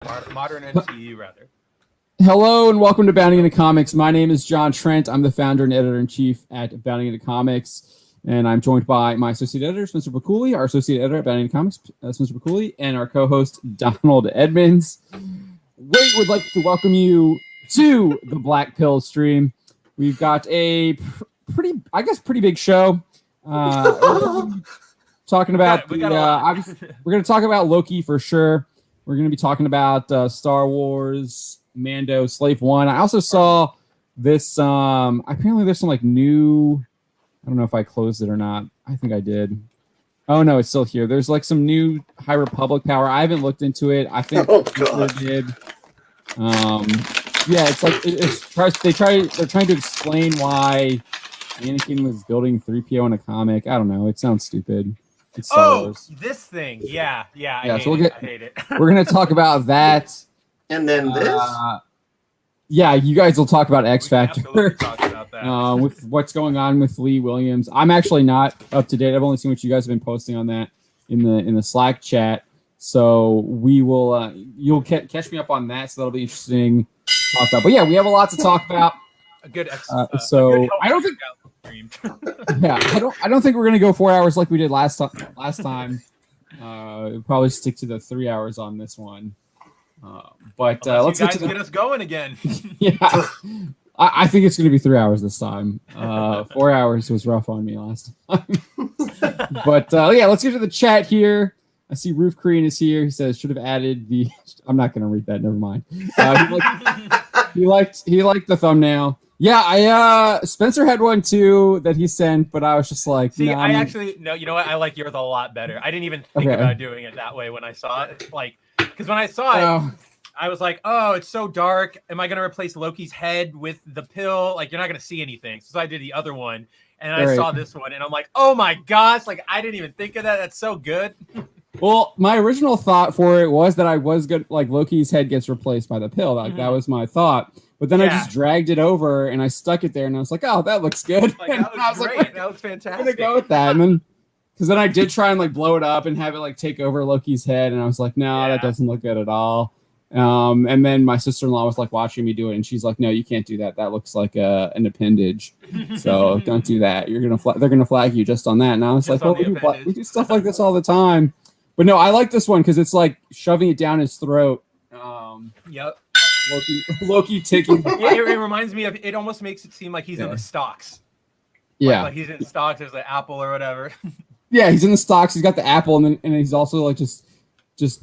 Modern MCU, rather. Hello and welcome to Bounding Into Comics. My name is John Trent. I'm the founder and editor-in-chief at Bounding Into Comics, and I'm joined by my associate editor, Spencer Bakuli, our associate editor at Bounding Into Comics, Spencer Bakuli, and our co-host, Donald Edmonds. We would like to welcome you to the Black Pill stream. We've got a pretty big show. Talking about we're going to talk about Loki for sure. We're going to be talking about Star Wars, Mando, Slave One. I also saw this. Apparently, there's some new. I don't know if I closed it or not. I think I did. Oh no, it's still here. There's some new High Republic power. I haven't looked into it. I think they did. Yeah, they're trying to explain why Anakin was building 3PO in a comic. I don't know. It sounds stupid. This thing. Yeah. I hate it. We're going to talk about that. And then this? Yeah, you guys will talk about X Factor. Talk about that. With what's going on with Lee Williams. I'm actually not up to date. I've only seen what you guys have been posting on that in the Slack chat. So we will, you'll catch me up on that. So that'll be interesting to talk about. But yeah, we have a lot to talk about. A good I don't think. Yeah, I don't think we're gonna go 4 hours like we did last time. We'll probably stick to the 3 hours on this one. But let's get us going again. Yeah, I think it's gonna be 3 hours this time. 4 hours was rough on me last time. But yeah, let's get to the chat here. I see Roof Korean is here. He says should have added the. I'm not gonna read that. Never mind. He liked the thumbnail. Yeah, Spencer had one too that he sent, but I was just like, see, no, you know what? I like yours a lot better. I didn't even think about doing it that way when I saw it. Because when I saw it, I was like, oh, it's so dark. Am I going to replace Loki's head with the pill? You're not going to see anything. So I did the other one, and I saw this one, and I'm like, oh my gosh, I didn't even think of that. That's so good. Well, my original thought for it was that I was good, Loki's head gets replaced by the pill. That was my thought. But then I just dragged it over and I stuck it there, and I was like, "Oh, that looks good." That looks great. That looks fantastic. I'm gonna go with that, and then because then I did try and blow it up and have it take over Loki's head, and I was like, "No, that doesn't look good at all." And then my sister-in-law was watching me do it, and she's like, "No, you can't do that. That looks like an appendage. So don't do that. They're gonna flag you just on that." And I was like, "Well, we do stuff like this all the time." But no, I like this one because it's shoving it down his throat. Yep. Loki taking. It reminds me of. It almost makes it seem like he's in the stocks. Yeah, like he's in stocks. There's the apple or whatever. Yeah, he's in the stocks. He's got the apple, and he's also just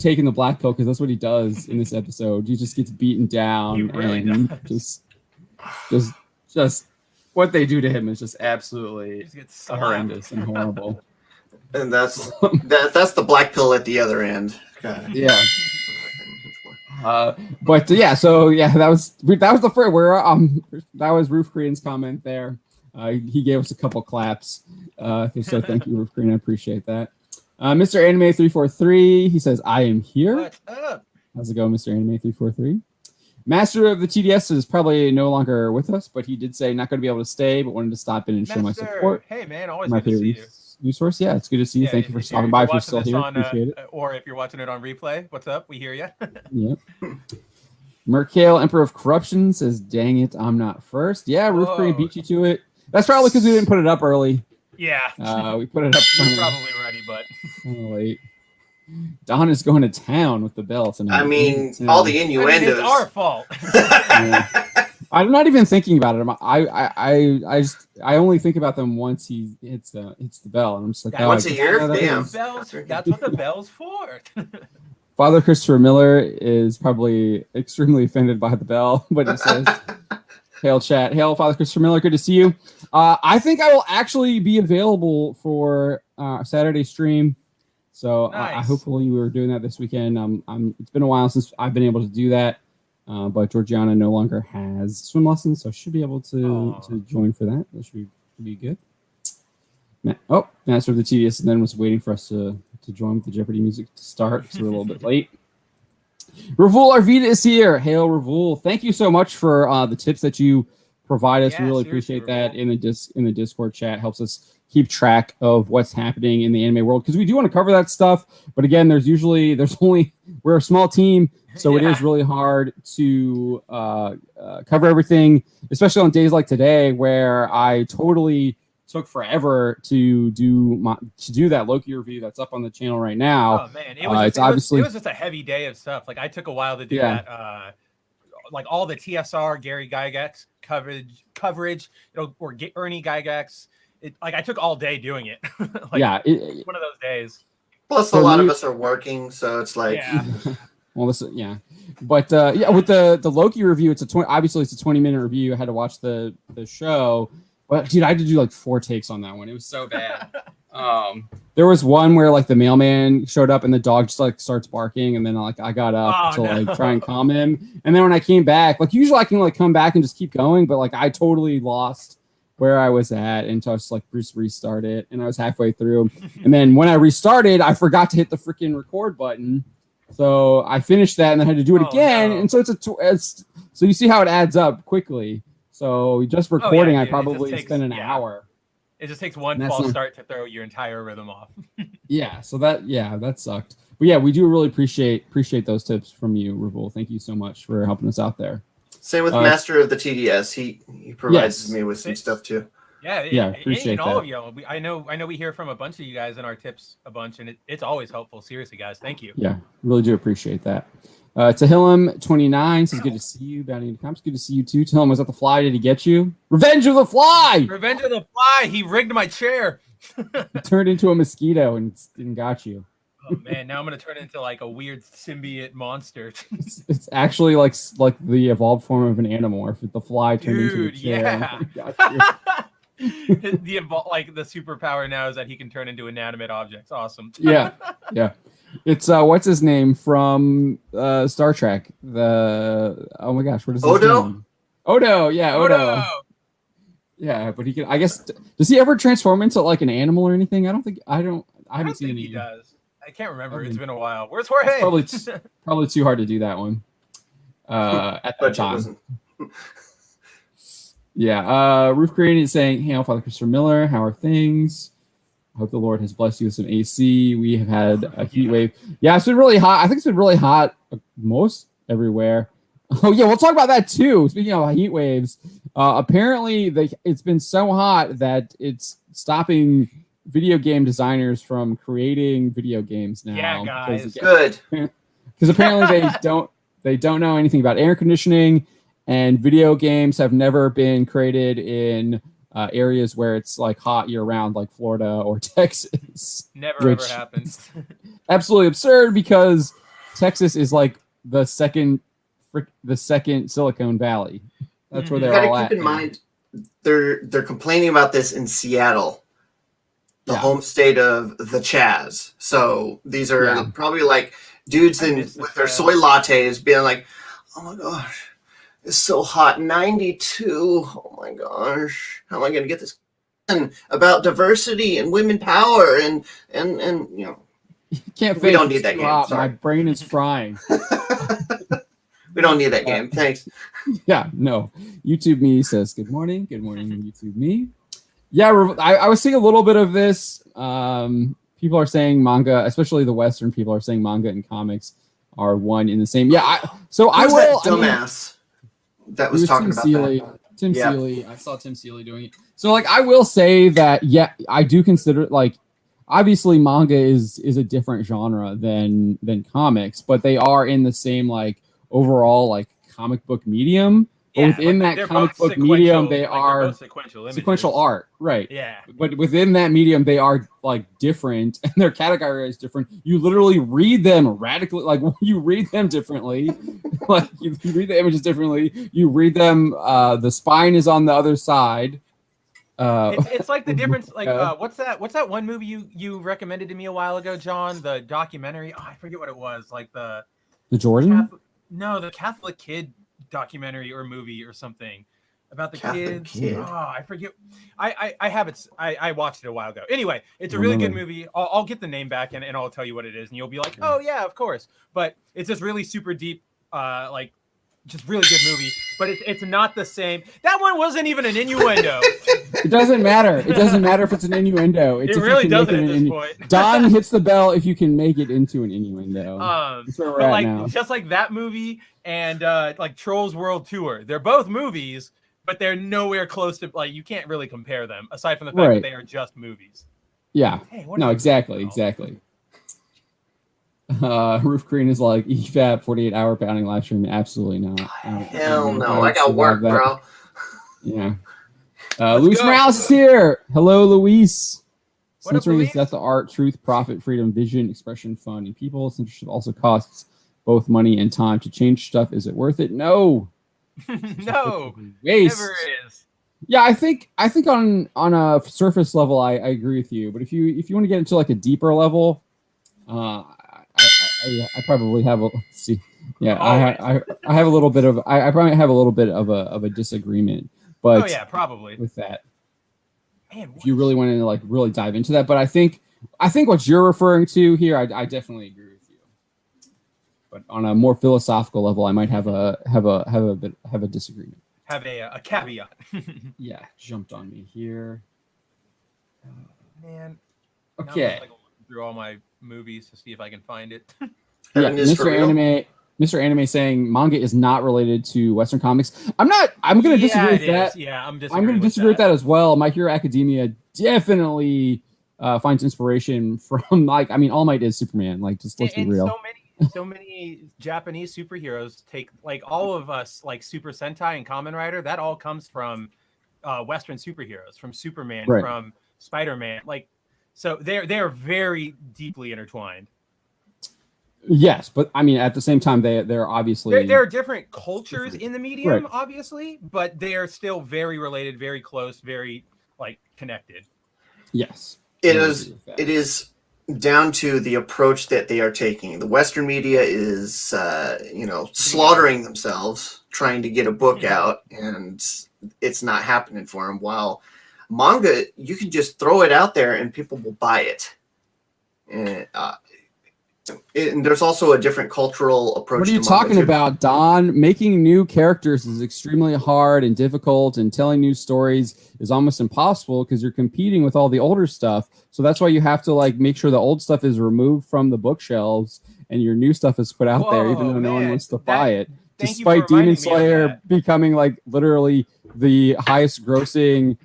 taking the black pill because that's what he does in this episode. He just gets beaten down, he really does. just what they do to him is just absolutely horrendous and horrible. And that's the black pill at the other end. God. Yeah. But yeah, so yeah, that was the first where that was Roof Korean's comment there. He gave us a couple claps. So thank you, Roof Korean. I appreciate that. Mr. Anime 343, he says, "I am here." What's up? How's it going, Mr. Anime 343? Master of the TDS is probably no longer with us, but he did say not going to be able to stay, but wanted to stop in and show my support. Hey man, always good to see you. News source, yeah, it's good to see you. Thank you for stopping by. If you're still here, appreciate it. Or if you're watching it on replay, what's up? We hear you. Yep. Merkale, Emperor of Corruption, says, "Dang it, I'm not first." Yeah, Roof Korean beat you to it. That's probably because we didn't put it up early. Yeah. We put it up. We're probably ready, but late. Don is going to town with the belt. I mean, all the innuendos. It's our fault. I'm not even thinking about it. I only think about them once he hits the bell, and I'm just like, once a year. Damn, that's what the bell's for. Father Christopher Miller is probably extremely offended by the bell, but he says, "Hail chat, hail Father Christopher Miller, good to see you." I think I will actually be available for Saturday stream, so nice. Hopefully we're doing that this weekend. It's been a while since I've been able to do that. But Georgiana no longer has swim lessons, so I should be able to join for that. That should be good. Master of the TDS and then was waiting for us to join with the Jeopardy music to start, so we're a little bit late. Ravul Arvita is here. Hail Ravul. Thank you so much for the tips that you provide us. We really appriousate that in the Discord chat. Helps us keep track of what's happening in the anime world, because we do want to cover that stuff. But again, we're a small team, so it is really hard to cover everything, especially on days like today where I totally took forever to do that Loki review that's up on the channel right now. Oh man, it was just a heavy day of stuff. Like I took a while to do that. Like all the TSR Gary Gygax coverage, or Ernie Gygax. I took all day doing it. One of those days. Plus, a lot of us are working, so it's like. Yeah. Well, but with the Loki review, obviously it's a 20-minute review. I had to watch the show, but dude, I had to do like 4 takes on that one. It was so bad. There was one where like the mailman showed up and the dog just like starts barking, and then like I got up to try and calm him, and then when I came back, like usually I can like come back and just keep going, but like I totally lost where I was at, and so I just like restart it, and I was halfway through, and then when I restarted, I forgot to hit the freaking record button, so I finished that and then had to do it again, and so so you see how it adds up quickly. So just recording, I probably spent an hour. It just takes one false start to throw your entire rhythm off. So that sucked. But yeah, we do really appreciate those tips from you, Ruvul. Thank you so much for helping us out there. Same with Master of the TDS. He provides me with some stuff too. Yeah, appreciate all that. of you. I know we hear from a bunch of you guys in our tips a bunch, and it's always helpful. Seriously, guys, thank you. Yeah, really do appreciate that. Tahillim29 says, good to see you. Bounty in the comments. Good to see you too. Tahillim, was that the fly? Did he get you? Revenge of the Fly! Revenge of the Fly! He rigged my chair. He turned into a mosquito and got you. Oh man, now I'm gonna turn into like a weird symbiote monster. It's actually like the evolved form of an Animorph. The fly turned into a chair. The superpower now is that he can turn into inanimate objects. Awesome. Yeah. It's what's his name from Star Trek? Oh my gosh, what is his name? Odo. Yeah, Odo. Yeah, but he can. I guess, does he ever transform into like an animal or anything? I haven't seen any. He does. I can't remember. It's been a while. Where's Jorge? Probably too hard to do that one. At that time. Yeah. Roof Creating is saying, "Hey, Father Christopher Miller, how are things? I hope the Lord has blessed you with some AC. We have had a heat wave. Yeah, it's been really hot. I think it's been really hot most everywhere. Oh yeah, we'll talk about that too. Speaking of heat waves, apparently it's been so hot that it's stopping video game designers from creating video games now. Yeah, guys, good. Because apparently they don't know anything about air conditioning, and video games have never been created in areas where it's like hot year round, like Florida or Texas. Never ever happens. Absolutely absurd, because Texas is like the second Silicon Valley. That's where they're all at. Keep in mind, they're complaining about this in Seattle, the home state of the Chaz. So these are probably like dudes with their soy lattes being like, "Oh my gosh, it's so hot, 92. Oh my gosh, how am I going to get this?" And about diversity and women power and you know, we don't need that game. My brain is frying. We don't need that game. Thanks. Yeah, no. YouTube Me says, good morning. Good morning, YouTube Me. Yeah, I was seeing a little bit of this. People are saying manga, especially the Western people, are saying manga and comics are one in the same. Yeah, I will. That dumbass that was talking about Seeley. that. Tim Seeley. I saw Tim Seeley doing it. So, like, I will say that, yeah, I do consider, like, obviously manga is a different genre than comics, but they are in the same, like, overall, like, comic book medium. But within that comic book medium, they are sequential art, right? Yeah. But within that medium, they are like different, and their category is different. You literally read them radically, like you read them differently. Like you read the images differently. You read them. The spine is on the other side. It's like the difference. Like what's that one movie you recommended to me a while ago, John? The documentary. Oh, I forget what it was. Like the Jordan. The Catholic kid documentary or movie or something about the Catholic kids. Kid. Oh, I forget. I have it. I watched it a while ago. Anyway, it's a really good movie. I'll get the name back and I'll tell you what it is, and you'll be like, oh yeah, of course. But it's just really super deep, like just really good movie. but it's not the same. That one wasn't even an innuendo. It doesn't matter. It doesn't matter if it's an innuendo. It's it really doesn't at this point. Don hits the bell if you can make it into an innuendo. That's where we're at now. Just like that movie and like Trolls World Tour, they're both movies, but they're nowhere close to, like, you can't really compare them aside from the fact that they are just movies. Yeah. Hey, no, exactly. Roof Green is like EFAP 48-hour pounding live stream. Absolutely not. Hell no. I got work, bro. Yeah. Luis Morales is here. Hello, Luis. Censoring is death to art, truth, profit, freedom, vision, expression, fun, and people. Censorship also costs both money and time to change stuff. Is it worth it? No. No. Waste. Never is. Yeah, I think on a surface level, I agree with you. But if you want to get into like a deeper level, I probably have a see. Yeah, I have a little bit of I probably have a little bit of a disagreement. But probably with that. Man, if you really want to like really dive into that, but I think what you're referring to here, I definitely agree with you. But on a more philosophical level, I might have a disagreement. Have a caveat. Yeah, jumped on me here. Man. Okay. Through all my movies to see if I can find it. Yeah, Mr. Anime saying manga is not related to Western comics. I'm going to disagree with that. Yeah, I'm going to disagree with that as well. My Hero Academia definitely finds inspiration from All Might is Superman. Like, just let's be real. So many Japanese superheroes take, like, all of us, like Super Sentai and Kamen Rider. That all comes from Western superheroes, from Superman, from Spider-Man. Like, so they're very deeply intertwined. Yes, but I mean, at the same time, they're obviously there are different cultures in the medium, obviously, but they are still very related, very close, very like connected. Yes, it is down to the approach that they are taking. The Western media is, slaughtering themselves trying to get a book out, and it's not happening for them. While manga, you can just throw it out there and people will buy it. And there's also a different cultural approach. What are you talking about, Don? Making new characters is extremely hard and difficult, and telling new stories is almost impossible because you're competing with all the older stuff. So that's why you have to like make sure the old stuff is removed from the bookshelves and your new stuff is put out there, even though no one wants to buy it. Despite Demon Slayer becoming like literally the highest grossing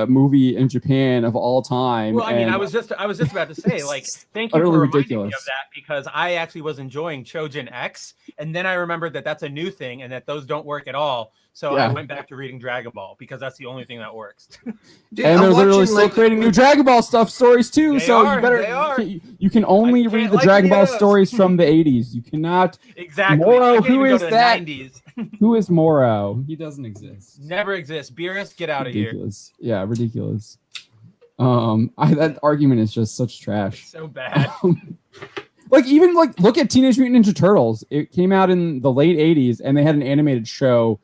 movie in Japan of all time. Well, I mean, I was just about to say, like, thank you for reminding me of that, because I actually was enjoying Chojin X, and then I remembered that that's a new thing and that those don't work at all. So I went back to reading Dragon Ball because that's the only thing that works. Dude, and they're literally still creating new Dragon Ball stories too. You can only read the Dragon Ball stories from the 80s. You cannot. Exactly. Moro, who is that? 90s. Who is Moro? He doesn't exist. Never exists. Beerus, get out of here. Yeah, ridiculous. That argument is just such trash. So bad. Look at Teenage Mutant Ninja Turtles. It came out in the late 80s and they had an animated show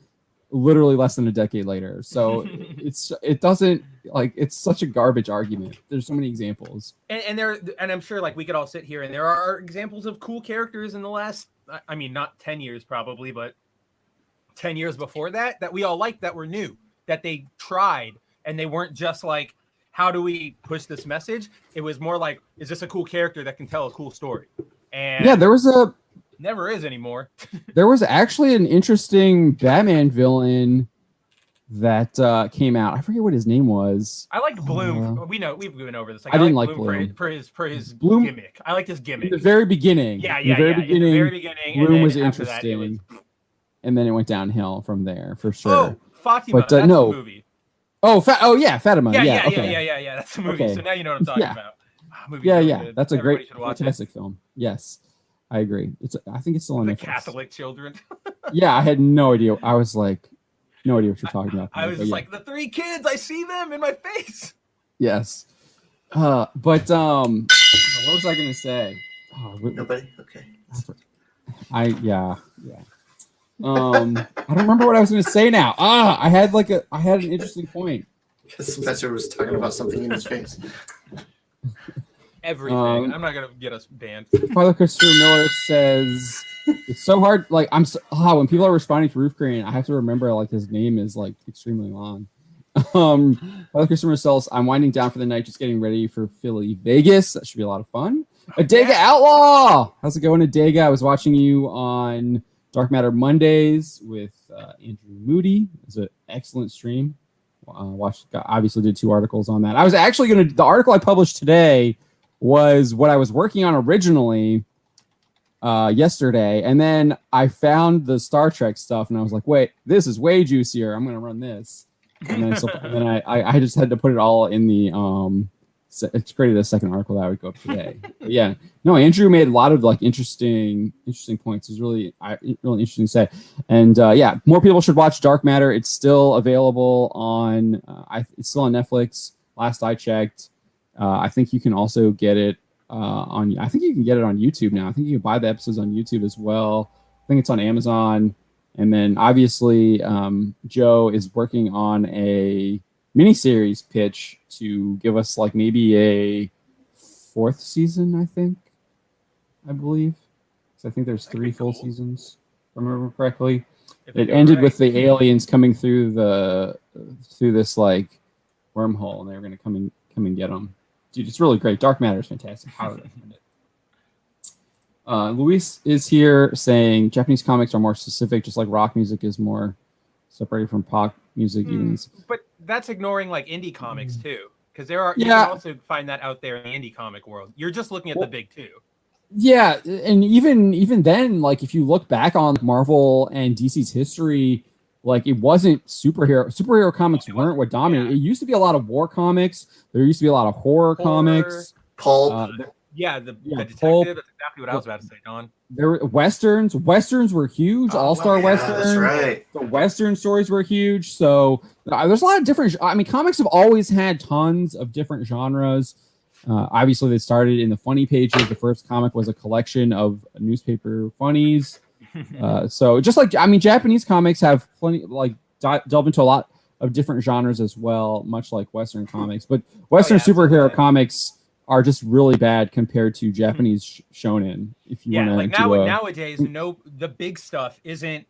literally less than a decade later. So it's such a garbage argument. There's so many examples. And I'm sure like we could all sit here and there are examples of cool characters in the last, I mean, not 10 years probably, but 10 years before that we all liked, that were new, that they tried, and they weren't just like, how do we push this message? It was more like, is this a cool character that can tell a cool story? And yeah, there was never is anymore. There was actually an interesting Batman villain that came out. I forget what his name was. I liked Bloom. We've been over this. I didn't like Bloom for his Bloom gimmick. I liked his gimmick. In the very beginning. In the very beginning. Bloom was interesting. And then it went downhill from there for sure. Oh, Fatima. But that's the movie. Fatima. Yeah. That's the movie. Okay. So now you know what I'm talking about. That's a great, fantastic film. Yes, I agree. I think it's still on the Netflix. Catholic children. Yeah, I had no idea. I was like, no idea what you're talking about. I was just like, the three kids. I see them in my face. Yes. But what was I gonna say? Nobody. Okay. I don't remember what I was going to say now. I had an interesting point. Spencer was talking about something in his face. Everything. I'm not gonna get us banned. Father Christopher Miller says it's so hard. Like when people are responding to Roof Crane, I have to remember like his name is like extremely long. Father Christopher says I'm winding down for the night, just getting ready for Philly Vegas. That should be a lot of fun. Adega Outlaw, how's it going, Adega? I was watching you on Dark Matter Mondays with Andrew Moody. It was an excellent stream. Obviously did 2 articles on that. I was actually the article I published today was what I was working on originally yesterday, and then I found the Star Trek stuff, and I was like, wait, this is way juicier. I'm going to run this. And then, I just had to put it all in the it's created a second article that would go up today. But yeah, no, Andrew made a lot of like interesting points. It was really interesting to say. And yeah, more people should watch Dark Matter. It's still available on it's still on Netflix. Last I checked. I think you can also get it I think you can get it on YouTube now. I think you can buy the episodes on YouTube as well. I think it's on Amazon. And then obviously Joe is working on a miniseries pitch to give us like maybe a 4th season, I believe. So I think there's 3 full seasons, if I remember correctly. It ended with the aliens coming through this like wormhole, and they were going to come and get them. Dude, it's really great. Dark Matter is fantastic. Highly recommend it. Luis is here saying Japanese comics are more specific, just like rock music is more separated from pop music. But that's ignoring like indie comics too, because you can also find that out there in the indie comic world. You're just looking at the big 2. Yeah, and even then, like if you look back on Marvel and DC's history, like it wasn't superhero comics weren't what dominated. Yeah. It used to be a lot of war comics. There used to be a lot of horror comics. Pulp. The detective. Pulp. That's exactly what I was about to say, Don. There were westerns. Westerns were huge. All-Star Westerns. That's right. The Western stories were huge. So there's a lot of different. I mean, comics have always had tons of different genres. Obviously, they started in the funny pages. The first comic was a collection of newspaper funnies. So just like, I mean, Japanese comics have plenty, like delve into a lot of different genres as well, much like Western comics. But Western superhero comics are just really bad compared to Japanese shonen. If you want to, like nowadays, the big stuff isn't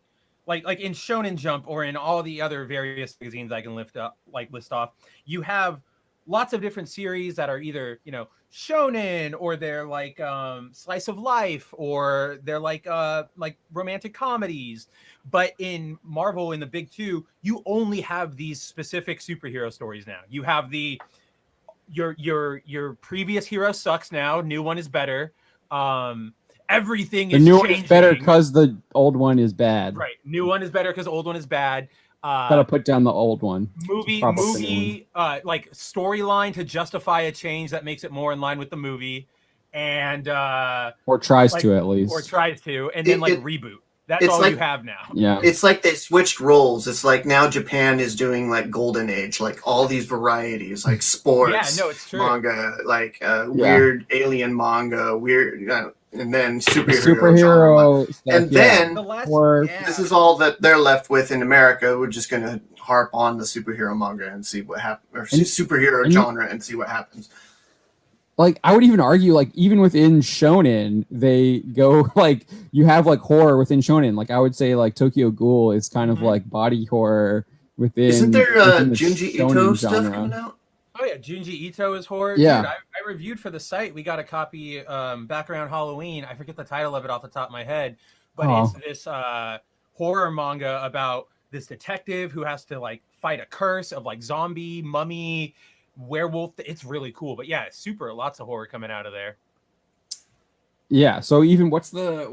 like in Shonen Jump or in all the other various magazines I can list off. You have lots of different series that are either shonen, or they're like slice of life, or they're like romantic comedies. But in Marvel, in the big 2, you only have these specific superhero stories now. You have your previous hero sucks now, new one is better. Everything is the new changing. One is better because the old one is bad. Right, new one is better because old one is bad. Gotta put down the old one. Movie like storyline to justify a change that makes it more in line with the movie, and or tries to at least, and then reboot. That's all you have now. Yeah, it's like they switched roles. It's like now Japan is doing like Golden Age, like all these varieties, like sports, it's true. Manga, like weird alien manga, weird. And then superhero stuff, and then this is all that they're left with in America. We're just gonna harp on the superhero manga and see what happens, or superhero genre and see what happens. Like I would even argue, like even within shonen, they go like you have like horror within shonen. Like I would say like Tokyo Ghoul is kind of like body horror within. Isn't there Junji Ito stuff coming out? Oh yeah, Junji Ito is horror. Yeah, dude, I reviewed for the site. We got a copy back around Halloween. I forget the title of it off the top of my head, but it's this horror manga about this detective who has to like fight a curse of like zombie, mummy, werewolf. It's really cool. But yeah, lots of horror coming out of there. Yeah. So even what's the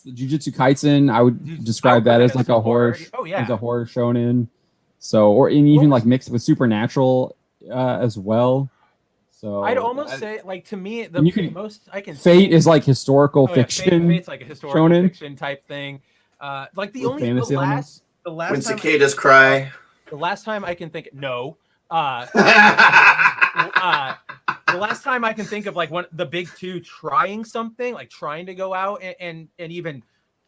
Jujutsu Kaisen? I would describe that as like a horror. As a horror shonen. So even like mixed with supernatural. As well, so I'd almost say, like, to me, most I can. Fate is like historical fiction. Fate's like a historical fiction type thing. Like the last when cicadas cry. The last time I can think, the last time I can think of like the big 2 trying something, like trying to go out and even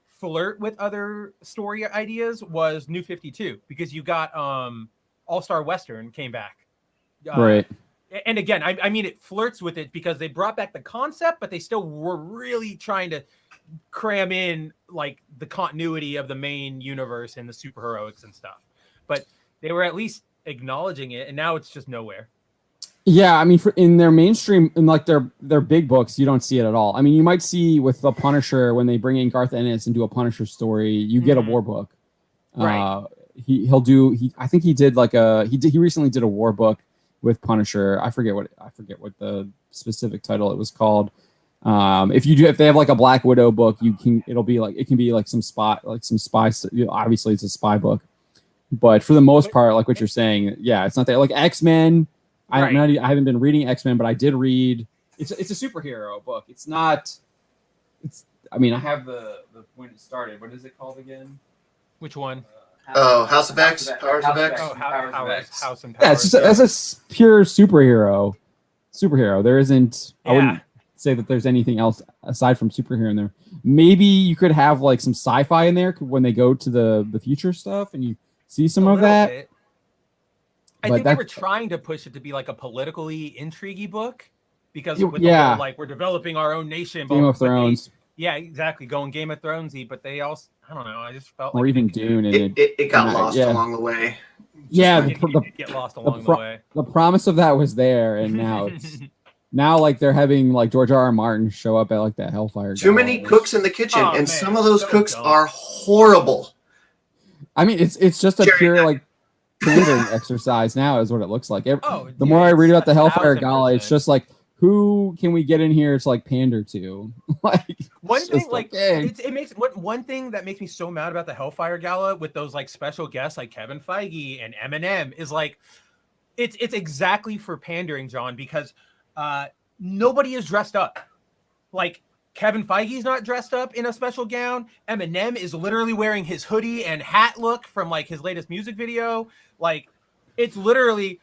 flirt with other story ideas was New 52, because you got All-Star Western came back. Right. And again, I mean, it flirts with it because they brought back the concept, but they still were really trying to cram in like the continuity of the main universe and the superheroics and stuff. But they were at least acknowledging it, and now it's just nowhere. Yeah, I mean, in their mainstream, in like their big books, you don't see it at all. I mean, you might see with the Punisher when they bring in Garth Ennis and do a Punisher story, you get a war book. Right. I think he did like he recently did a war book with Punisher. I forget what the specific title it was called. If they have like a Black Widow book, it can be like some spy. Obviously, it's a spy book, but for the most part, like what you're saying, yeah, it's not that like X-Men. I haven't been reading X-Men, but I did read. It's a superhero book. It's not. I mean, I have the when it started. What is it called again? Which one? House of X, Powers of X. Oh, House and Powers. Yeah, it's a pure superhero. There isn't. Yeah. I wouldn't say that there's anything else aside from superhero in there. Maybe you could have like some sci-fi in there when they go to the future stuff, and you see some of that. Bit. I think they were trying to push it to be like a politically intriguey book because with the whole, like we're developing our own nation. Game of Thrones. Yeah, exactly. Going Game of Thronesy, but they also, I don't know. I just felt or like even Dune. It got lost along the way. Yeah, get lost along the way. The promise of that was there, and now it's now like they're having like George R.R. Martin show up at like that Hellfire. Too many cooks in the kitchen, and some of those cooks are horrible. I mean, it's just a pure like pandering exercise now, is what it looks like. The more I read about the Hellfire Gala, it's just like, who can we get in here to like pander to? Like one thing, one thing that makes me so mad about the Hellfire Gala with those like special guests like Kevin Feige and Eminem is like, it's exactly for pandering, John, because nobody is dressed up. Like Kevin Feige's not dressed up in a special gown. Eminem is literally wearing his hoodie and hat look from like his latest music video. Like it's literally,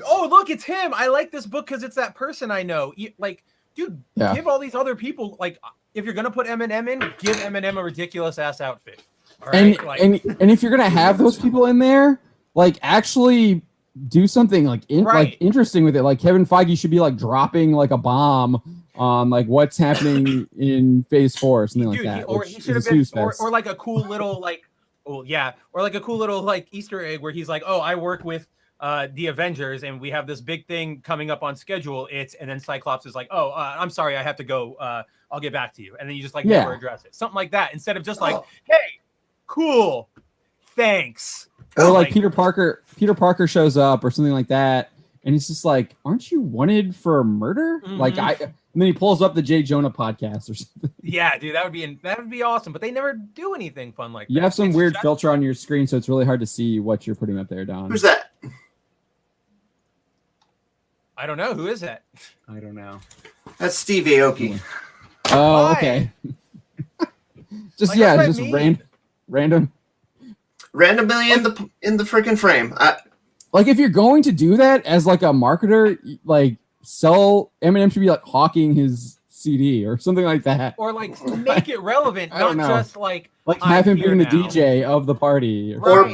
oh, look, it's him. I like this book because it's that person I know. Like, dude, give all these other people, like, if you're going to put Eminem in, give Eminem a ridiculous ass outfit. All right? And if you're going to have those people in there, like, actually do something like interesting with it. Like, Kevin Feige should be like dropping like a bomb on like what's happening in Phase 4 or something like that. Or he should have been, or like a cool little like, or like a cool little like Easter egg where he's like, oh, I work with the Avengers and we have this big thing coming up on schedule. And then Cyclops is like, oh, I'm sorry, I have to go. I'll get back to you. And then you just like never address it. Something like that. Instead of just like, hey, cool, thanks. Or like Peter Parker shows up or something like that. And he's just like, aren't you wanted for murder? Mm-hmm. And then he pulls up the Jay Jonah podcast or something. Yeah, dude, that would be awesome. But they never do anything fun like that. You have some weird filter on your screen, so it's really hard to see what you're putting up there, Don. Who's that? I don't know. Who is that? I don't know. That's Steve Aoki. Oh, okay. Just random. Randomly in the freaking frame. Like if you're going to do that as like a marketer, like Eminem should be like hawking his CD or something like that, or like make it relevant, not just like have him being the DJ of the party, or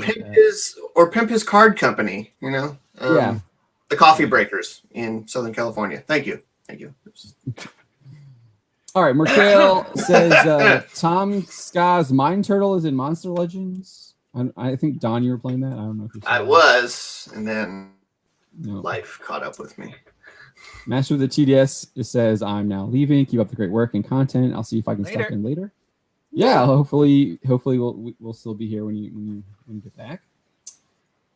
pimp his card company. You know, the Coffee Breakers in Southern California. Thank you. All right, Merkel says Tom Ska's Mind Turtle is in Monster Legends. I think Don, you were playing that. I don't know if you. I was, and then life caught up with me. Master of the TDS just says, I'm now leaving. Keep up the great work and content. I'll see if I can step in later. Yeah, hopefully we'll still be here when you get back.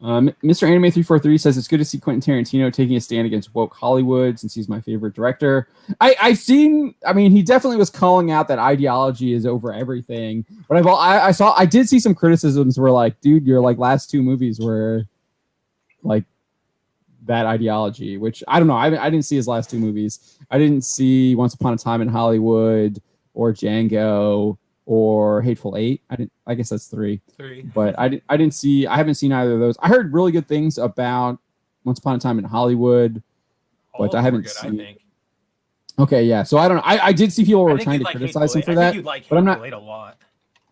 Mr. Anime 343 says it's good to see Quentin Tarantino taking a stand against woke Hollywood since he's my favorite director. He definitely was calling out that ideology is over everything. But I did see some criticisms where like, dude, your like last two movies were like that ideology, which I don't know. I didn't see his last two movies. I didn't see Once Upon a Time in Hollywood or Django or Hateful Eight. I guess that's three. But I haven't seen either of those. I heard really good things about Once Upon a Time in Hollywood, but I haven't seen. I think. Okay, yeah. So I don't know. I did see people were trying to criticize him for that, but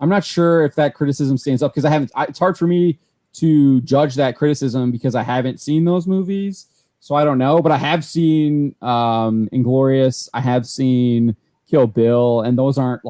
I'm not sure if that criticism stands up because it's hard for me to judge that criticism because I haven't seen those movies. So I don't know, but I have seen Inglourious. I have seen Kill Bill, and those aren't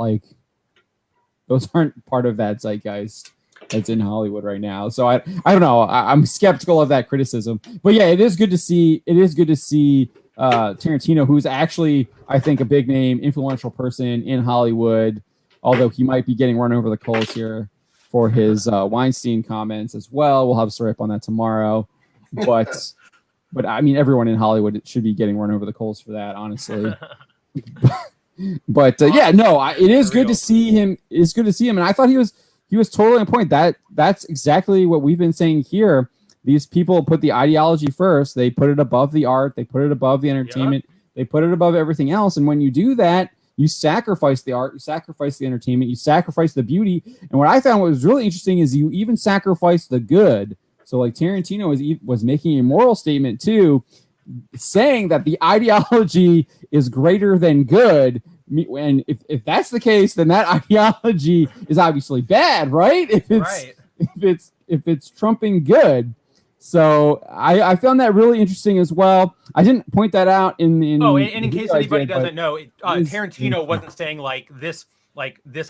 part of that zeitgeist that's in Hollywood right now. So I don't know. I'm skeptical of that criticism. But yeah, it is good to see. It is good to see Tarantino, who's actually, I think, a big name, influential person in Hollywood, although he might be getting run over the coals here for his Weinstein comments as well. We'll have a story up on that tomorrow. But I mean, everyone in Hollywood should be getting run over the coals for that, honestly. But it is good to see him. It's good to see him, and I thought he was totally on point. That's exactly what we've been saying here. These people put the ideology first. They put it above the art. They put it above the entertainment. Yeah. They put it above everything else. And when you do that, you sacrifice the art. You sacrifice the entertainment. You sacrifice the beauty. And what I found was really interesting is you even sacrifice the good. So like Tarantino was making a moral statement too, saying that the ideology is greater than good. And if that's the case, then that ideology is obviously bad, right? If it's trumping good. So I found that really interesting as well. I didn't point that out in case anybody doesn't know, Tarantino wasn't saying like this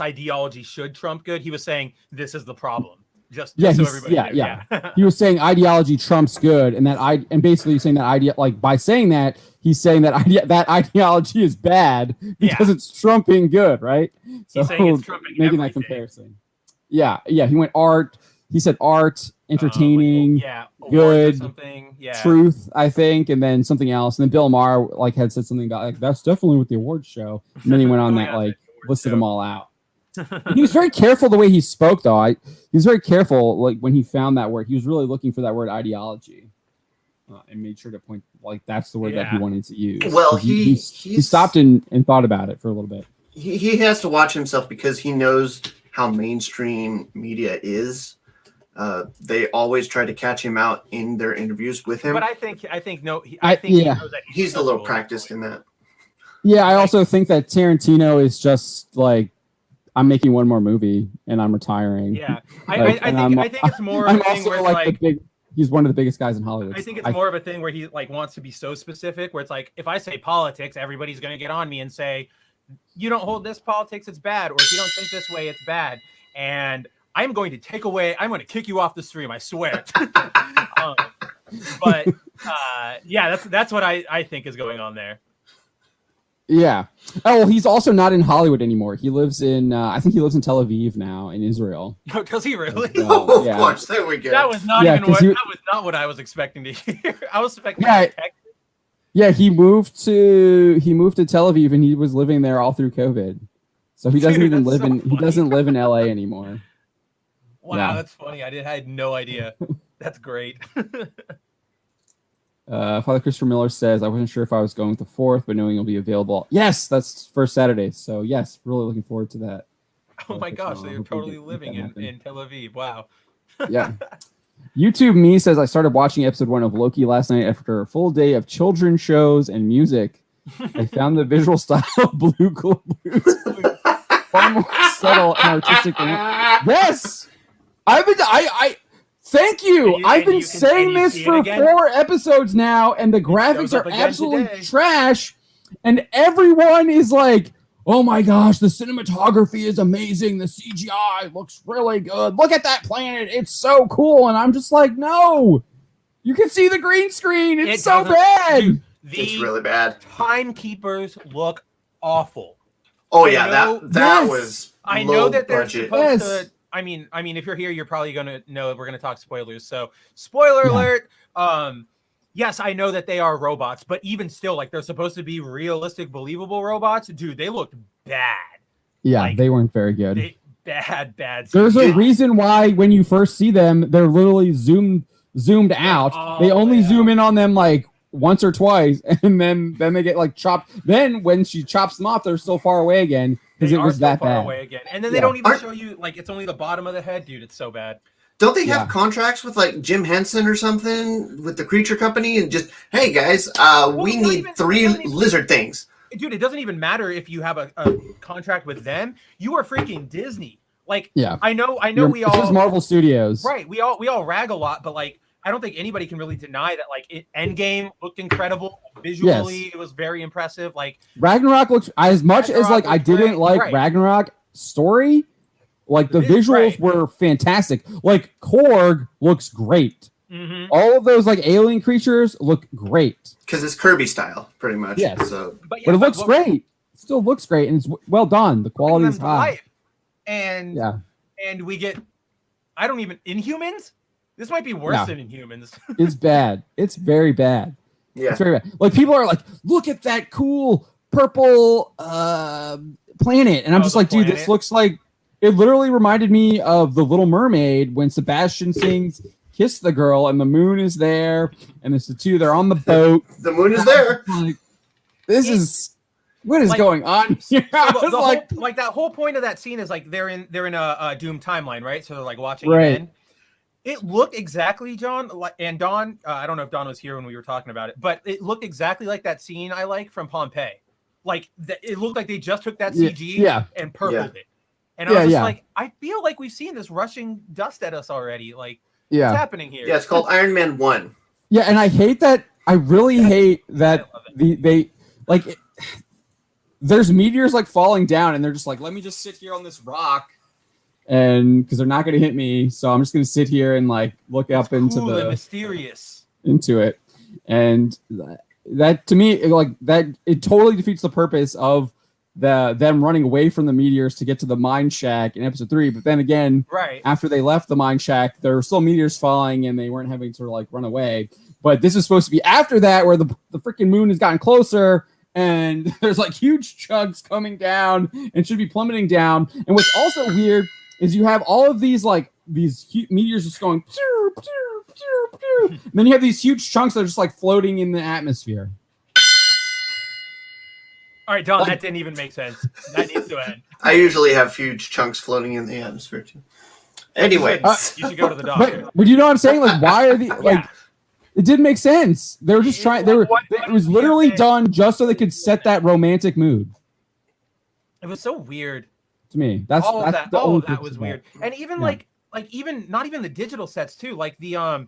ideology should trump good. He was saying this is the problem. Just so everybody knows. Yeah. He was saying ideology trumps good, and basically saying that idea, like by saying that, he's saying that that ideology is bad because it's trumping good, right? So he's saying it's trumping making that comparison. Yeah. He went art. He said art, entertaining, good, truth, I think, and then something else. And then Bill Maher had said something about that's definitely what the awards show. And then he went on listed them all out. He was very careful the way he spoke, though. He was very careful, when he found that word. He was really looking for that word ideology, and made sure to point that's the word that he wanted to use. Well, he stopped and thought about it for a little bit. He has to watch himself because he knows how mainstream media is. They always try to catch him out in their interviews with him. But I think he knows that he's a little practiced in that. Yeah, I also think that Tarantino is just I'm making one more movie and I'm retiring. Yeah, I think it's more of a thing where he's one of the biggest guys in Hollywood. I think it's more of a thing where he wants to be so specific, where it's if I say politics, everybody's going to get on me and say, you don't hold this politics, it's bad, or if you don't think this way, it's bad, and I'm going to kick you off the stream, I swear. That's what I think is going on there. Yeah. Oh, well, he's also not in Hollywood anymore. He lives in, I think he lives in Tel Aviv now, in Israel. Oh, does he really? Of course, there we go. That was not what I was expecting to hear. I was expecting Texas. Yeah, he moved to Tel Aviv, and he was living there all through COVID. So he doesn't he doesn't live in LA anymore. Wow, that's funny. I had no idea. That's great. Father Christopher Miller says, I wasn't sure if I was going with the 4th, but knowing it'll be available. Yes, that's first Saturday. So yes, really looking forward to that. Oh my gosh, so you're totally living in Tel Aviv. Wow. Yeah. YouTube Me says, I started watching episode 1 of Loki last night after a full day of children's shows and music. I found the visual style of Blue Blues far more subtle and artistic than yes. Thank you. I've been saying this for 4 episodes now, and the graphics are absolutely trash. And everyone is like, oh my gosh, the cinematography is amazing. The CGI looks really good. Look at that planet. It's so cool. And I'm just like, no. You can see the green screen. It's so bad. Dude, it's really bad. Timekeepers look awful. Oh, yeah. That was I know that they're supposed to... I mean, if you're here, you're probably going to know we're going to talk spoilers. So, spoiler alert. Yes, I know that they are robots, but even still, they're supposed to be realistic, believable robots. Dude, they looked bad. Yeah, they weren't very good. Bad. There's a reason why when you first see them, they're literally zoomed out. They only zoom in on them once or twice, and then they get chopped. Then when she chops them off, they're so far away again. Because it was that bad. Away again. And then they don't even show you it's only the bottom of the head, dude. It's so bad. Don't they have contracts with Jim Henson or something with the Creature Company and just, hey guys, we need 3 lizard things. Dude, it doesn't even matter if you have a contract with them. You are freaking Disney. I know we all. This is Marvel Studios, right? We all rag a lot, but I don't think anybody can really deny that. Like, Endgame looked incredible visually. It was very impressive. Like Ragnarok looks as much as like I didn't like Ragnarok story. Like the visuals were fantastic. Like Korg looks great. Mm-hmm. All of those like alien creatures look great because it's Kirby style, pretty much. Yes, so but it looks great. It still looks great, and it's well done. The quality is high. And we get, I don't even Inhumans. This might be worse than Inhumans. It's bad. It's very bad. Yeah, it's very bad. Like people are like, look at that cool purple planet, and I'm just like, dude, this looks like. It literally reminded me of The Little Mermaid when Sebastian sings "Kiss the Girl" and the moon is there, and it's the two. They're on the boat. The moon is there. Like, this is what is going on here? Like that whole point of that scene is like they're in a Doom timeline, right? So they're like watching it. It looked exactly, John, and Dawn. I don't know if Dawn was here when we were talking about it, but it looked exactly like that scene I like from Pompeii. Like it looked like they just took that CG and purpled it. And I was just like, I feel like we've seen this rushing dust at us already. Like, what's happening here? Yeah, it's called Iron Man 1. Yeah, and I hate that. I really hate that there's meteors like falling down, and they're just like, let me just sit here on this rock, and because they're not going to hit me, so I'm just going to sit here and like look up into the mysterious into it, and that to me, like that, it totally defeats the purpose of them running away from the meteors to get to the mine shack in episode 3. But then again, after they left the mine shack, there were still meteors falling and they weren't having to like run away. But this is supposed to be after that, where the freaking moon has gotten closer and there's like huge chunks coming down and should be plummeting down. And what's also weird is you have all of these like these meteors just going pew, pew, pew, pew. And then you have these huge chunks that are just like floating in the atmosphere. All right, Don, that didn't even make sense. That needs to end. I usually have huge chunks floating in the atmosphere too. Anyway, you should go to the doctor. But you know what I'm saying? Like, why are the like? It didn't make sense. They were just trying. It was literally done just so they could set that romantic mood. It was so weird to me. All of that was weird. And even like even not even the digital sets too. Like the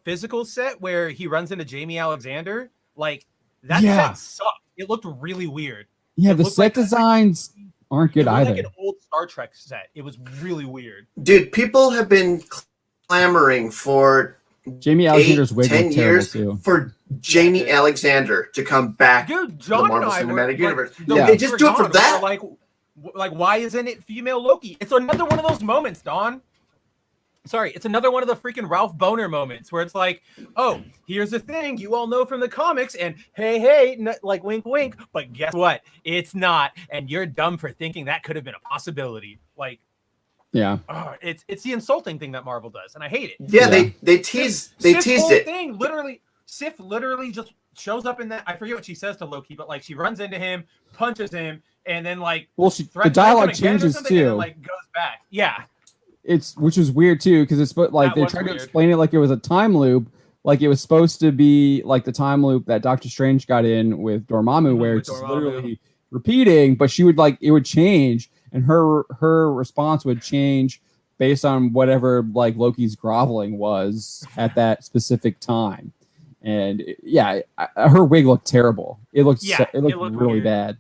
physical set where he runs into Jamie Alexander. Like that set sucked. It looked really weird. Yeah, the set designs aren't good either. Like an old Star Trek set. It was really weird. Dude, people have been clamoring for Jamie Alexander's wig 10 years too. For Jamie Alexander to come back to the Marvel Cinematic Universe. They just do it for that. Like, why isn't it female Loki? It's another one of those moments, Don. Sorry, it's another one of the freaking Ralph Boner moments where it's like, oh, here's the thing you all know from the comics, and hey, like wink, wink, but guess what? It's not, and you're dumb for thinking that could have been a possibility. Like, it's the insulting thing that Marvel does, and I hate it. Yeah, they teased it. Thing literally, Sif literally just shows up in that. I forget what she says to Loki, but like she runs into him, punches him, and then like the dialogue changes too. And, like goes back. Yeah. Which is weird too, because it's like they tried to explain it like it was a time loop, like it was supposed to be like the time loop that Doctor Strange got in with Dormammu, where it's literally repeating, but she would like it would change, and her response would change based on whatever like Loki's groveling was at that specific time, and her wig looked terrible. It looked really bad.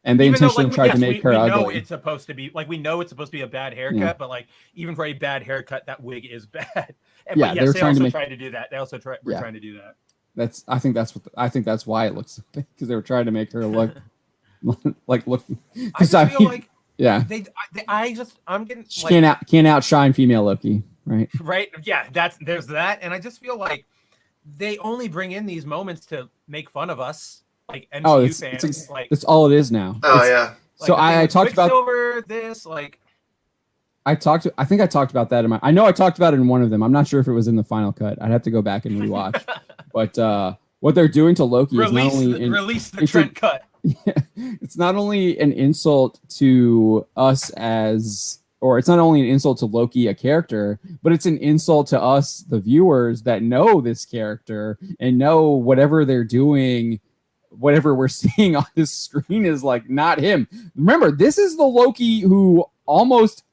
And they intentionally tried to make her ugly. We know it's supposed to be a bad haircut, but like even for a bad haircut, that wig is bad. And, they were trying to do that. They also were trying to do that. I think that's why it looks because they were trying to make her look look. I just feel like I'm getting can't outshine female Loki, right? Right. Yeah. There's that, and I just feel like they only bring in these moments to make fun of us. Like MCU fans, that's all it is now. Oh So I talked about this. Like I think I talked about that in I know I talked about it in one of them. I'm not sure if it was in the final cut. I'd have to go back and rewatch. But what they're doing to Loki is not only release the Trent cut. It's not only an insult to us or it's not only an insult to Loki, a character, but it's an insult to us, the viewers that know this character and know whatever they're doing. Whatever we're seeing on this screen is like not him. Remember, this is the Loki who almost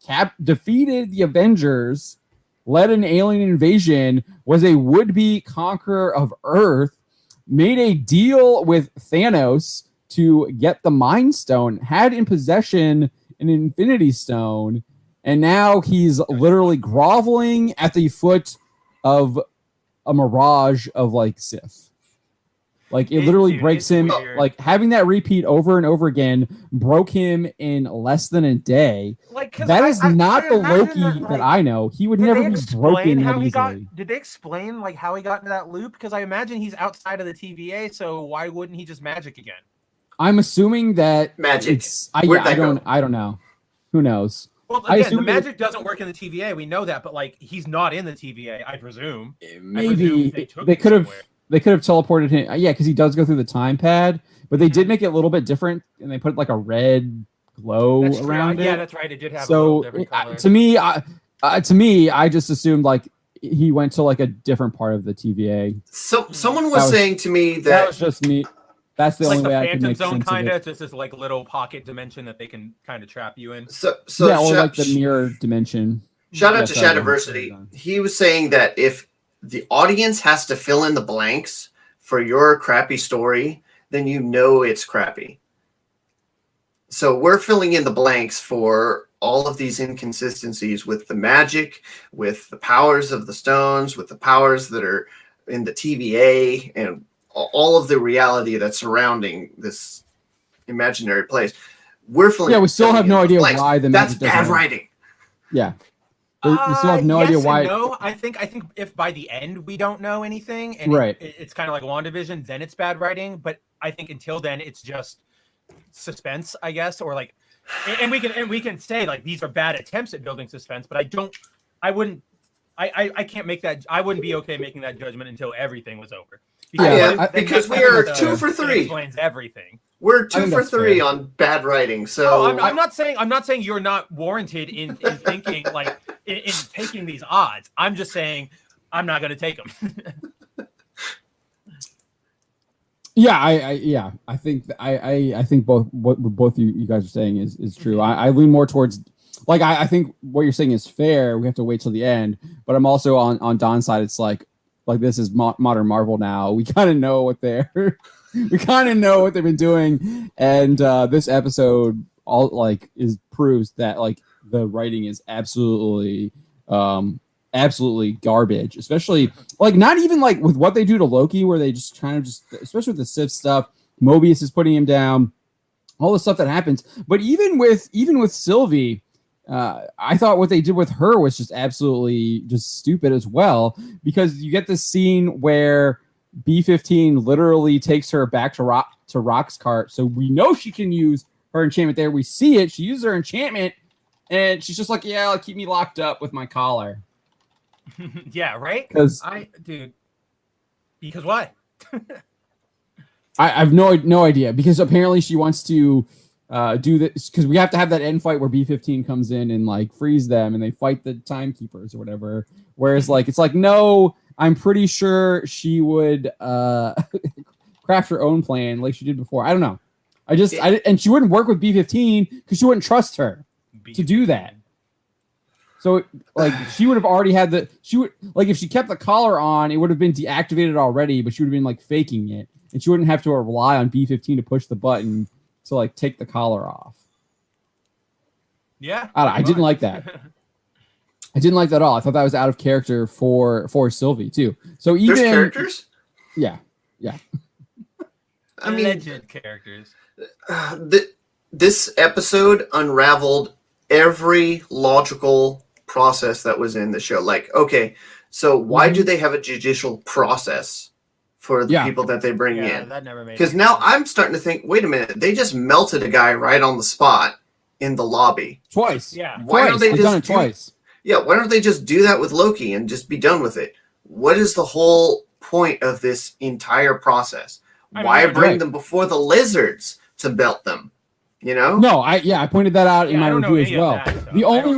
defeated the Avengers led an alien invasion, was a would-be conqueror of Earth, made a deal with Thanos to get the Mind Stone, had in possession an Infinity Stone, and now he's literally groveling at the foot of a mirage of like Sith. Like it literally breaks him. Weird. Like having that repeat over and over again broke him in less than a day. Like that is not the Loki that, that I know. He would never be broken that easily. Did they explain like how he got into that loop? Because I imagine he's outside of the TVA, so why wouldn't he just magic again? I'm assuming that magic. I don't know. Who knows? Well, again, the magic doesn't work in the TVA. We know that, but like he's not in the TVA, I presume. Maybe they could have. They could have teleported him. Yeah, because he does go through the time pad, but they did make it a little bit different, and they put like a red glow around it. Yeah, that's right. It did have. So a different color. To me, I just assumed like he went to like a different part of the TVA. So someone was saying to me that was just me. That's the only way I could make Phantom Zone sense kind of of just this like little pocket dimension that they can kind of trap you in. So yeah, or like the mirror dimension. Shout out to Shadiversity. He was saying that if the audience has to fill in the blanks for your crappy story, then you know it's crappy. So we're filling in the blanks for all of these inconsistencies with the magic, with the powers of the stones, with the powers that are in the TVA, and all of the reality that's surrounding this imaginary place. We're filling. Yeah, we still have no idea why the magic. That's bad writing. Yeah. We still have no idea why. No, I think if by the end we don't know anything, and right, it's kind of like WandaVision, then it's bad writing. But I think until then, it's just suspense, I guess, or like, and we can say like these are bad attempts at building suspense. But I can't make that. I wouldn't be okay making that judgment until everything was over. Because we are 2 for 3. Explains everything. We're 2 for 3 on bad writing. So I'm not saying you're not warranted in thinking like in taking these odds. I'm just saying I'm not going to take them. I think both what you guys are saying is true. I lean more towards like I think what you're saying is fair. We have to wait till the end, but I'm also on Don's side. It's like this is modern Marvel now. We kind of know what they've been doing, and this episode proves that like the writing is absolutely garbage. Especially like not even like with what they do to Loki, where they just kind of especially with the Sif stuff. Mobius is putting him down, all the stuff that happens. But even with Sylvie. I thought what they did with her was just absolutely just stupid as well, because you get this scene where B-15 literally takes her back to Rock's cart, so we know she can use her enchantment there. We see it. She uses her enchantment, and she's just like, yeah, keep me locked up with my collar. Yeah, right? Because why? I have no idea, because apparently she wants to do this because we have to have that end fight where B-15 comes in and like frees them and they fight the timekeepers or whatever. Whereas like it's like, no, I'm pretty sure she would craft her own plan like she did before. I don't know. And she wouldn't work with B-15 because she wouldn't trust her to do that. So like she would have already had if she kept the collar on, it would have been deactivated already, but she would have been like faking it, and she wouldn't have to rely on B-15 to push the button to like take the collar off. Yeah, I didn't like that. I didn't like that at all. I thought that was out of character for Sylvie too. So even there's characters. Yeah. I mean, legend characters. This episode unraveled every logical process that was in the show. Like, okay, so why do they have a judicial process for the people that they bring in? That never made because now I'm starting to think, wait a minute, they just melted a guy right on the spot in the lobby twice. Yeah, why don't they just done it twice? Yeah, why don't they just do that with Loki and just be done with it? What is the whole point of this entire process? Why bring them before the lizards to belt them? You know? No, I pointed that out in my review as well. The only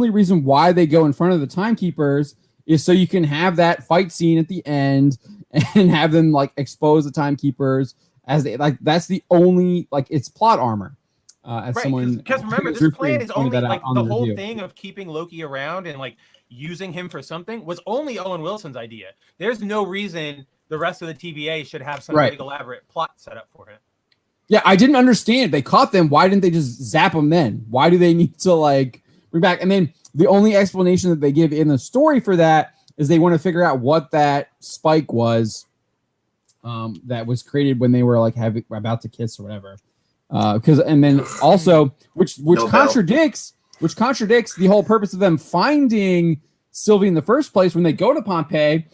reason why they go in front of the timekeepers is so you can have that fight scene at the end and have them like expose the timekeepers as they like. That's the only like it's plot armor. As right, someone, because remember, this plan is only like the whole thing of keeping Loki around and like using him for something was only Owen Wilson's idea. There's no reason the rest of the TVA should have some big elaborate plot set up for him. Yeah, I didn't understand. They caught them. Why didn't they just zap them then? Why do they need to like bring back? And then the only explanation that they give in the story for that is they want to figure out what that spike was that was created when they were like about to kiss or whatever. Because and then also which contradicts the whole purpose of them finding Sylvie in the first place when they go to Pompeii.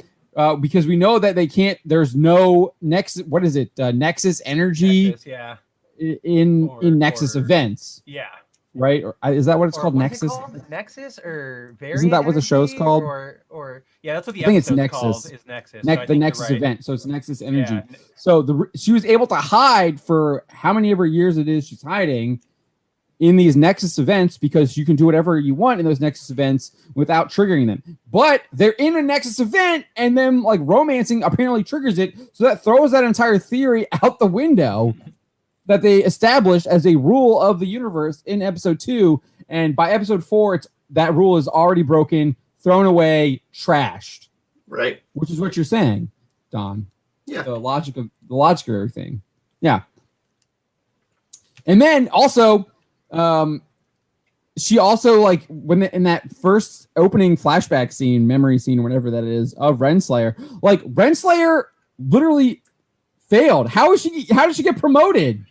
Because we know that they can't. There's no Nexus. What is it? Nexus energy. Nexus, yeah. In Nexus events. Yeah. Right? Or is that what it's called? Nexus. Nexus or variant. Isn't that what the show's called? Or yeah, that's what the I think it's Nexus. Called, is Nexus. The Nexus event. So it's Nexus energy. Yeah. So she was able to hide for how many ever years it is she's hiding in these Nexus events because you can do whatever you want in those Nexus events without triggering them. But they're in a Nexus event and then like romancing apparently triggers it. So that throws that entire theory out the window that they established as a rule of the universe in episode 2. And by episode 4, that rule is already broken, thrown away, trashed. Right. Which is what you're saying, Don. Yeah. The logic of everything. Yeah. And then also, she also like in that first opening flashback scene, memory scene, or whatever that is of Renslayer, like Renslayer literally failed. How did she get promoted?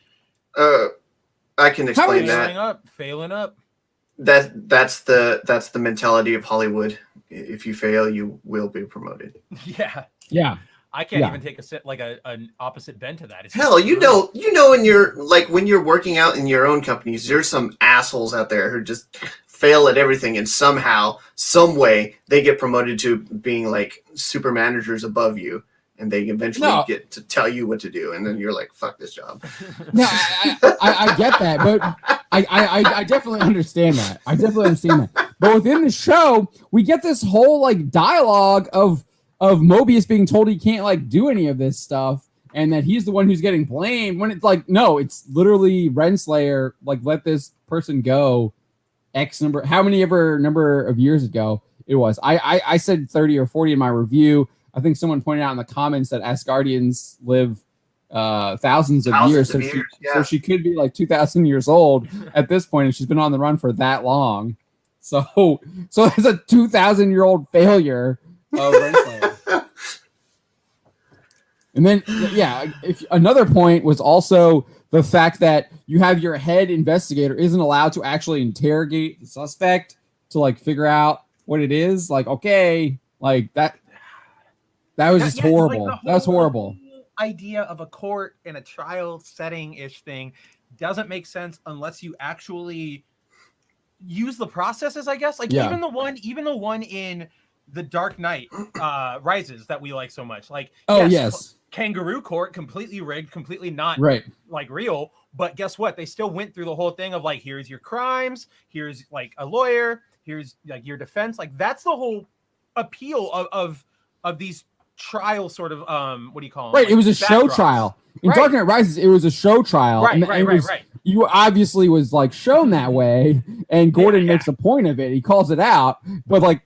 I can explain that. Failing up. That's the mentality of Hollywood. If you fail, you will be promoted. Yeah. Yeah. I can't even take an opposite bent to that. It's hell, you know, when you're working out in your own companies, there's some assholes out there who just fail at everything, and somehow, some way, they get promoted to being like super managers above you, and they eventually get to tell you what to do, and then you're like, "Fuck this job." No, I get that, but I definitely understand that. But within the show, we get this whole like dialogue of Mobius being told he can't like do any of this stuff and that he's the one who's getting blamed when it's like, no, it's literally Renslayer, like let this person go how many ever number of years ago it was. I said 30 or 40 in my review. I think someone pointed out in the comments that Asgardians live thousands of years. So she could be like 2,000 years old at this point, and she's been on the run for that long. So it's a 2,000-year-old failure of Renslayer. And then, if another point was also the fact that you have your head investigator isn't allowed to actually interrogate the suspect to like figure out what it is. Like, okay, like that was just horrible. Like that was horrible. Idea of a court in a trial setting-ish thing doesn't make sense unless you actually use the processes, I guess. Like even the one in The Dark Knight Rises that we like so much. Like, yes. Kangaroo Court, completely rigged, completely not like real. But guess what? They still went through the whole thing of like, here's your crimes, here's like a lawyer, here's like your defense. Like that's the whole appeal of these trial sort of what do you call them? Right, like, it was a show trial. In Dark Knight Rises, it was a show trial. Right. You obviously was like shown that way, and Gordon makes a point of it. He calls it out, but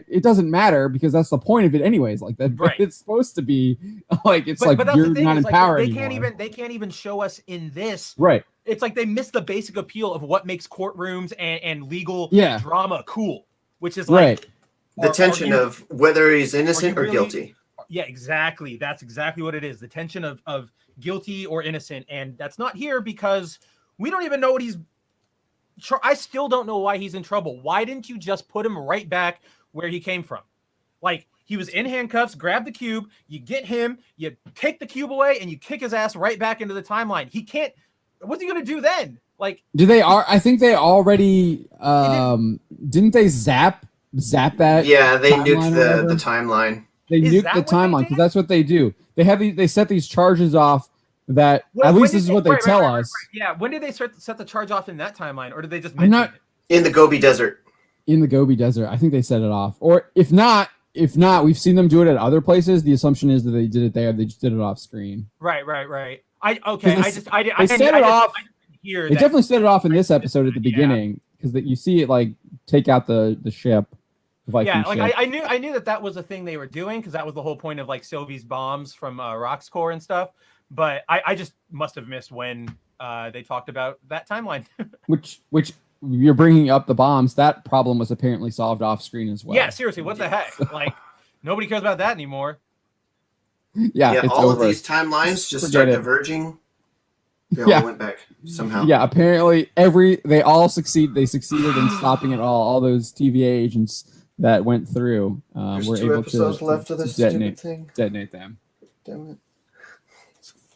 it doesn't matter because that's the point of it, anyways. Like that, it's supposed to be like but you're not empowered anymore. They can't even show us in this. Right. It's like they missed the basic appeal of what makes courtrooms and legal drama cool, which is like the tension of whether he's innocent or guilty. Yeah, exactly. That's exactly what it is. The tension of guilty or innocent, and that's not here because we don't even know what he's. I still don't know why he's in trouble. Why didn't you just put him right back where he came from? Like he was in handcuffs. Grab the cube. You get him. You take the cube away, and you kick his ass right back into the timeline. He can't. What's he gonna do then? Like, I think they already didn't they zap that? Yeah, they nuked the timeline. They nuked the timeline because that's what they do. They set these charges off that at least this is what they tell us. Yeah, when did they set the charge off in that timeline, or did they just mention it? In the Gobi Desert? In the Gobi Desert, I think they set it off. Or if not, we've seen them do it at other places. The assumption is that they did it there. They just did it off screen. Right. I set it off. hear It definitely set it off in this episode at the beginning because that you see it like take out the ship. Yeah, like I knew that was a thing they were doing because that was the whole point of like Sylvie's bombs from Roxcorp and stuff. But I just must have missed when they talked about that timeline. which you're bringing up the bombs. That problem was apparently solved off screen as well. Yeah, seriously, what the heck? Like nobody cares about that anymore. Yeah, it's all over. of these timelines just start diverging. They all went back somehow. Yeah, apparently they all succeeded. They succeeded in stopping it all. All those TVA agents that went through were able to left of this detonate them. Damn it.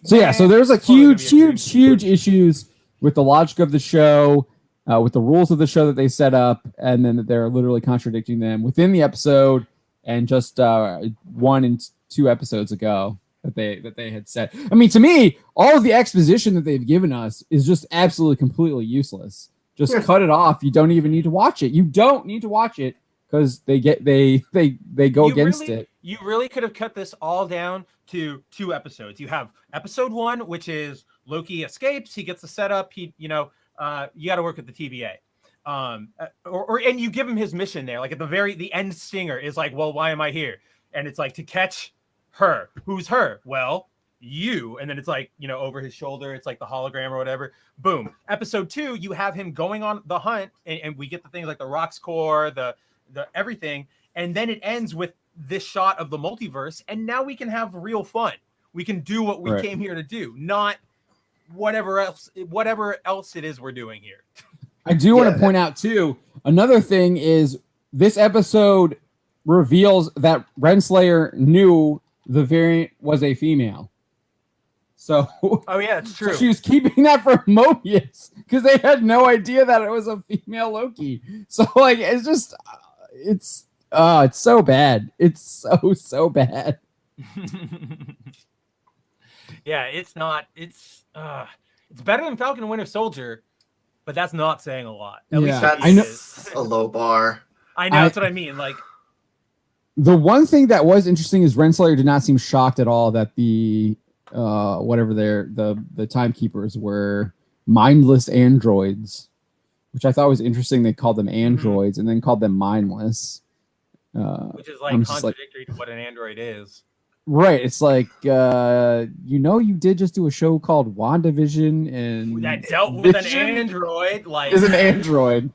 So yeah, so there's like huge issues with the logic of the show, with the rules of the show that they set up, and then that they're literally contradicting them within the episode, and just 1 and 2 episodes ago that they had said. I mean, to me, all of the exposition that they've given us is just absolutely completely useless. Just cut it off. You don't even need to watch it. You don't need to watch it because they go against it. You really could have cut this all down to 2 episodes. You have episode 1, which is Loki escapes. He gets the setup. You got to work with the TVA. And you give him his mission there. Like at the end stinger is like, well, why am I here? And it's like to catch her. Who's her? Well, you. And then it's like, over his shoulder, it's like the hologram or whatever. Boom. Episode 2, you have him going on the hunt, and we get the things like the Roxcorp, the everything, and then it ends with this shot of the multiverse, and now we can have real fun. We can do what we came here to do, not whatever else it is we're doing here. I do want to point out too, another thing is this episode reveals that Renslayer knew the variant was a female. So oh yeah, it's true. So she was keeping that for Mobius because they had no idea that it was a female Loki. So like it's just it's so bad. It's so bad. Yeah, it's not. It's better than Falcon and Winter Soldier, but that's not saying a lot. At least I know a low bar. I know that's what I mean. Like the one thing that was interesting is Renslayer did not seem shocked at all that the whatever the timekeepers were mindless androids, which I thought was interesting. They called them androids and then called them mindless. Which is like contradictory to what an android is. Right. It's like, you did just do a show called WandaVision and that dealt with an android. Like is an android.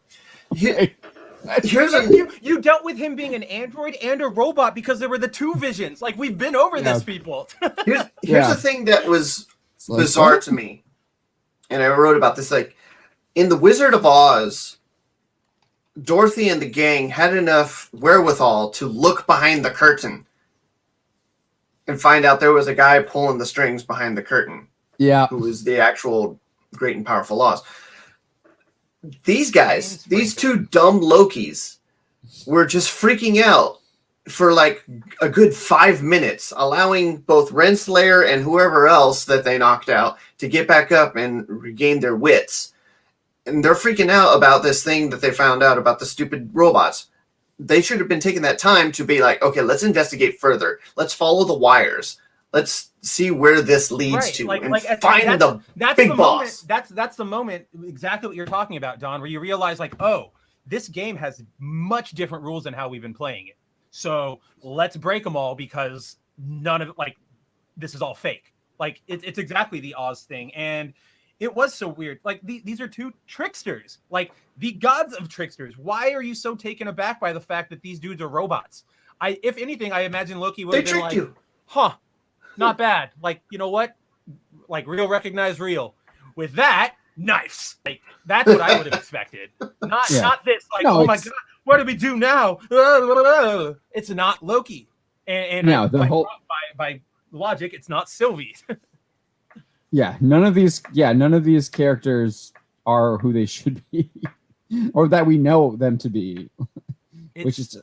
You dealt with him being an android and a robot because there were the 2 visions. Like we've been over this, people. Here's the thing that was bizarre to me, and I wrote about this. Like in The Wizard of Oz, Dorothy and the gang had enough wherewithal to look behind the curtain and find out there was a guy pulling the strings behind the curtain. Yeah. Who was the actual great and powerful Oz. These guys, these 2 dumb Lokis, were just freaking out for like a good 5 minutes, allowing both Renslayer and whoever else that they knocked out to get back up and regain their wits. And they're freaking out about this thing that they found out about the stupid robots. They should have been taking that time to be like, okay, let's investigate further. Let's follow the wires. Let's see where this leads to, and find the big boss. That's the moment, exactly what you're talking about, Don, where you realize, like, oh, this game has much different rules than how we've been playing it. So let's break them all because none of it, like, this is all fake. Like, it's exactly the Oz thing, and it was so weird. Like, these are 2 tricksters, like the gods of tricksters. Why are you so taken aback by the fact that these dudes are robots? If anything, I imagine Loki would have been like, huh. Not bad. Like, you know what? Like, real recognize real. With that, knives. Like, that's what I would have expected. Not this. Like, no, oh my god, what do we do now? It's not Loki. And no, the whole by logic, it's not Sylvie. None of these characters are who they should be, or that we know them to be. Which is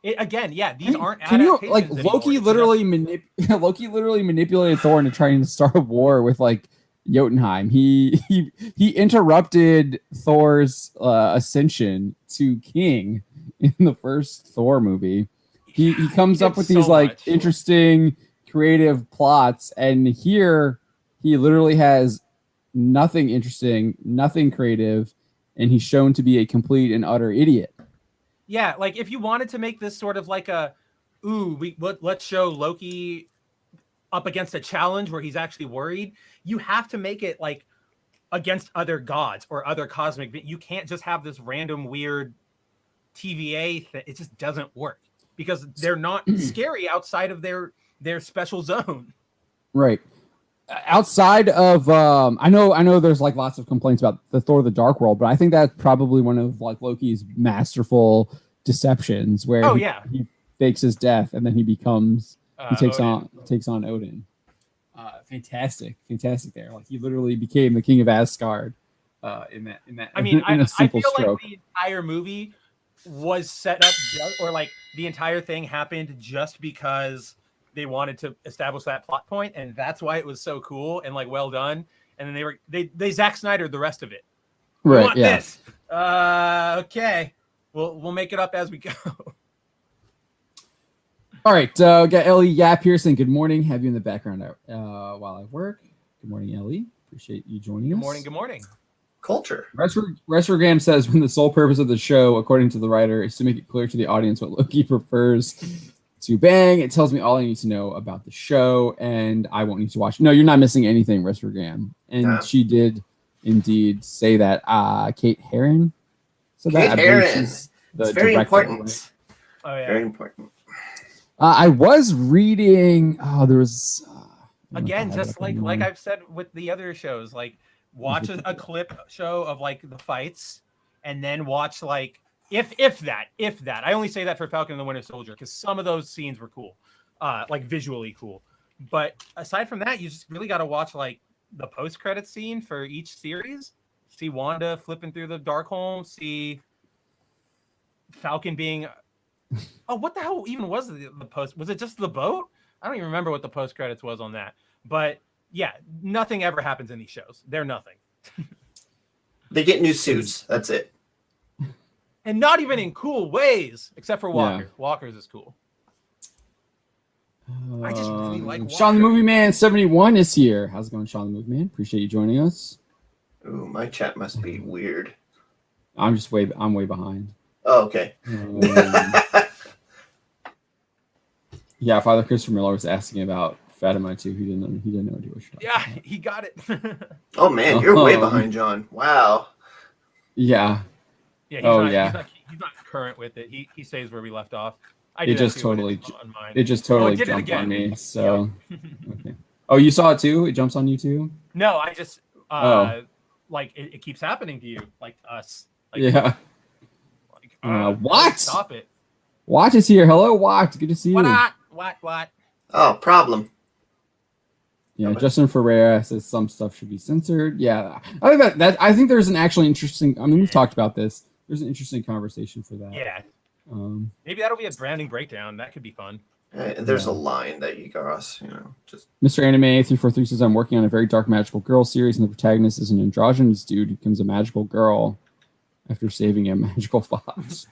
these aren't. Can you like Loki literally manipulated Thor into trying to start a war with like Jotunheim. He interrupted Thor's ascension to king in the first Thor movie. He comes up with these interesting creative plots, and here he literally has nothing interesting, nothing creative, and he's shown to be a complete and utter idiot. Yeah, like if you wanted to make this sort of like let's show Loki up against a challenge where he's actually worried, you have to make it like against other gods or other cosmic. You can't just have this random weird TVA thing. It just doesn't work because they're not scary outside of their special zone. Right. Outside of I know there's like lots of complaints about the Thor the Dark World, but I think that's probably one of like Loki's masterful deceptions where he fakes his death and then he becomes he takes on Odin. Fantastic there. Like he literally became the king of Asgard in that I mean, in a simple I feel stroke. like the entire movie was set up or like the entire thing happened just because they wanted to establish that plot point, and that's why it was so cool and like well done. And then they Zack Snyder the rest of it. Right. We want this. Okay. We'll make it up as we go. All right. We got Ellie Yap Pearson. Good morning. Have you in the background while I work. Good morning, Ellie. Appreciate you joining us. Good morning. Culture. Restrogam says when the sole purpose of the show, according to the writer, is to make it clear to the audience what Loki prefers to bang. It tells me all I need to know about the show, and I won't need to watch. No, you're not missing anything, Restrogam. And she did indeed say that. Kate Herron. So Kate Herron. It's very important. Right? Oh yeah. Very important. I was reading. There was again, just like I've said with the other shows, like watch a clip show of like the fights, and then watch like if that. I only say that for Falcon and the Winter Soldier because some of those scenes were cool, like visually cool. But aside from that, you just really got to watch like the post-credit scene for each series. See Wanda flipping through the Darkholm. See Falcon being. Oh, what the hell even was the post? Was it just the boat? I don't even remember what the post credits was on that. But yeah, nothing ever happens in these shows. They're nothing. They get new suits. That's it. And not even in cool ways, except for Walker. Yeah. Walker's is cool. I just really like Walker. Sean the Movie Man 71 is here. How's it going, Sean the Movie Man? Appreciate you joining us. Ooh, my chat must be weird. I'm way behind. Oh, okay. Yeah, Father Christopher Miller was asking about Fatima too. He didn't know what he was talking Yeah, about. he got it. Oh man, you're way behind, John. Wow. Yeah. Yeah. He's not current with it. He stays where we left off. It just totally jumped on me. So okay. Oh, you saw it too? It jumps on you too? No, I just like it keeps happening to you, like us. Like, yeah. Like, what? Stop it. Watch is here. Hello, Watch. Good to see you. What? Oh, problem. Yeah, Justin Ferreira says some stuff should be censored. Yeah, I think I think there's an actually interesting. I mean, we've talked about this. There's an interesting conversation for that. Yeah. Maybe that'll be a branding breakdown. That could be fun. There's a line that you cross, just. Mr. Anime 343 says I'm working on a very dark magical girl series, and the protagonist is an androgynous dude who becomes a magical girl after saving a magical fox.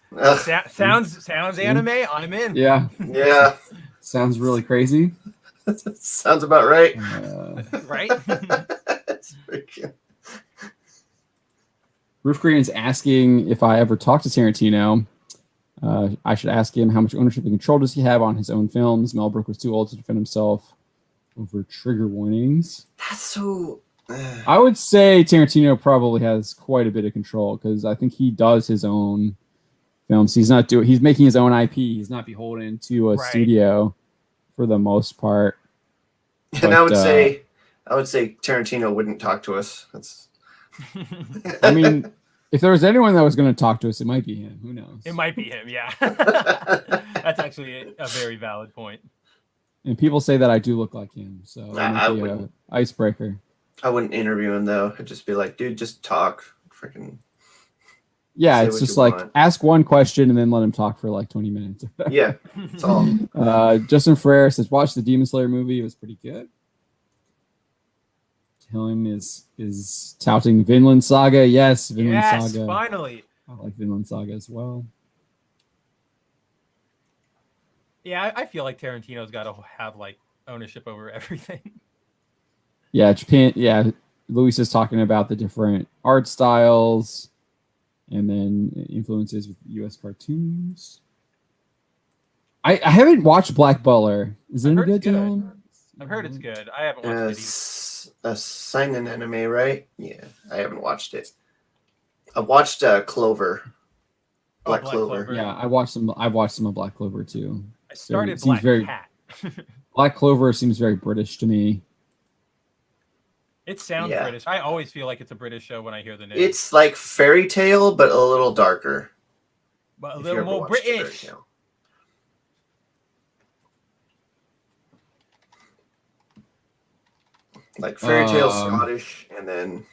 Sounds anime. I'm in. Yeah. Yeah. Sounds really crazy. Sounds about right. Right? Roof Green's asking if I ever talked to Tarantino. I should ask him how much ownership and control does he have on his own films. Mel Brooks was too old to defend himself over trigger warnings. That's so... I would say Tarantino probably has quite a bit of control because I think he does his own films. He's making his own IP. He's not beholden to a studio for the most part. And but, I would say Tarantino wouldn't talk to us. That's. I mean, if there was anyone that was going to talk to us, it might be him. Who knows? It might be him. Yeah, that's actually a very valid point. And people say that I do look like him, so I wouldn't. Icebreaker. I wouldn't interview him though. I'd just be like, dude, just talk. Freaking. Yeah, it's just like ask one question and then let him talk for like 20 minutes. Yeah, that's all. Justin Ferrer says, watch the Demon Slayer movie. It was pretty good. Helen is touting Vinland Saga. Yes, Vinland Saga. Yes, finally. I like Vinland Saga as well. Yeah, I feel like Tarantino's got to have like ownership over everything. Yeah, Japan. Yeah, Luis is talking about the different art styles and then influences with U.S. cartoons. I haven't watched Black Butler. Is it any good, Dylan? I've heard it's good. I haven't watched it A seinen anime, right? Yeah, I haven't watched it. I've watched Clover. Black Clover. Yeah, I've watched some of Black Clover too. I started Black Cat. Black Clover seems very British to me. It sounds British. I always feel like it's a British show when I hear the name. It's like Fairy Tale, but a little darker. But a little more British. Like Fairy Tale Scottish, and then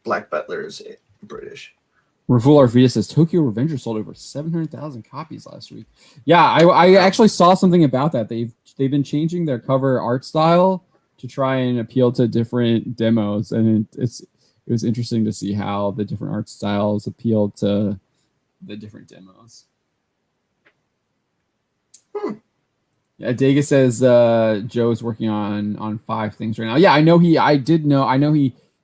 Black Butler is British. Raful Arvita says Tokyo Revenger sold over 700,000 copies last week. Yeah, I actually saw something about that. They've been changing their cover art style to try and appeal to different demos, and it was interesting to see how the different art styles appeal to the different demos. Yeah, Dega says Joe's working on 5 things right now. Yeah, I know he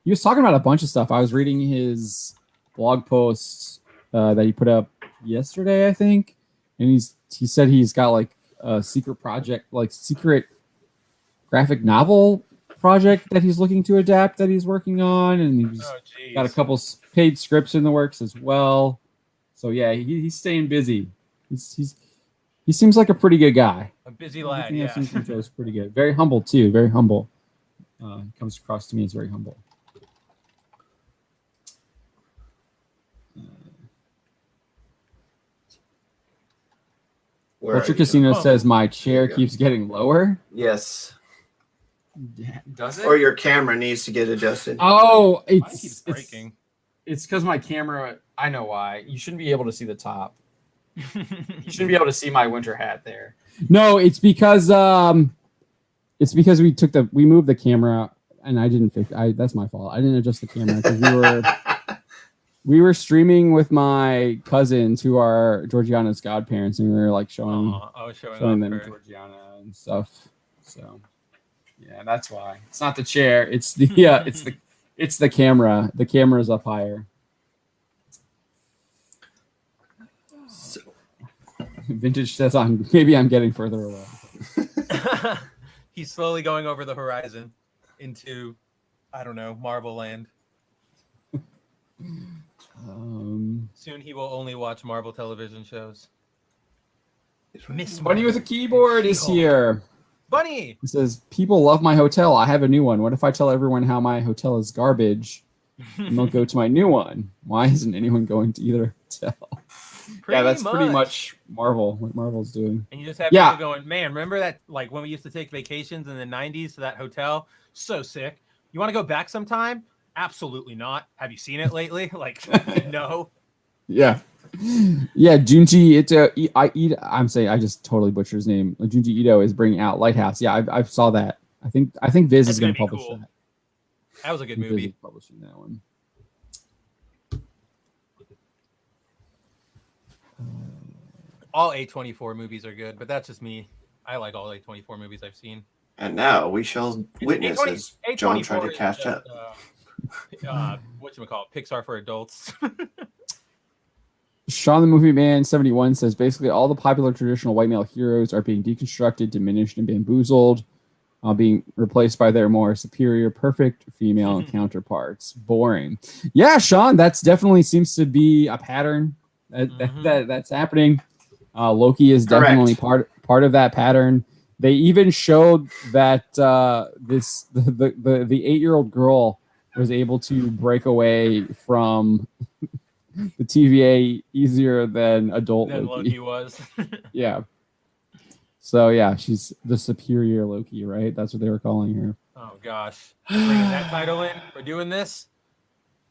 was talking about a bunch of stuff. I was reading his blog posts that he put up yesterday, I think, and he said he's got like a secret project, like secret graphic novel project that he's looking to adapt that he's working on, and he's got a couple paid scripts in the works as well. So yeah, he's staying busy. He seems like a pretty good guy. A busy lad, yeah. I've seen Joe's pretty good. Very humble too. Very humble. Comes across to me as very humble. Ultra Casino says my chair keeps getting lower. Yes. Does it? Or your camera needs to get adjusted. Oh, Mine keeps breaking. It's because my camera. I know why. You shouldn't be able to see the top. You shouldn't be able to see my winter hat there. No, it's because we moved the camera and I didn't fix. That's my fault. I didn't adjust the camera because we were streaming with my cousins who are Georgiana's godparents, and we were like showing them Georgiana and stuff. So yeah, that's why. It's not the chair. It's the it's the camera. The camera's up higher. Vintage says maybe I'm getting further away. He's slowly going over the horizon into, I don't know, Marvel land. Soon he will only watch Marvel television shows. Miss Bunny with a keyboard is here. Bunny! He says, people love my hotel. I have a new one. What if I tell everyone how my hotel is garbage and they'll go to my new one? Why isn't anyone going to either hotel? That's pretty much Marvel, what Marvel's doing. And you just have people going, man, remember that, like when we used to take vacations in the 90s to that hotel? So sick. You want to go back sometime? Absolutely not. Have you seen it lately? Like, no. Yeah. Yeah, Junji Ito. I'm saying I just totally butchered his name. Junji Ito is bringing out Lighthouse. Yeah, I saw that. I think Viz is going to publish that. That was a good movie. Viz is publishing that one. All A24 movies are good, but that's just me. I like all A24 movies I've seen. And now we shall witness as John tried to catch up. Whatchamacallit, Pixar for adults. Sean the Movie Man 71 says basically all the popular traditional white male heroes are being deconstructed, diminished, and bamboozled, being replaced by their more superior, perfect female counterparts. Boring. Yeah, Sean, that's definitely seems to be a pattern that's happening. Loki is definitely part of that pattern. They even showed that the 8-year-old girl was able to break away from the TVA easier than adult Loki was. Yeah. So yeah, she's the superior Loki, right? That's what they were calling her. Oh gosh, bringing that title in. We're doing this.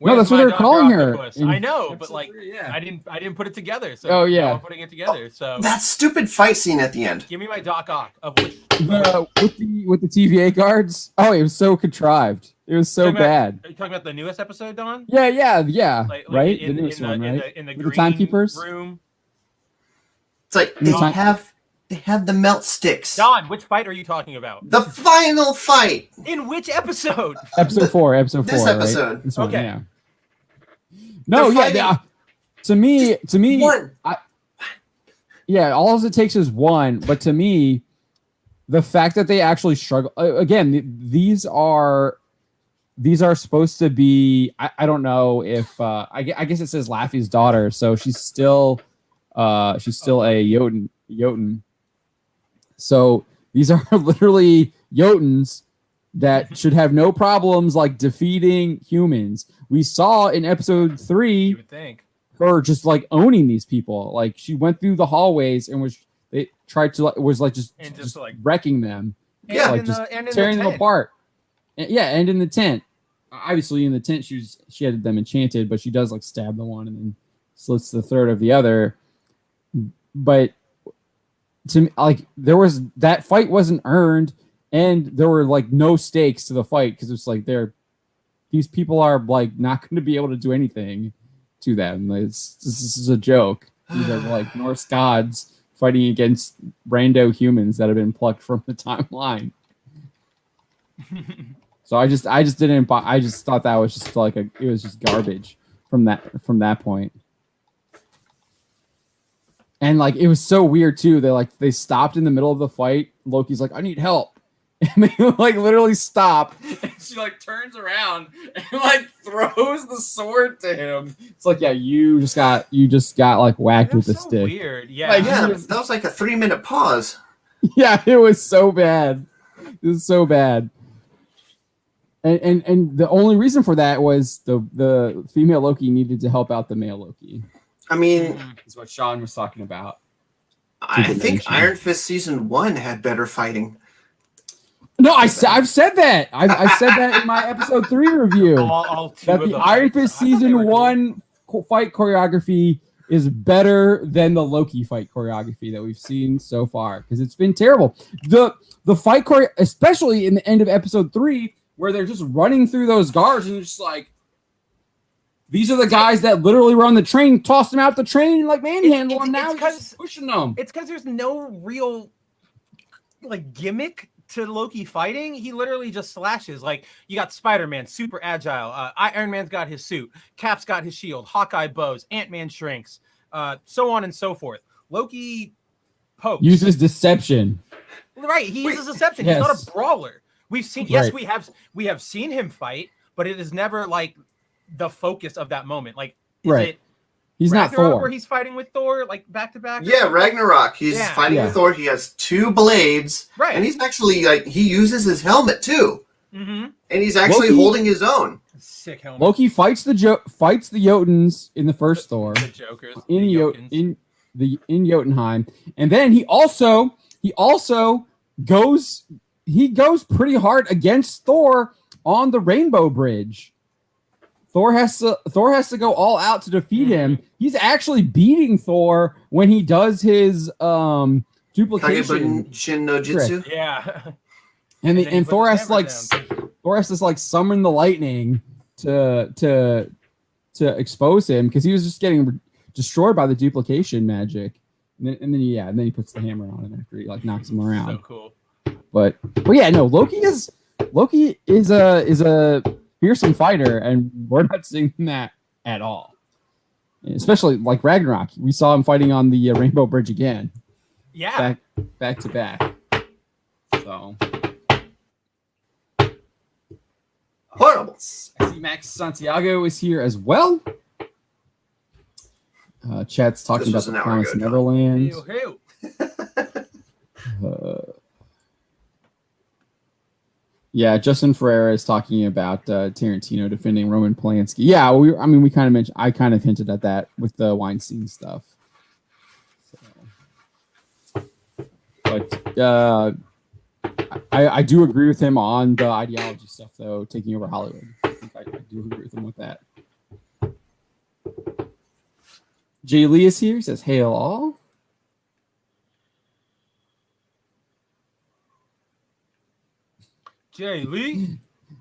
No, that's what they're calling her. I know, but like, I didn't put it together. So oh yeah, I'm putting it together. So that stupid fight scene at the end. Give me my Doc Ock of which with the TVA guards. Oh, it was so contrived. It was so bad. Are you talking about the newest episode, Don? Yeah. Like right, in the one, right? In the green timekeepers room. It's like, did you have They had the melt sticks. John, which fight are you talking about? The final fight. In which episode? Episode 4. This episode. Right? This one, Okay. yeah. No, yeah. To me, one. all it takes is one. But to me, the fact that they actually struggle again, these are supposed to be. I don't know if I guess it says Laffy's daughter, so she's still a Jotun. So these are literally Jotuns that should have no problems like defeating humans. We saw in episode 3 You would think. her just like owning these people. Like she went through the hallways and was just wrecking them. Yeah, like just tearing them apart. And in the tent. Obviously in the tent she had them enchanted, but she does like stab the one and then slits the throat of the other. But to me, like that fight wasn't earned, and there were like no stakes to the fight because it's like these people are like not going to be able to do anything to them. This is a joke. These are like Norse gods fighting against rando humans that have been plucked from the timeline. So I just thought that was just like it was just garbage from that point. And like it was so weird too. They stopped in the middle of the fight. Loki's like, I need help. And they like literally stop. And she like turns around and like throws the sword to him. It's like, yeah, you just got like whacked with the stick. Weird. Yeah. Like, yeah, that was like a 3-minute pause. Yeah, it was so bad. It was so bad. And the only reason for that was the female Loki needed to help out the male Loki. I mean, is what Sean was talking about. I think Iron Fist season 1 had better fighting. No, I've said that. I've said that in my episode 3 review. That the Iron Fist season 1 fight choreography is better than the Loki fight choreography that we've seen so far because it's been terrible. The fight especially in the end of episode 3, where they're just running through those guards and just like. These are the guys that literally were on the train, tossed them out the train, like manhandle them. Now he's pushing them. It's because there's no real like gimmick to Loki fighting. He literally just slashes. Like you got Spider-Man, super agile. Iron Man's got his suit. Cap's got his shield. Hawkeye bows. Ant-Man shrinks. So on and so forth. Loki pokes. Uses deception. Right, he uses deception. Yes. He's not a brawler. We've seen. Yes, we have seen him fight, but it is never like. The focus of that moment, like is it he's Ragnarok not Thor where he's fighting with Thor like back to back. Yeah, Ragnarok. He's fighting with Thor. He has 2 blades, right? And he's actually like he uses his helmet too, and he's actually holding his own. Sick helmet. Loki fights the Jotuns in the first Thor. The Jokers in Jotunheim, and then he also goes pretty hard against Thor on the Rainbow Bridge. Thor has to go all out to defeat him. He's actually beating Thor when he does his duplication Shin no Jutsu. Yeah. And Thor has to like summon the lightning to expose him because he was just getting destroyed by the duplication magic. And then he puts the hammer on him after he like knocks him around. So cool. But yeah, no, Loki is a fearsome fighter, and we're not seeing that at all. Especially like Ragnarok, we saw him fighting on the Rainbow Bridge again. Yeah, back to back. So horrible. I see Max Santiago is here as well. Chat's talking about the Promised Neverland. Yeah, Justin Ferreira is talking about Tarantino defending Roman Polanski. Yeah, we kind of mentioned. I kind of hinted at that with the Weinstein stuff. So. But I do agree with him on the ideology stuff, though, taking over Hollywood. I do agree with him with that. Jay Lee is here. He says, "Hail all." Jay Lee.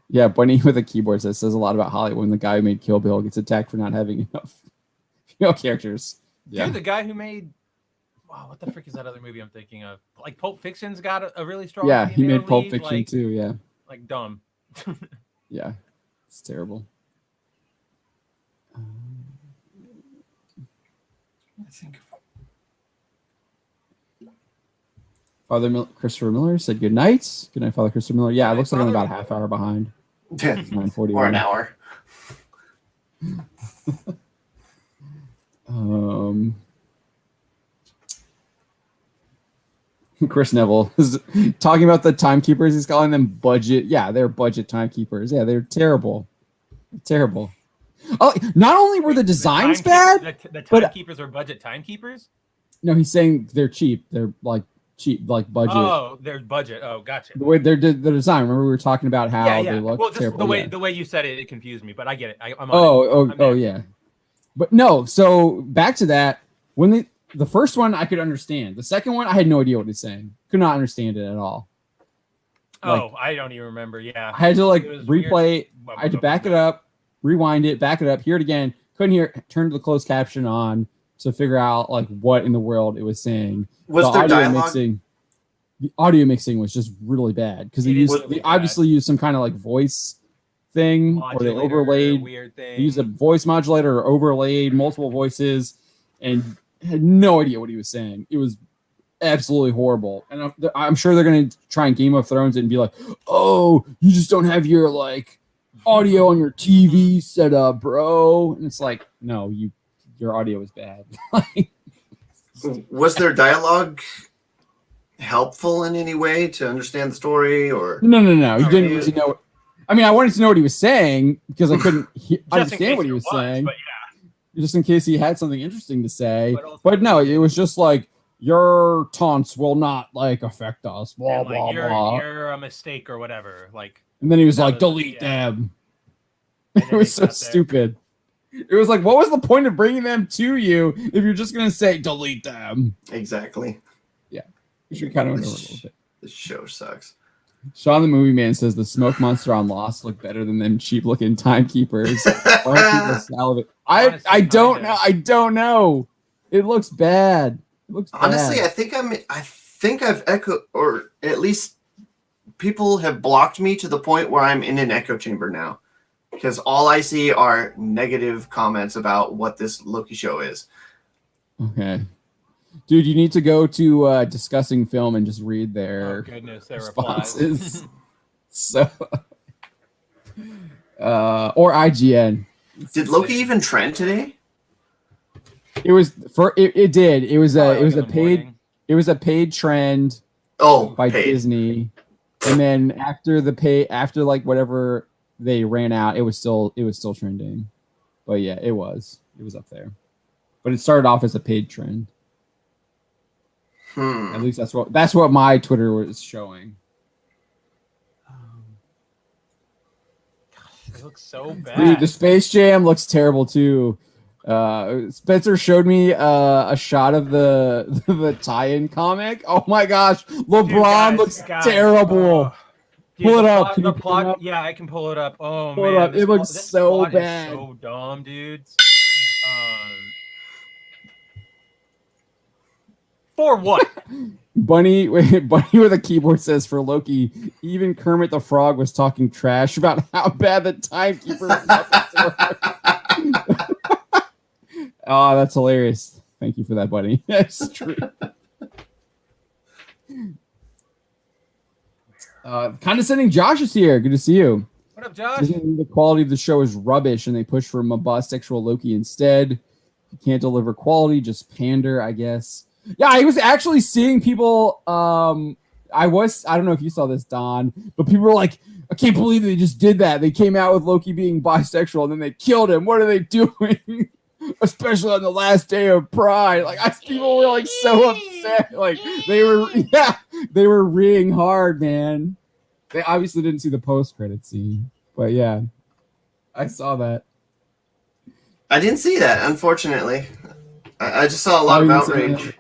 Yeah, Bunny with a keyboard says a lot about Hollywood when the guy who made Kill Bill gets attacked for not having enough female characters. Yeah. Dude, the guy who made wow, what the frick is that other movie I'm thinking of? Like Pulp Fiction's got a really strong. Yeah, he made Pulp lead, Fiction like, too. Yeah, like dumb. yeah, it's terrible. I think. Christopher Miller said good night. Good night, Father Christopher Miller. Yeah, Good it night, looks like I'm Father. about a half hour behind. 9:41. Or an hour. Chris Neville is talking about the timekeepers. He's calling them budget. Yeah, they're budget timekeepers. Yeah, they're terrible. Terrible. Oh, not only were the designs bad, The but timekeepers are budget timekeepers. no, he's saying they're cheap. They're like cheap, like budget. Oh, their budget. Oh, gotcha. The way the design. Remember we were talking about how Yeah, yeah. they look Well, just terrible. the way you said it, it confused me, but I get it. I'm Oh, yeah. But no, so back to that. When the first one I could understand. The second one I had no idea what he's saying. Could not understand it at all. Oh, I don't even remember. Yeah. I had to like It was replay. weird. I had to back it up, rewind it, back it up, hear it again. Couldn't hear. Turned the closed caption on to figure out like what in the world it was saying. Was there dialogue? Mixing? The audio mixing was just really bad because they obviously used some kind of like voice thing, Modulator, or they overlaid weird thing. They used a voice modulator or overlaid multiple voices, and had no idea what he was saying. It was absolutely horrible. And I'm sure they're going to try and Game of Thrones it and be like, "Oh, you just don't have your like audio on your TV set up, bro." And it's like, no, your audio is bad. Was their dialogue helpful in any way to understand the story, or No. You didn't really know. I mean, I wanted to know what he was saying because I couldn't understand what he was saying. But just in case he had something interesting to say. But no, it was just like, your taunts will not like affect us, blah, blah, blah. You're a mistake or whatever. Like, and then he was like, delete them. It was so stupid. It was like, what was the point of bringing them to you if you're just going to say delete them? Exactly. Yeah. You should kind of know a little bit. This show sucks. Sean the Movie Man says the smoke monster on Lost look better than them cheap looking timekeepers. I don't know. I don't know. It looks bad. It looks honestly bad. I think I've echoed, or at least people have blocked me to the point where I'm in an echo chamber now, because all I see are negative comments about what this Loki show is. Okay. Dude, you need to go to Discussing Film and just read their responses. So, or IGN. Did Loki even trend today? It was it did. It was a paid trend. By paid. Disney, and then after like whatever they ran out, it was still trending. But yeah, it was up there. But it started off as a paid trend. At least that's what my Twitter was showing. It looks so bad. Dude, the Space Jam looks terrible too. Spencer showed me a shot of the tie-in comic. Oh my gosh, LeBron looks terrible. Pull it up. The plot, yeah, I can pull it up. Oh pull man, it looks so bad. So dumb, dudes. For what? Bunny with a keyboard says for Loki, even Kermit the Frog was talking trash about how bad the timekeeper were. Oh, that's hilarious. Thank you for that, Bunny. That's true. Condescending Josh is here. Good to see you. What up, Josh? The quality of the show is rubbish, and they push for bisexual Loki instead. You can't deliver quality, just pander, I guess. Yeah, I was actually seeing people. I don't know if you saw this, Don, but people were like, I can't believe they just did that. They came out with Loki being bisexual and then they killed him. What are they doing? Especially on the last day of Pride. Like, people were like so upset. Like they were reading hard, man. They obviously didn't see the post-credit scene, but yeah, I saw that. I didn't see that, unfortunately. I just saw a lot of outrage.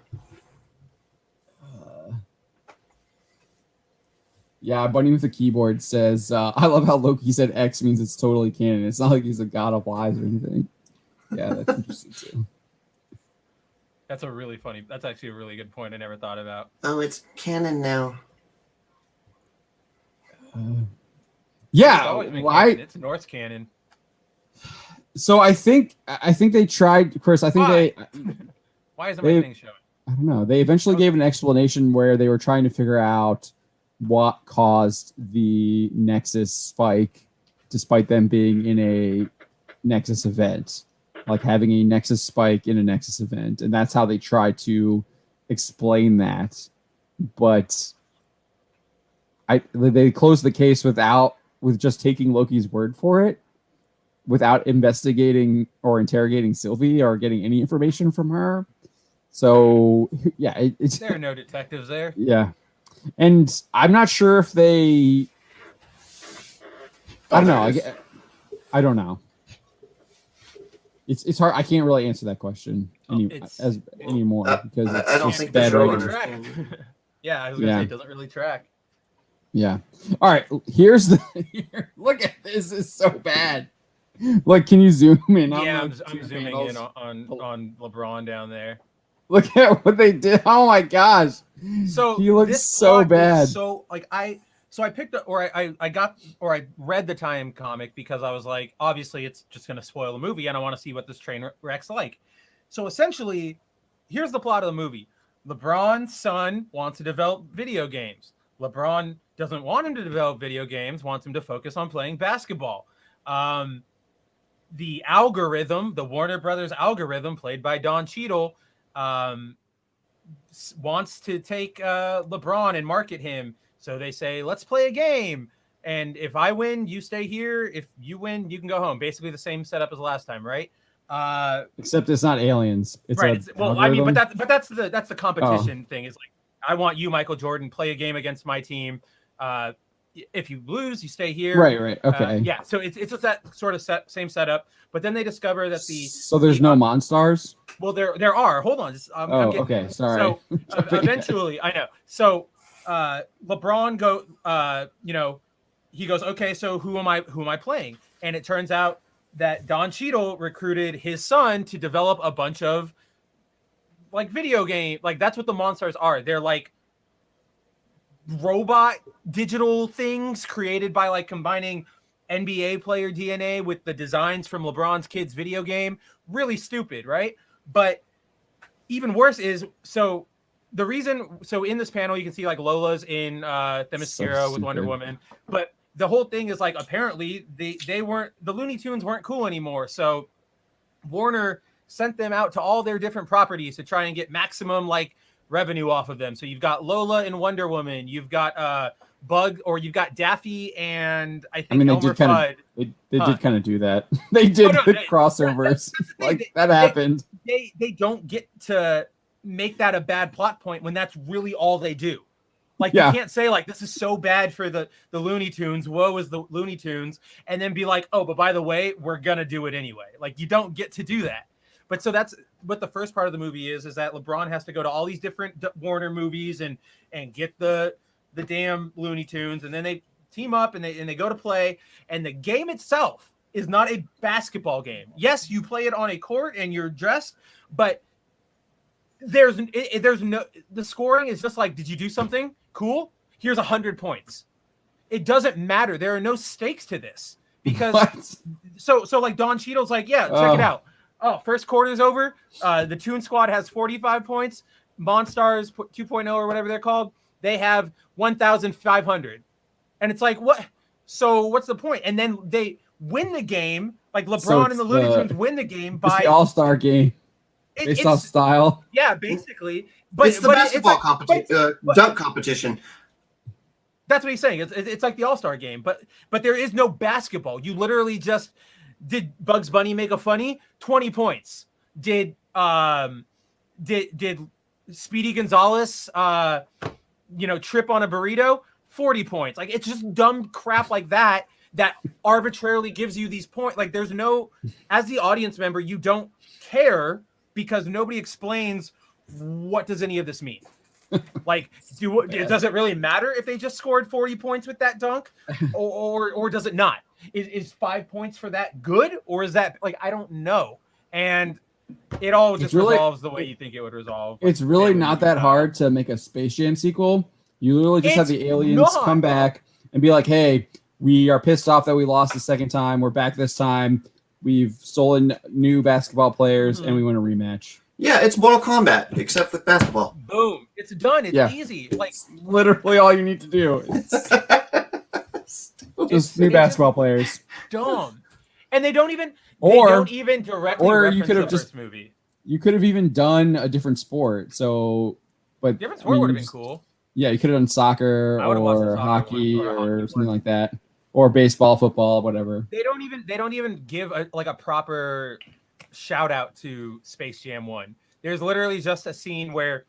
Yeah, Bunny with a keyboard says, I love how Loki said X means it's totally canon. It's not like he's a god of lies or anything. Yeah, that's interesting too. That's a really funny. That's actually a really good point I never thought about. Oh, it's canon now. Yeah, why? It's Norse canon. So I think they tried, Chris. I think Why? Why isn't my thing showing? I don't know. They eventually gave an explanation where they were trying to figure out what caused the Nexus spike, despite them being in a Nexus event, like having a Nexus spike in a Nexus event, and that's how they tried to explain that. But they closed the case with just taking Loki's word for it, without investigating or interrogating Sylvie or getting any information from her. So yeah, there are no detectives there. Yeah, and I'm not sure if they. I don't know. I don't know. It's hard. I can't really answer that question anymore because I don't think the show Yeah, I was gonna say it doesn't really track. Yeah. All right. Here's look at this. It's so bad. Like, can you zoom in? Yeah, I'm zooming in on LeBron down there. Look at what they did. Oh my gosh. So he looks so bad. So like I picked up I read the Time comic because I was like, obviously it's just gonna spoil the movie and I want to see what this train wreck's like. So essentially, here's the plot of the movie. LeBron's son wants to develop video games. LeBron doesn't want him to develop video games, wants him to focus on playing basketball. The algorithm, the Warner Brothers algorithm, played by Don Cheadle, wants to take LeBron and market him. So they say, let's play a game. And if I win, you stay here. If you win, you can go home. Basically the same setup as last time, right? Except it's not aliens. It's right. I mean, but that's the competition thing. Is like, I want you, Michael Jordan, play a game against my team. If you lose, you stay here. Right. Okay. Yeah. So it's just that sort of same setup. But then they discover that there's no Monstars. Well, there are. Hold on. Okay. Sorry. So eventually, I know. So LeBron he goes, okay. So who am I playing? And it turns out that Don Cheadle recruited his son to develop a bunch of like video game. Like that's what the Monstars are. They're like robot digital things created by like combining NBA player DNA with the designs from LeBron's kids video game. Really stupid, right? But even worse is in this panel you can see like Lola's in Themyscira with Wonder Woman, but the whole thing is like apparently the Looney Tunes weren't cool anymore, so Warner sent them out to all their different properties to try and get maximum like revenue off of them. So you've got Lola and Wonder Woman, you've got you've got Daffy and I think Elmer Fudd. They did kind of do that. They did crossovers. That happened. They don't get to make that a bad plot point when that's really all they do. Like you can't say like this is so bad for the Looney Tunes, woe is the Looney Tunes, and then be like, oh, but by the way, we're gonna do it anyway. Like you don't get to do that. But so that's what the first part of the movie is that LeBron has to go to all these different Warner movies and get the damn Looney Tunes, and then they team up and they go to play, and the game itself is not a basketball game. Yes, you play it on a court and you're dressed, but there's no, the scoring is just like, did you do something cool? Here's 100 points. It doesn't matter. There are no stakes to this because so like Don Cheadle's like, yeah, check it out. Oh, first quarter's over. The Toon Squad has 45 points. Monstars 2.0 or whatever they're called, they have 1,500. And it's like, what? So what's the point? And then they win the game. Like LeBron and the Looney Tunes win the game by the All-Star game. Based off style. Yeah, basically. But it's the basketball competition, dunk competition. That's what he's saying. It's like the All-Star game, but there is no basketball. You literally just did Bugs Bunny make a funny? 20 points. Did Speedy Gonzalez trip on a burrito? 40 points. Like it's just dumb crap like that arbitrarily gives you these points. Like there's no, as the audience member, you don't care because nobody explains what does any of this mean. Like, does it really matter if they just scored 40 points with that dunk, or does it not? Is 5 points for that good, or is that like I don't know? And It all just really, resolves the way you think it would resolve. It's really not that hard to make a Space Jam sequel. You literally just have the aliens come back and be like, hey, we are pissed off that we lost the second time. We're back this time. We've stolen new basketball players, and we want a rematch. Yeah, it's Mortal Kombat, except with basketball. Boom. It's done. It's easy. Like it's literally all you need to do. Just new basketball players. Dumb. And they don't even directly you could have the first movie. You could have even done a different sport. But different sport would have been cool. Yeah, you could have done soccer or hockey or something like that, or baseball, football, whatever. They don't even give a proper shout out to Space Jam 1. There's literally just a scene where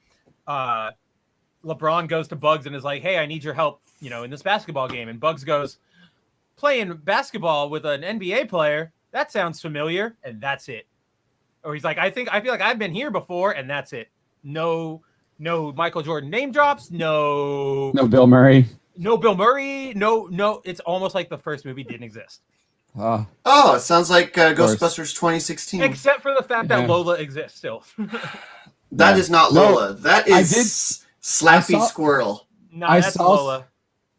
LeBron goes to Bugs and is like, "Hey, I need your help, in this basketball game." And Bugs goes, "Playing basketball with an NBA player? That sounds familiar." And that's it. Or he's like, I feel like I've been here before, and that's it. No Michael Jordan name drops. No Bill Murray. No Bill Murray. No. It's almost like the first movie didn't exist. It sounds like Ghostbusters 2016. Except for the fact that Lola exists still. That is not Lola. That is Slappy Squirrel. No, that's Lola.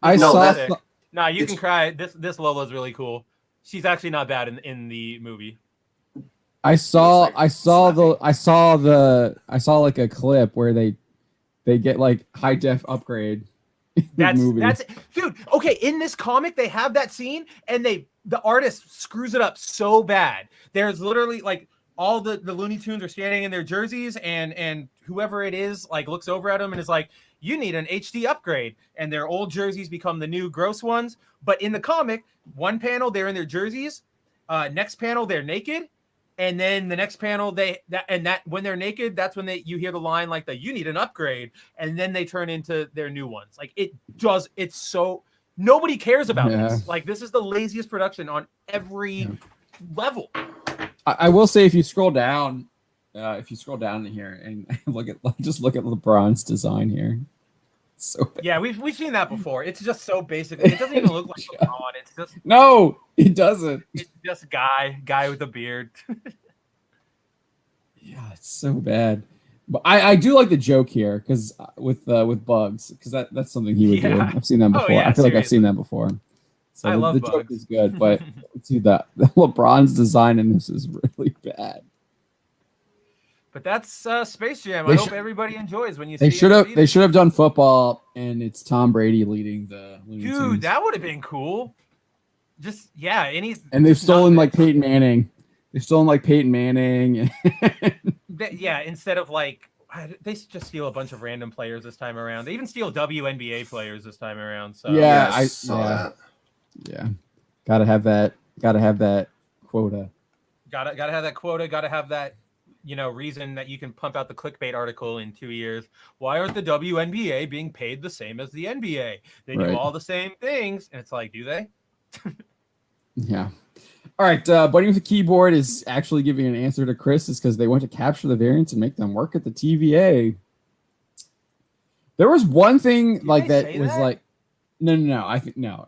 You can cry. This Lola is really cool. She's actually not bad in the movie. I saw like a clip where they get like high def upgrade. That's dude. Okay, in this comic they have that scene and the artist screws it up so bad. There's literally like all the Looney Tunes are standing in their jerseys and whoever it is like looks over at them and is like, "You need an HD upgrade," and their old jerseys become the new gross ones. But in the comic, one panel they're in their jerseys, next panel they're naked. And then the next panel, when they're naked, that's when you hear the line like "you need an upgrade," and then they turn into their new ones. Like it's so nobody cares about this. Like this is the laziest production on every level. I will say if you scroll down in here and look at LeBron's design here. So bad. Yeah, we've seen that before. It's just so basic. It doesn't even look like LeBron. It's just no, it doesn't. It's just guy with a beard. Yeah, it's so bad. But I do like the joke here because with Bugs because that's something he would do. I've seen that before. I feel like I've seen that before. So I love the Bugs. joke is good, but see the LeBron's design in this is really bad. But that's Space Jam. I hope everybody enjoys when you see it. They should have done football, and it's Tom Brady leading the Looney Tunes. Dude, that would have been cool. Just and they've stolen like Peyton Manning. They've stolen like Peyton Manning. Instead of like they just steal a bunch of random players this time around. They even steal WNBA players this time around. So I saw that. Yeah, gotta have that quota. Gotta have that quota. Gotta have that. Reason that you can pump out the clickbait article in 2 years. Why aren't the WNBA being paid the same as the NBA? They do all the same things. And it's like, do they? Yeah. All right. Buddy with the keyboard is actually giving an answer to Chris is because they want to capture the variants and make them work at the TVA. There was one thing like that was like, no. I think no.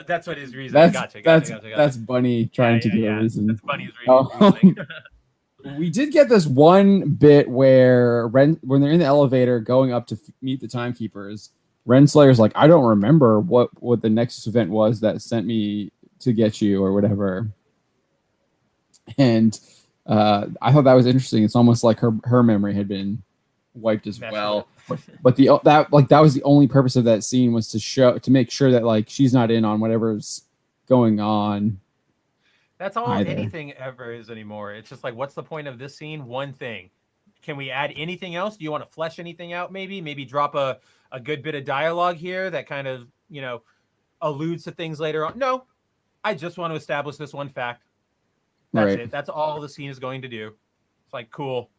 That's what his reason. Gotcha. That's Bunny trying to get a reason. That's Bunny's reason. We did get this one bit where when they're in the elevator going up to meet the timekeepers, Renslayer's like, I don't remember what the Nexus event was that sent me to get you or whatever. And I thought that was interesting. It's almost like her memory had been wiped as well. But that was the only purpose of that scene was to make sure that like she's not in on whatever's going on. That's all anything ever is anymore. It's just like, what's the point of this scene? One thing. Can we add anything else? Do you want to flesh anything out? Maybe drop a good bit of dialogue here that kind of, alludes to things later on. No, I just want to establish this one fact. That's it. That's all the scene is going to do. It's like, cool.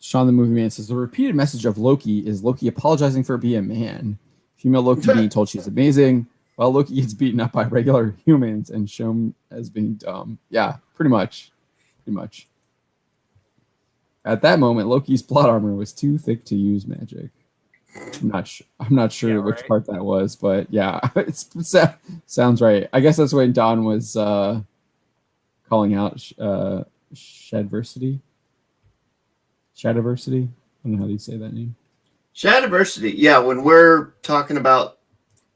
Sean the Movie Man says, the repeated message of Loki is Loki apologizing for being a man. Female Loki being told she's amazing, while Loki gets beaten up by regular humans and shown as being dumb. Yeah, pretty much. At that moment, Loki's plot armor was too thick to use magic. I'm not sure which part that was, but yeah, it sounds right. I guess that's when Don was calling out Shadversity. Shadiversity. I don't know how you say that name. Shadiversity. Yeah, when we're talking about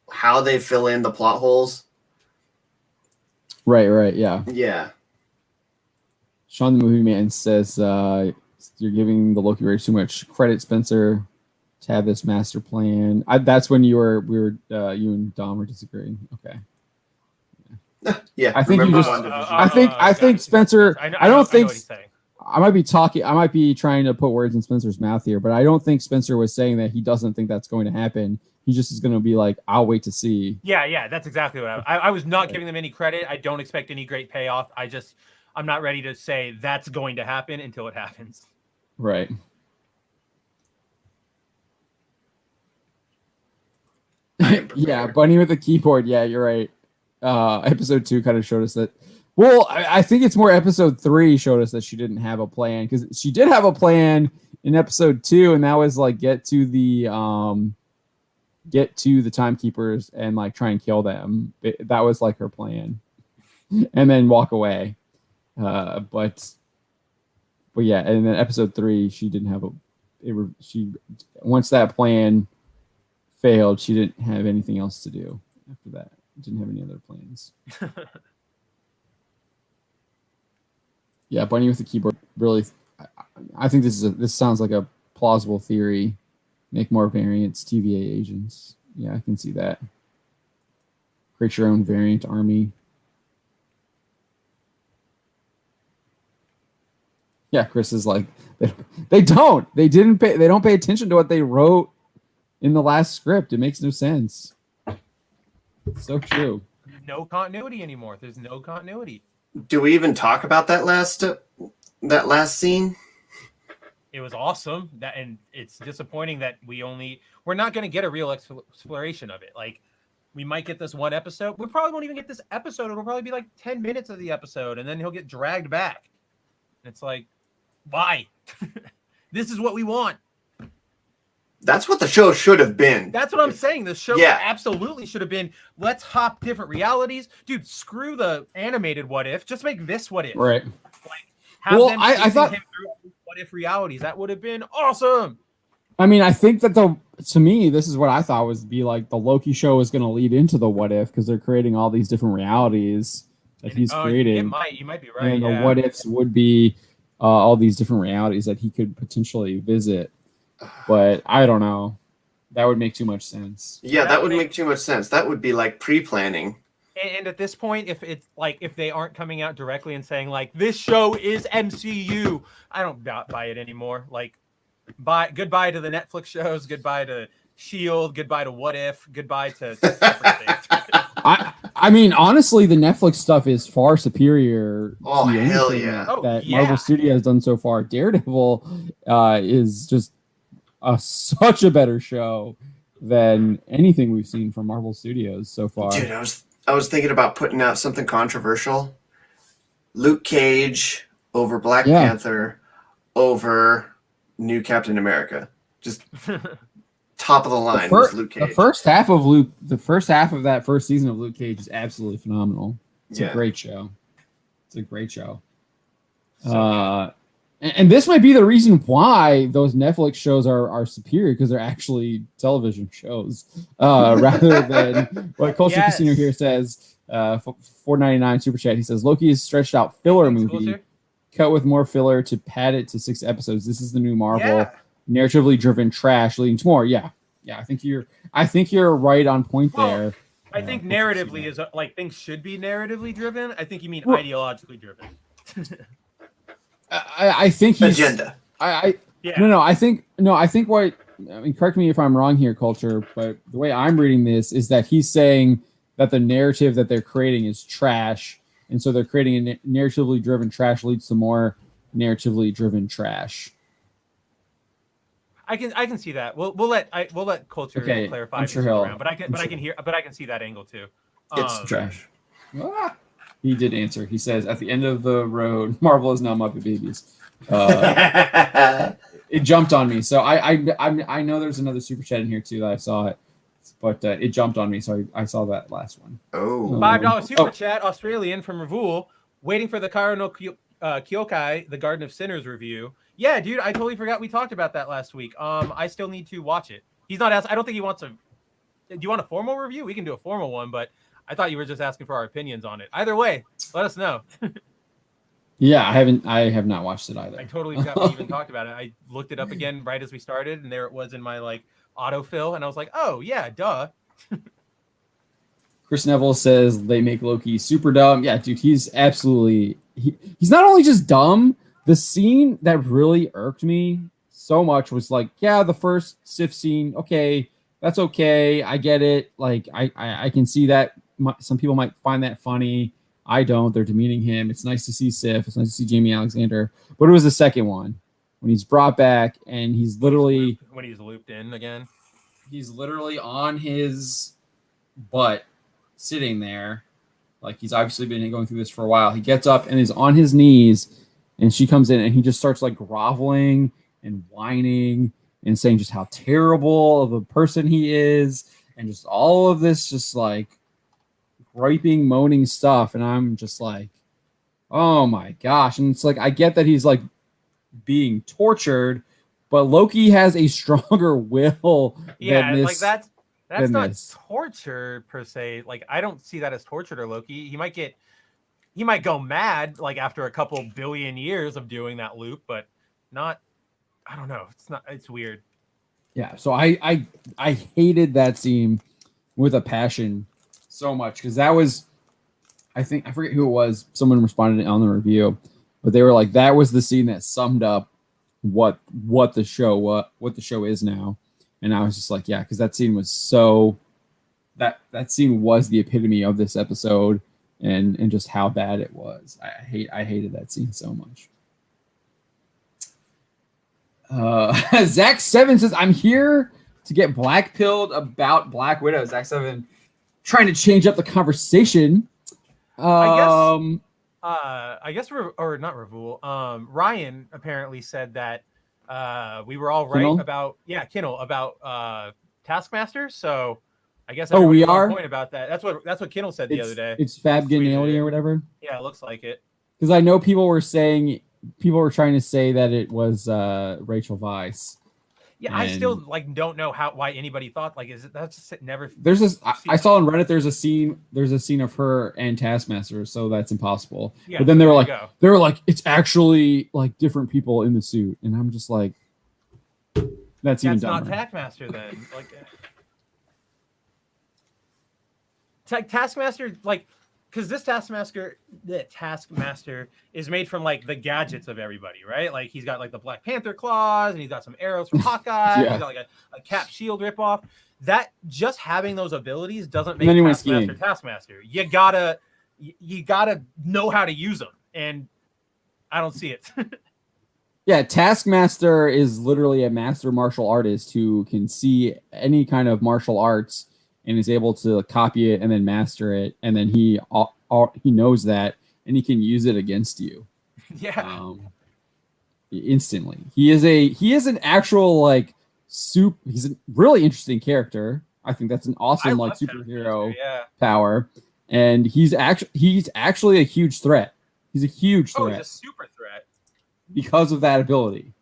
how they fill in the plot holes. Right, yeah. Yeah. Sean the Movie Man says you're giving the Loki writers too much credit, Spencer, to have this master plan. That's when you and Dom were disagreeing. Okay. Yeah. I think you just. I think Spencer. I don't think. I might be talking. I might be trying to put words in Spencer's mouth here, but I don't think Spencer was saying that he doesn't think that's going to happen. He just is going to be like, I'll wait to see. Yeah, that's exactly what I was not giving them any credit. I don't expect any great payoff. I'm not ready to say that's going to happen until it happens. Right. Yeah, Bunny with the keyboard. Yeah, you're right. Episode 2 kind of showed us that. Well, I think it's more episode 3 showed us that she didn't have a plan, because she did have a plan in episode 2, and that was like get to the timekeepers and like try and kill them. That was like her plan, and then walk away. But yeah, and then episode 3, she didn't have once that plan failed, she didn't have anything else to do after that. Didn't have any other plans. Yeah, Bunny with the keyboard. Really, I think this sounds like a plausible theory. Make more variants, TVA agents. Yeah, I can see that. Create your own variant army. Yeah, Chris is like, they don't pay attention to what they wrote in the last script. It makes no sense. So true. No continuity anymore. There's no continuity. Do we even talk about that last scene? It was awesome. And it's disappointing that we're not going to get a real exploration of it. Like, we might get this one episode. We probably won't even get this episode. It'll probably be like 10 minutes of the episode, and then he'll get dragged back. And it's like, why? This is what we want. That's what the show should have been. That's what I'm saying. The show absolutely should have been, let's hop different realities. Dude, screw the animated What If. Just make this What If. Right. Like, I thought him through What If realities. That would have been awesome. I mean, I think that to me, this is what I thought would be like the Loki show is going to lead into the What If, because they're creating all these different realities that he's creating. You might be right. And the What Ifs would be all these different realities that he could potentially visit. But I don't know. That would make too much sense. Yeah, that would make too much sense. That would be like pre-planning. And at this point, if they aren't coming out directly and saying like, this show is MCU, I don't buy it anymore. Like, goodbye to the Netflix shows, goodbye to Shield, goodbye to What If, goodbye to everything. I mean, honestly, the Netflix stuff is far superior. Oh, hell yeah! That Marvel Studios has done so far. Daredevil is just such a better show than anything we've seen from Marvel Studios so far. Dude, I was thinking about putting out something controversial. Luke Cage over Black Panther over New Captain America. Just top of the line with Luke Cage. The first half of that first season of Luke Cage is absolutely phenomenal. It's a great show. It's a great show. And this might be the reason why those Netflix shows are superior, because they're actually television shows rather than what Culture Casino here says. $4.99 super chat. He says Loki is stretched out filler movie, cut with more filler to pad it to 6 episodes. This is the new Marvel narratively driven trash leading to more. Yeah. I think you're right on point there. I think narratively is like things should be narratively driven. I think you mean ideologically driven. I think he's agenda. I think what, I mean, correct me if I'm wrong here, Culture, but the way I'm reading this is that he's saying that the narrative that they're creating is trash, and so they're creating a narratively driven trash leads to more narratively driven trash. I can see that. We'll let Culture clarify. I'm sure he'll. But I can see that angle too. It's trash. He did answer. He says, at the end of the road, Marvel is now Muppet Babies. It jumped on me. So I know there's another super chat in here too that I saw it. But it jumped on me, so I saw that last one. Oh. $5 super chat, Australian from Ravul. waiting for the Karo no Kyokai, the Garden of Sinners review. Yeah, dude, I totally forgot we talked about that last week. I still need to watch it. He's not asking. I don't think he wants a. Do you want a formal review? We can do a formal one, but I thought you were just asking for our opinions on it. Either way, let us know. Yeah, I have not watched it either. I totally forgot we even talked about it. I looked it up again right as we started, and there it was in my like autofill, and I was like, oh yeah, duh. Chris Neville says they make Loki super dumb. Yeah, dude, he's absolutely he's not only just dumb. The scene that really irked me so much was like, yeah, the first Sif scene. Okay, that's okay. I get it. Like, I can see that some people might find that funny. I don't. They're demeaning him. It's nice to see Sif. It's nice to see Jamie Alexander. But it was the second one when he's brought back and he's literally when he's looped in again. He's literally on his butt, sitting there, like he's obviously been going through this for a while. He gets up and is on his knees, and she comes in and he just starts like groveling and whining and saying just how terrible of a person he is, and just all of this just like griping, moaning stuff. And I'm just like, oh my gosh. And it's like, I get that he's like being tortured, but Loki has a stronger will. Yeah, than this, like that's not torture per se. Like, I don't see that as torture to Loki. He might go mad like after a couple billion years of doing that loop, but not. I don't know. It's weird. Yeah. So I hated that scene with a passion so much, because that was, I forget who it was. Someone responded on the review, but they were like, that was the scene that summed up what the show is now. And I was just like, yeah, because that scene was so that scene was the epitome of this episode, and just how bad it was. I hated that scene so much. Zach 7 says, I'm here to get black-pilled about Black Widow. Zach 7 trying to change up the conversation. I guess or not Ravul. Ryan apparently said that we were all right Kinnell? about Kinnell about Taskmaster. So I guess we on are point about that. That's what Kinnell said the other day. It's Fab Ganali or whatever. Yeah, it looks like it. Because I know people were trying to say that it was Rachel Weisz. Yeah, I still don't know why anybody thought that's just never. There's this. I saw on Reddit. There's a scene of her and Taskmaster, so that's impossible. Yeah, but then they were like, it's actually like different people in the suit, and I'm just like, that's even dumber. Not Taskmaster then. Taskmaster, because this Taskmaster is made from the gadgets of everybody, right? Like he's got the Black Panther claws, and he's got some arrows from Hawkeye. Yeah. He's got a Cap shield ripoff. That just having those abilities doesn't make Taskmaster Taskmaster. You gotta know how to use them, and I don't see it. Yeah, Taskmaster is literally a master martial artist who can see any kind of martial arts and is able to copy it and then master it, and then he knows that, and he can use it against you. Yeah, instantly. He is an actual he's a really interesting character. I think that's an awesome superhero power, and he's actually a huge threat. He's a huge threat. He's a super threat because of that ability.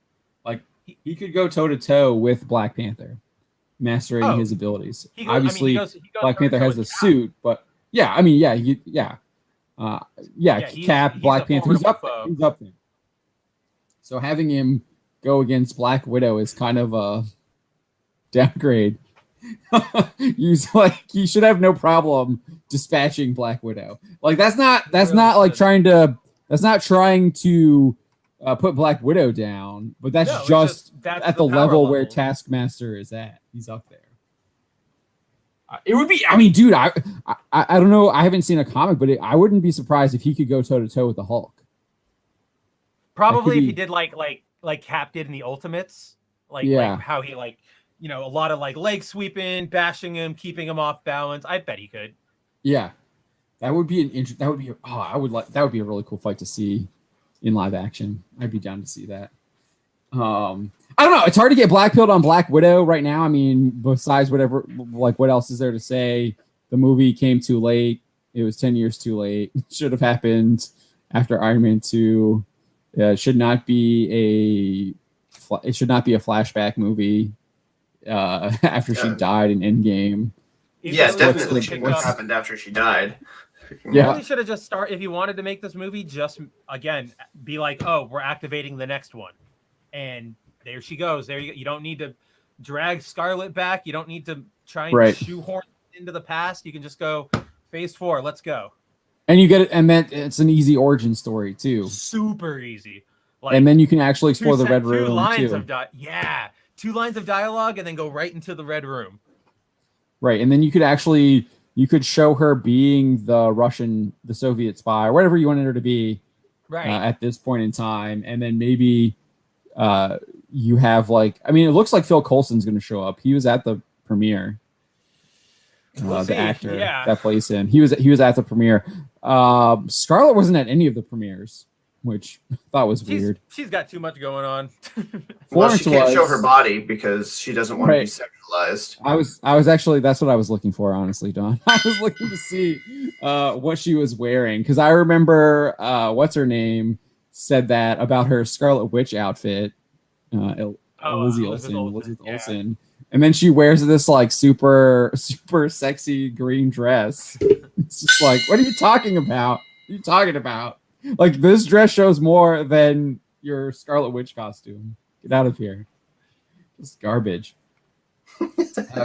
He could go toe to toe with Black Panther, mastering his abilities. Obviously, Black Panther has the suit, but Cap, Black Panther, he's up there. So having him go against Black Widow is kind of a downgrade. He should have no problem dispatching Black Widow. That's not trying to put Black Widow down, but that's at the level where Taskmaster is at. He's up there. It would be. I mean, dude, I don't know. I haven't seen a comic, but I wouldn't be surprised if he could go toe to toe with the Hulk. Probably if he did like Cap did in the Ultimates, like how he a lot of leg sweeping, bashing him, keeping him off balance. I bet he could. Yeah, that would be that would be a really cool fight to see in live action. I'd be down to see that. I don't know. It's hard to get black-pilled on Black Widow right now. I mean, besides whatever, what else is there to say? The movie came too late. It was 10 years too late. Should have happened after Iron Man 2. It should not be a flashback movie after she died in Endgame. Yeah, definitely what happened after she died. Yeah, really should have just started. If you wanted to make this movie, just again be like, oh, we're activating the next one, and there she goes. There you don't need to drag Scarlet back. You don't need to try and shoehorn into the past. You can just go Phase 4. Let's go. And you get it, and then it's an easy origin story too. Super easy. And then you can actually explore the Red Room too. 2 lines of dialogue, and then go right into the Red Room. Right, and then you could show her being the Soviet spy, or whatever you wanted her to be, at this point in time, and then maybe you have it looks like Phil Coulson's going to show up. He was at the premiere. The actor that plays him, he was at the premiere. Scarlett wasn't at any of the premieres, which I thought was weird. She's got too much going on. Well, she can't show her body because she doesn't want to be sexualized. I was actually, that's what I was looking for, honestly, Don. I was looking to see what she was wearing, because I remember what's her name said that about her Scarlet Witch outfit. Elizabeth Olsen. And then she wears this super sexy green dress. It's just like, what are you talking about? What are you talking about? Like, this dress shows more than your Scarlet Witch costume. Get out of here. Just garbage.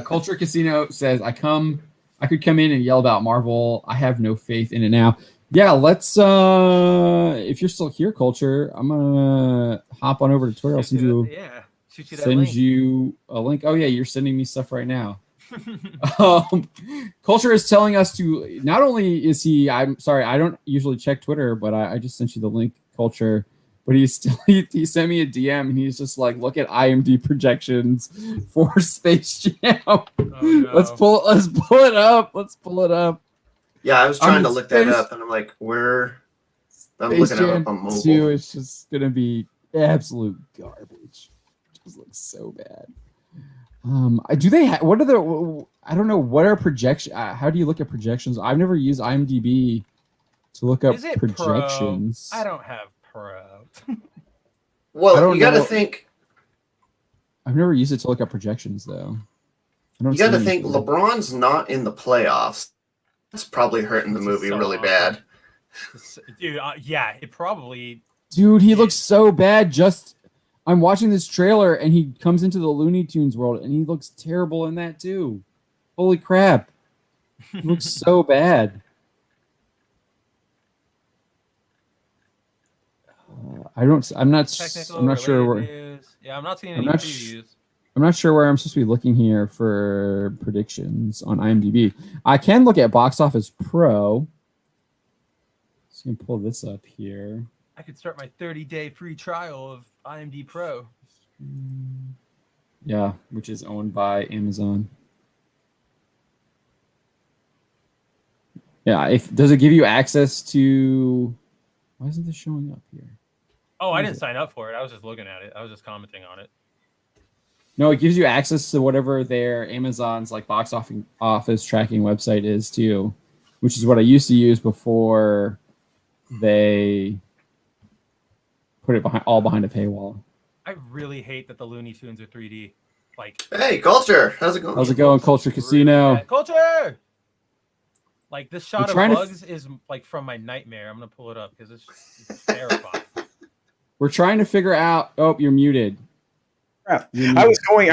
Culture Casino says, I could come in and yell about Marvel. I have no faith in it now. Yeah, let's if you're still here, Culture, I'm gonna hop on over to Twitter. I'll send you a link. Oh yeah, you're sending me stuff right now. Culture is telling us to, not only is he, I'm sorry, I don't usually check Twitter, but I just sent you the link, Culture. But he sent me a DM and he's just like, look at IMDb projections for Space Jam. Oh, no. Let's pull it up. Yeah, I was trying to look that up and I'm like, I'm looking it up on mobile. 2 is just gonna be absolute garbage. It just looks so bad. Do they what are the, I don't know, what are projections? How do you look at projections? I've never used IMDb to look up projections. Pro? I don't have Pro. Well, you got to think. I've never used it to look up projections, though. You got to think LeBron's not in the playoffs. That's probably hurting the movie really bad. Dude, yeah, it probably. Dude, he looks so bad. I'm watching this trailer and he comes into the Looney Tunes world and he looks terrible in that too. Holy crap. He looks so bad. I'm not sure where. Yeah, I'm not seeing any previews. I'm not sure where I'm supposed to be looking here for predictions on IMDb. I can look at Box Office Pro. So I'm gonna pull this up here. I could start my 30-day free trial of IMDb Pro. Yeah, which is owned by Amazon. Yeah, does it give you access to? Why isn't this showing up here? Oh, I didn't sign up for it. I was just looking at it. I was just commenting on it. No, it gives you access to whatever their Amazon's box office tracking website is too, which is what I used to use before they put it behind a paywall. I really hate that the Looney Tunes are 3D. Hey, Culture, how's it going? How's it going, Culture Casino? Culture. This shot of Bugs is from my nightmare. I'm gonna pull it up because it's terrifying. We're trying to figure out. Oh, you're muted. Crap. I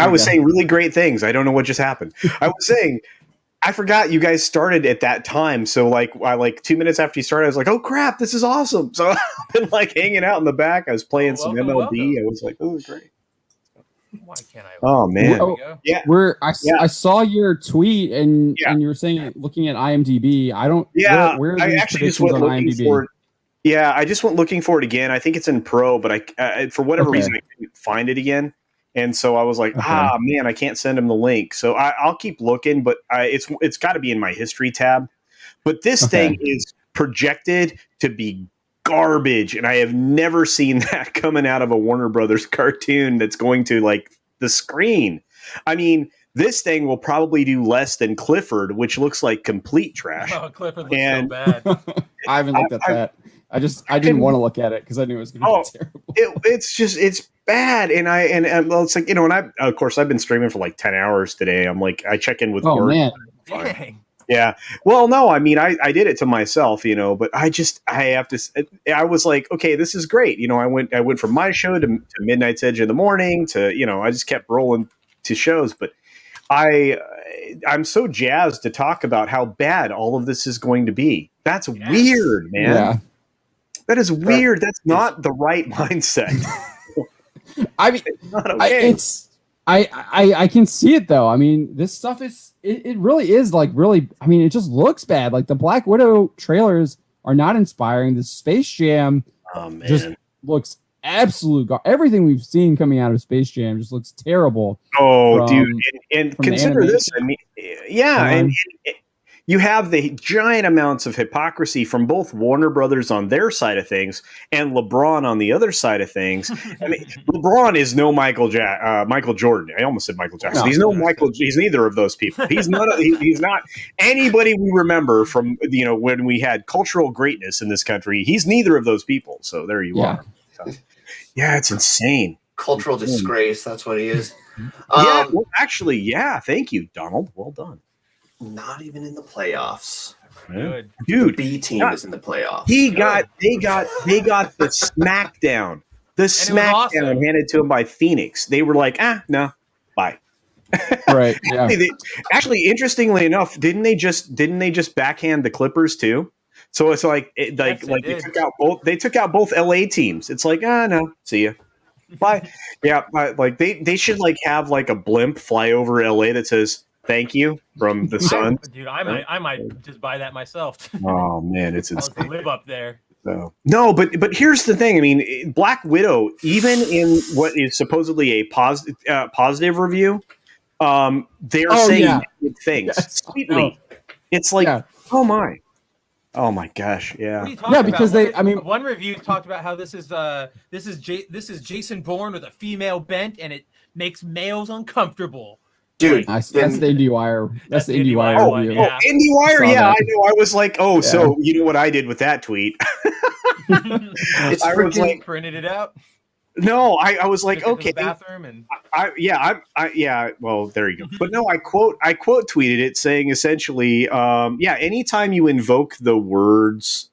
was saying really great things. I don't know what just happened. I was saying, I forgot you guys started at that time. So 2 minutes after you started, I was like, oh crap, this is awesome. So I've been hanging out in the back. I was playing some MLB. Welcome. I was like, oh, great. Why can't I? Oh man. Yeah. I saw your tweet and you were saying looking at IMDb. I don't. Yeah. Where are I these actually just went on looking IMDb? for it. Yeah, I just went looking for it again. I think it's in Pro, but I for whatever reason I couldn't find it again. And so I was like, man, I can't send him the link. So I'll keep looking, but it's got to be in my history tab. But this thing is projected to be garbage, and I have never seen that coming out of a Warner Brothers cartoon that's going to the screen. I mean, this thing will probably do less than Clifford, which looks like complete trash. Oh, Clifford looks so bad. I haven't looked at that. I didn't want to look at it because I knew it was going to be terrible. It's bad, and it's like, and of course I've been streaming for like 10 hours today. I'm like, I check in with work. Man. Dang. Yeah. Well, no, I mean, I did it to myself, but I have to. I was like, okay, this is great. I went from my show to Midnight's Edge in the morning to, I just kept rolling to shows, but I'm so jazzed to talk about how bad all of this is going to be. That's weird, man. Yeah. That is weird. That's not the right mindset. I mean, I can see it though. I mean, this stuff it really is like really. I mean, it just looks bad. Like the Black Widow trailers are not inspiring. The Space Jam just looks absolute. Everything we've seen coming out of Space Jam just looks terrible. Oh, dude, and consider this. I mean, and you have the giant amounts of hypocrisy from both Warner Brothers on their side of things and LeBron on the other side of things. I mean, LeBron is no Michael Jordan. I almost said Michael Jackson. He's neither of those people. He's not. He's not anybody we remember from when we had cultural greatness in this country. He's neither of those people. So there you are. So, it's insane. Cultural disgrace. That's what he is. Well, actually, thank you, Donald. Well done. Not even in the playoffs. Good. Dude, the B team is in the playoffs. They got the smackdown. The smackdown handed to him by Phoenix. They were like, no, bye. Right. Yeah. Actually, interestingly enough, didn't they just backhand the Clippers too? So it's like they took out both LA teams. It's like, no, see ya. Bye. Yeah, like they should like have like a blimp fly over LA that says thank you from the sun. Dude, I might just buy that myself. Oh man, it's insane. Live up there. So, no, but here's the thing. I mean, Black Widow, even in what is supposedly a positive review, they're saying good things. Yes. Sweetly. It's like, oh my gosh, yeah. Because one review talked about how this is Jason Bourne with a female bent, and it makes males uncomfortable. Dude, that's the IndieWire. That's the IndieWire review. IndieWire, I know. I was like, so you know what I did with that tweet? I was like, printed it out. No, I was like, okay, bathroom and well, there you go. But no, I quote tweeted it saying essentially, anytime you invoke the words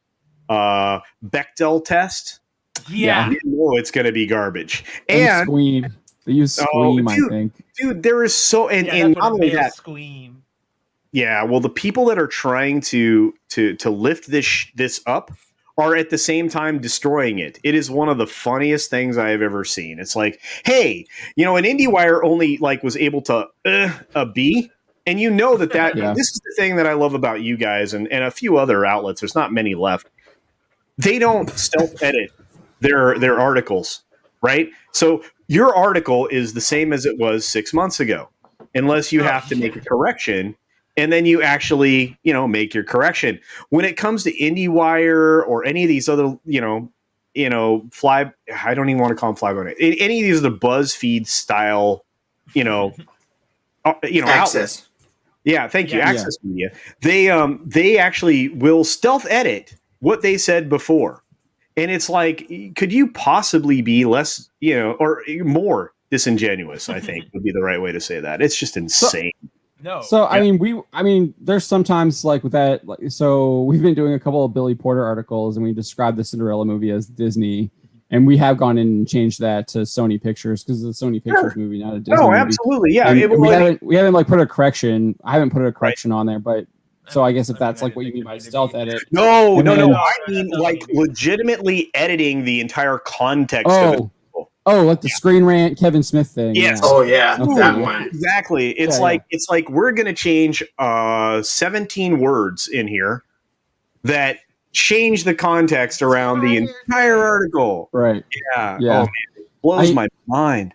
Bechdel test, you know it's going to to be garbage. And Scream. They use Scream, I think. Dude, there is and not only that. Scream. Yeah, well, the people that are trying to lift this up are at the same time destroying it. It is one of the funniest things I have ever seen. It's like, hey, an IndieWire only was able to a B, and that this is the thing that I love about you guys and a few other outlets. There's not many left. They don't stealth edit their articles, right? So your article is the same as it was 6 months ago, unless you have to make a correction. And then you actually, make your correction. When it comes to IndieWire or any of these other, I don't even want to call them fly by night. Any of these are the BuzzFeed style, Access. outlets. Yeah, thank you. Access Media. They actually will stealth edit what they said before. And it's like, could you possibly be less, or more disingenuous, I think would be the right way to say that. It's just insane. No. So I mean, there's sometimes with that. So we've been doing a couple of Billy Porter articles, and we described the Cinderella movie as Disney, and we have gone in and changed that to Sony Pictures because it's a Sony Pictures movie, not a Disney. No, absolutely, yeah. We haven't put a correction. I haven't put a correction on there, but so I guess if that's what you mean by stealth edit. No. I mean legitimately editing the entire context of it. Oh, like the Screen Rant Kevin Smith thing. Yes. Yeah. Oh yeah, okay. that one. Exactly. It's like we're gonna change 17 words in here that change the context around the entire article. Right. Yeah. Yeah. Oh, man, it blows my mind.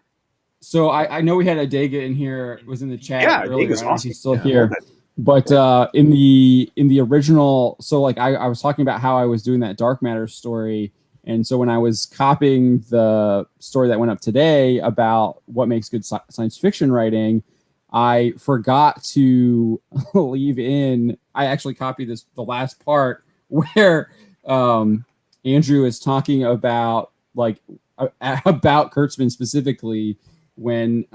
So I know we had Adega in here, was in the chat. Yeah, earlier. Adega's awesome. He's still here. But in the original, so I was talking about how I was doing that Dark Matter story. And so when I was copying the story that went up today about what makes good science fiction writing, I forgot to leave in. I actually copied the last part where in Andrew is talking about about Kurtzman specifically when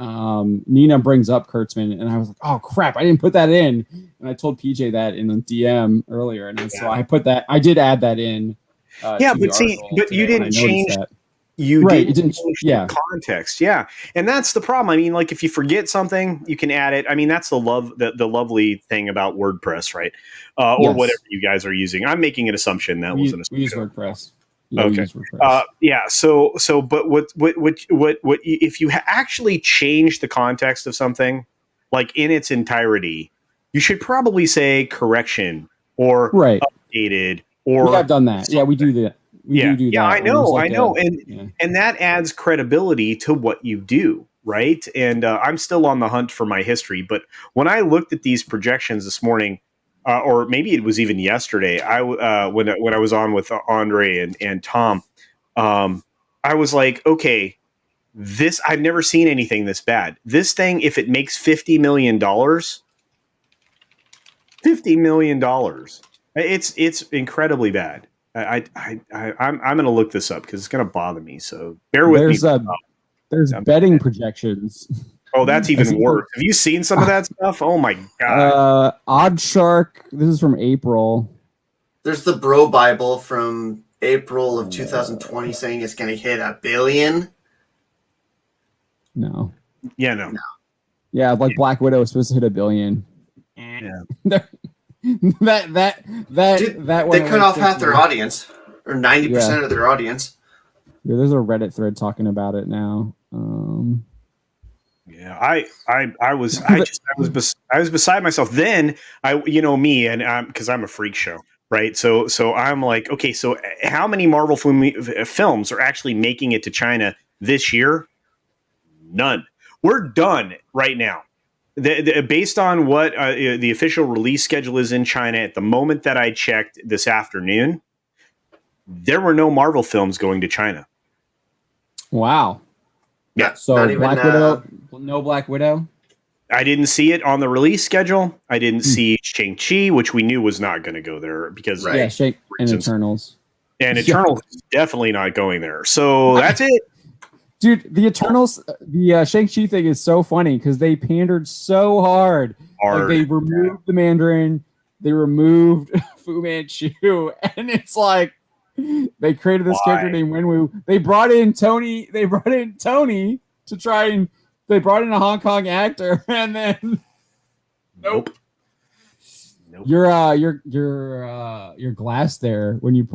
Nina brings up Kurtzman, and I was like, oh crap, I didn't put that in, and I told PJ that in the DM earlier, and so I did add that in. But you didn't change that. You right, didn't change the context. Yeah. And that's the problem. I mean, like if you forget something, you can add it. I mean, that's the lovely thing about WordPress, right? Or whatever you guys are using. I'm making an assumption that was an assumption. We use WordPress. Okay. So but what if you actually change the context of something like in its entirety, you should probably say correction or updated or we have done that. Yeah, we do that. We do that. I know. And that adds credibility to what you do, right? And I'm still on the hunt for my history, but when I looked at these projections this morning, or maybe it was even yesterday, when I was on with Andre and Tom, I was like, okay, I've never seen anything this bad. This thing, if it makes $50 million, it's incredibly bad. I'm going to look this up because it's going to bother me. So bear with me. There's betting projections. Oh, that's even worse. Have you seen some of that stuff? Oh my god. Odd Shark. This is from April. There's the Bro Bible from April of 2020 saying it's going to hit $1 billion. No. Yeah, no. Yeah, like Black Widow is supposed to hit $1 billion. Yeah. that they cut off half their audience, or 90% of their audience. Yeah, there's a Reddit thread talking about it now. I was beside myself. Then me, and because I'm a freak show, right? So I'm like, okay, so how many Marvel films are actually making it to China this year? None. We're done right now. Based on what the official release schedule is in China at the moment that I checked this afternoon, there were no Marvel films going to China. Wow. Yeah. So Black Widow, no Black Widow? I didn't see it on the release schedule. I didn't see Shang-Chi, which we knew was not going to go there because and Eternals. And Eternals is definitely not going there. So that's it. Dude, the Eternals, the Shang-Chi thing is so funny because they pandered so hard. Like they removed the Mandarin, they removed Fu Manchu, and it's like they created this character named Wenwu. They brought in Tony to try and they brought in a Hong Kong actor, and then nope. Your glass there when you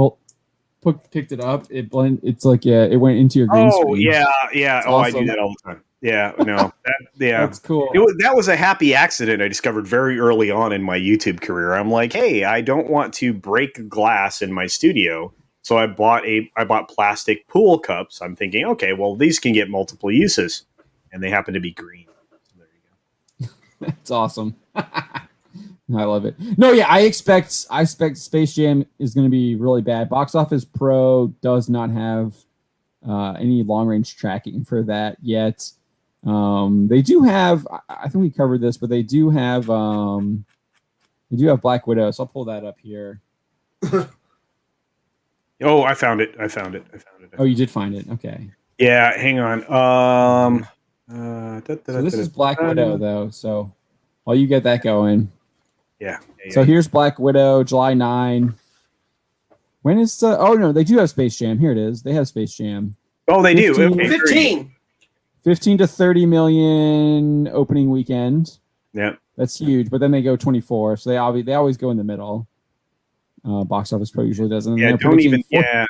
picked it up, it's like it went into your green screen. Yeah. It's awesome. I do that all the time. Yeah, no, that's cool. That was a happy accident I discovered very early on in my YouTube career. I'm like, hey, I don't want to break glass in my studio, so I bought plastic pool cups. I'm thinking, okay, well, these can get multiple uses, and they happen to be green. So there you go. That's awesome. I love it. No, yeah, I expect Space Jam is going to be really bad. Box Office Pro does not have any long range tracking for that yet. They do have. I think we covered this, but they do have Black Widow. So I'll pull that up here. Oh, I found it. Oh, you did find it. Okay. Yeah, hang on. So this is Black Widow, though. So while you get that going. Yeah. So here's Black Widow, July 9. When is the? Oh no, they do have Space Jam. Here it is. They have Space Jam. Oh, they 15, do. Okay, 15 to 30 million opening weekend. Yeah, that's huge. But then they go 24, so they always go in the middle. Box Office Pro usually doesn't. Yeah, don't even. Yeah.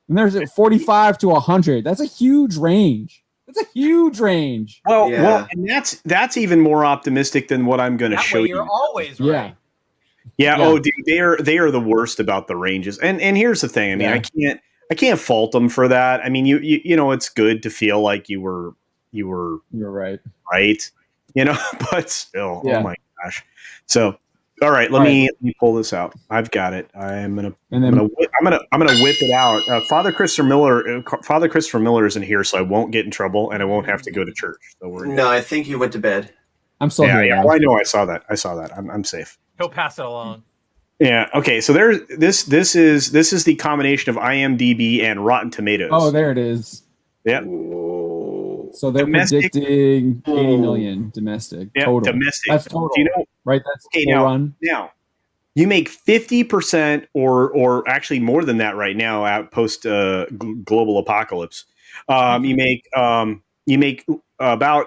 And there's 45 to 100. That's a huge range. Well, and that's even more optimistic than what I'm going to show you. You're always right. Yeah. Oh, dude, they are the worst about the ranges. And here's the thing. I mean, I can't fault them for that. I mean, you know, it's good to feel like you're right. Right. You know, but still, oh my gosh. So, all right, let me pull this out. I've got it. I'm gonna whip it out. Father Christopher Miller isn't here, so I won't get in trouble and I won't have to go to church. So I think he went to bed. I'm still here. Yeah. Well, I know. I saw that. I'm safe. He'll pass it along. Yeah. Okay. So there's this is the combination of IMDb and Rotten Tomatoes. Oh, there it is. Yep. So they're Domestic. predicting 80 million domestic total. Domestic. That's total. Do you know, right? That's okay, full run. Now, you make 50% or actually more than that right now at post global apocalypse. You make about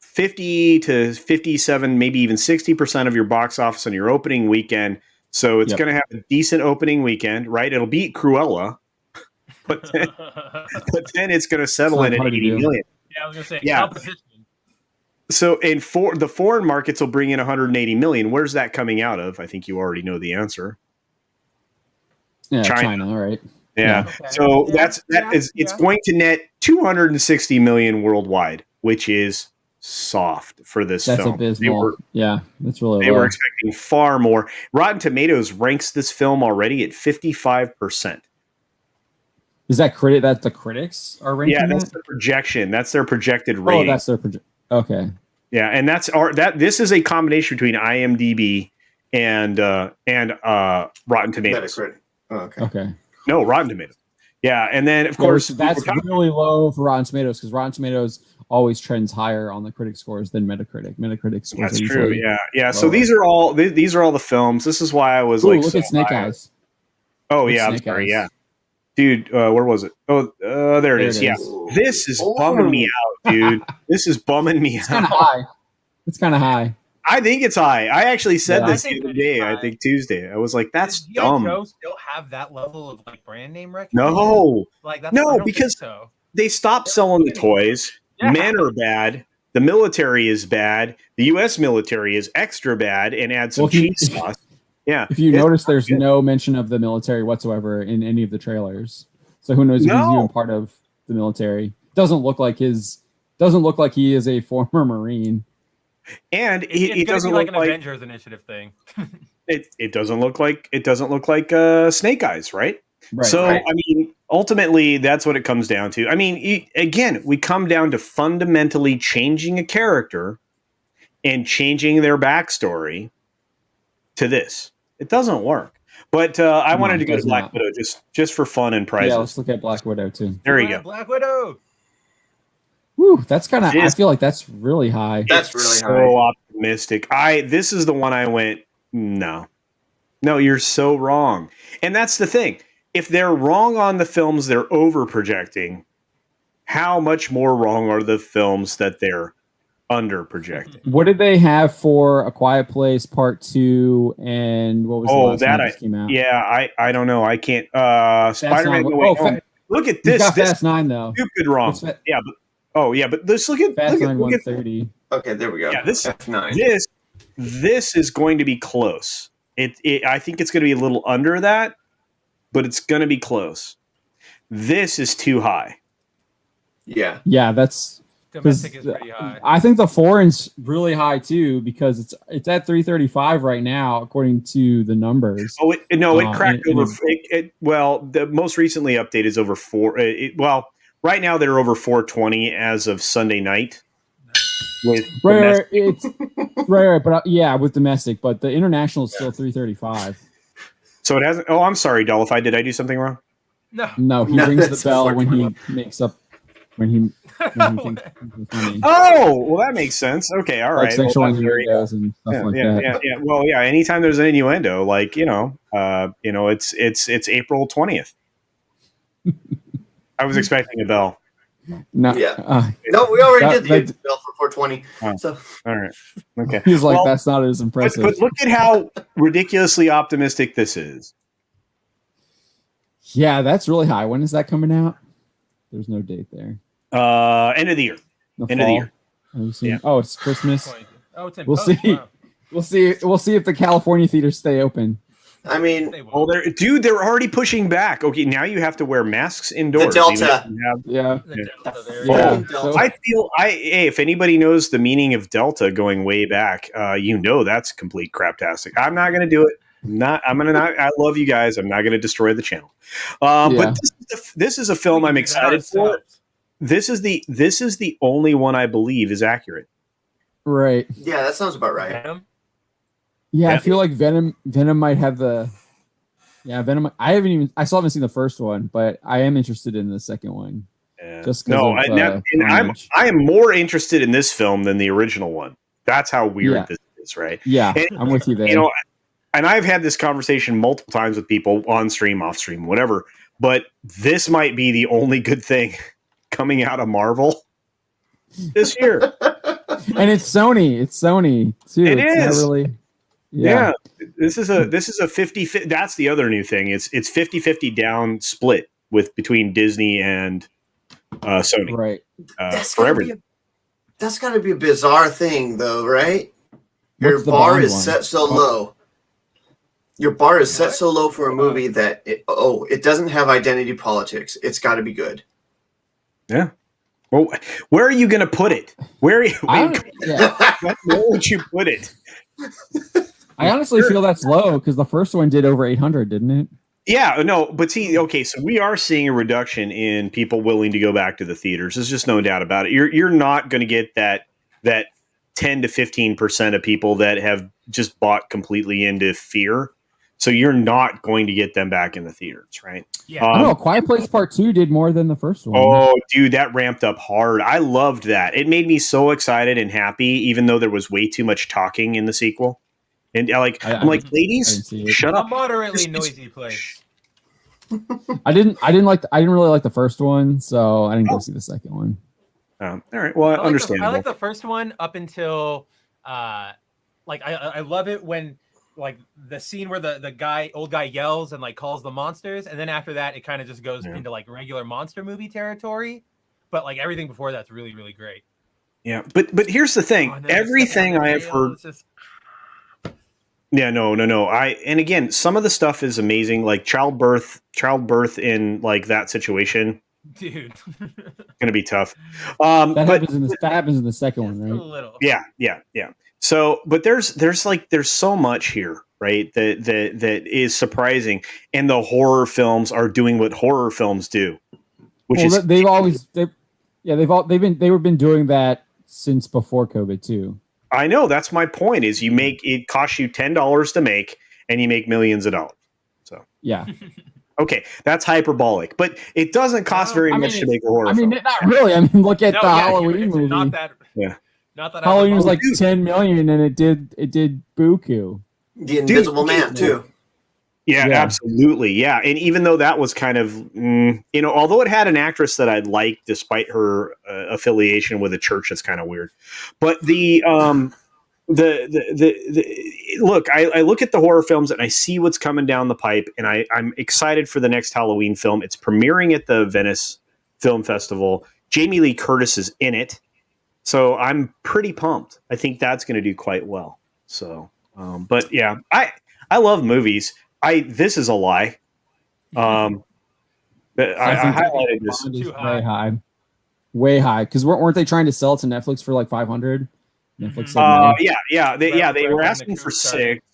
50 to 57, maybe even 60% of your box office on your opening weekend. So it's going to have a decent opening weekend, right? It'll beat Cruella, but then it's going to settle in at 80 million. Yeah, I was going to say competition. So the foreign markets will bring in 180 million. Where's that coming out of? I think you already know the answer. Yeah, China, all right. Yeah. Okay. So it's going to net 260 million worldwide, which is soft for this film. That's abysmal. That's really low. They were expecting far more. Rotten Tomatoes ranks this film already at 55%. Is that that the critics are ranking? Yeah, that's the projection. That's their projected rating. Oh, that's their projection. Okay. Yeah, and this is a combination between IMDb and Rotten Tomatoes. Metacritic. Oh, okay. No, Rotten Tomatoes. Yeah, and then of course that's really low for Rotten Tomatoes because Rotten Tomatoes always trends higher on the critic scores than Metacritic. Metacritic scores. That's true. Yeah. Lower. So these are all the films. This is why I was look at Snake Eyes. Oh yeah, I'm sorry. Yeah, dude, where was it? Oh, there it is. Yeah, this is bumming me out, dude. This is bumming me out. Kind of high. It's kind of high. I think it's high. I actually said this the other day. I think Tuesday. I was like, "That's dumb." Does still have that level of like brand name recognition? No, like because they stopped selling the toys. Yeah. Men are bad. The military is bad. The U.S. military is extra bad, and add some cheese sauce. Yeah. If you notice, there's no mention of the military whatsoever in any of the trailers. So who knows if he's even part of the military? Doesn't look like he is a former Marine. And he doesn't look like an Avengers Initiative thing. it doesn't look like Snake Eyes, right? Right. So I mean, ultimately, that's what it comes down to. I mean, again, we come down to fundamentally changing a character and changing their backstory to this. It doesn't work. But I wanted to go to Black Widow just for fun and prizes. Yeah, let's look at Black Widow too. There you go. Black Widow. Woo, that's kind of. I feel like that's really high. That's really so high. Optimistic. This is the one I went. No, you're so wrong. And that's the thing. If they're wrong on the films they're over projecting, how much more wrong are the films that they're under projecting? What did they have for A Quiet Place Part 2 and what was the last one that came out? Yeah, I don't know. I can't. Spider-Man. Look at this. Fast 9 though. Stupid wrong. But let's look at Fast 9 130. Okay, there we go. Yeah, this F9. This is going to be close. I think it's going to be a little under that, but it's going to be close. This is too high. Yeah. Yeah, that's domestic is pretty high. I think the foreign's really high too because it's at 335 right now according to the numbers. Oh it cracked over. The most recently update is over 4. Right now they're over 420 as of Sunday night. With right, but with domestic, but the international is still 335. So it hasn't. Oh, I'm sorry, Dolph. Did I do something wrong? No, he rings the bell when he makes up. When he thinks funny. Oh, well, that makes sense. Okay, all right. Like sexual innuendos and stuff like that. Yeah. Well, yeah. Anytime there's an innuendo, like it's April 20th. I was expecting a bell. No, no, we already did the bell for 420. So all right, okay. He's like, that's not as impressive. But look at how ridiculously optimistic this is. Yeah, that's really high. When is that coming out? There's no date there. End of the year. End of the year. Oh, it's Christmas. Oh, it's in We'll see. Wow. We'll see if the California theaters stay open. I mean, they're already pushing back. Okay, now you have to wear masks indoors. The Delta. I feel if anybody knows the meaning of Delta going way back, that's complete craptastic. I'm not going to do it. I love you guys. I'm not going to destroy the channel. But this is a film I'm excited for. This is the only one I believe is accurate. Right. Yeah, that sounds about right. Yeah, Yeah. I feel like Venom might have the. Yeah, Venom. I still haven't seen the first one, but I am interested in the second one. Yeah. Just No, I am more interested in this film than the original one. That's how weird this is, right? Yeah, And, I'm with you there. You know, and I've had this conversation multiple times with people on stream, off stream, whatever. But this might be the only good thing coming out of Marvel this year. And it's Sony. It's Sony too. It's not really. Yeah. This is a 50. That's the other new thing. It's 50-50 down split between Disney and Sony. Right. For everything. That's got to be a bizarre thing, though, right? Your bar is set so low. Your bar is set so low for a movie that it doesn't have identity politics. It's got to be good. Yeah. Well, where are you going to put it? Where are you? Where would you put it? I honestly feel that's low because the first one did over 800, didn't it? Yeah, no, but see, okay, so we are seeing a reduction in people willing to go back to the theaters. There's just no doubt about it. You're not going to get that 10 to 15% of people that have just bought completely into Fear. So you're not going to get them back in the theaters, right? Yeah. I don't know. Quiet Place Part 2 did more than the first one. Oh, dude, that ramped up hard. I loved that. It made me so excited and happy, even though there was way too much talking in the sequel. And I'm like, ladies, shut up. A moderately noisy place. I didn't really like the first one, so I didn't go see the second one. All right. Well, understandable. I like the first one up until I love it when like the scene where the old guy yells and like calls the monsters, and then after that it kind of just goes into like regular monster movie territory. But like everything before that's really, really great. Yeah, but here's the thing. Everything I have heard. Yeah, no. And again, some of the stuff is amazing, like childbirth in like that situation. Dude, gonna be tough. That happens in the second one, right? A little. Yeah. So, but there's so much here, right? That is surprising, and the horror films are doing what horror films do, they've been doing that since before COVID too. I know, that's my point. Is it costs you $10 to make, and you make millions of dollars. So yeah. Okay, that's hyperbolic, but it doesn't cost very much to make a horror film. Not really. I mean, look at the Halloween movie. Not that. Yeah. Not that. Halloween was like 10 million, and it did buku. The Invisible Man too. Yeah, absolutely. Yeah, and even though that was kind of, although it had an actress that I'd like, despite her affiliation with a church, that's kind of weird. But look, I look at the horror films and I see what's coming down the pipe, and I'm excited for the next Halloween film. It's premiering at the Venice Film Festival. Jamie Lee Curtis is in it, so I'm pretty pumped. I think that's going to do quite well. So, but yeah, I love movies. This is a lie. But I highlighted this way high. Because weren't they trying to sell it to Netflix for like 500? Netflix said no. They were asking for 6.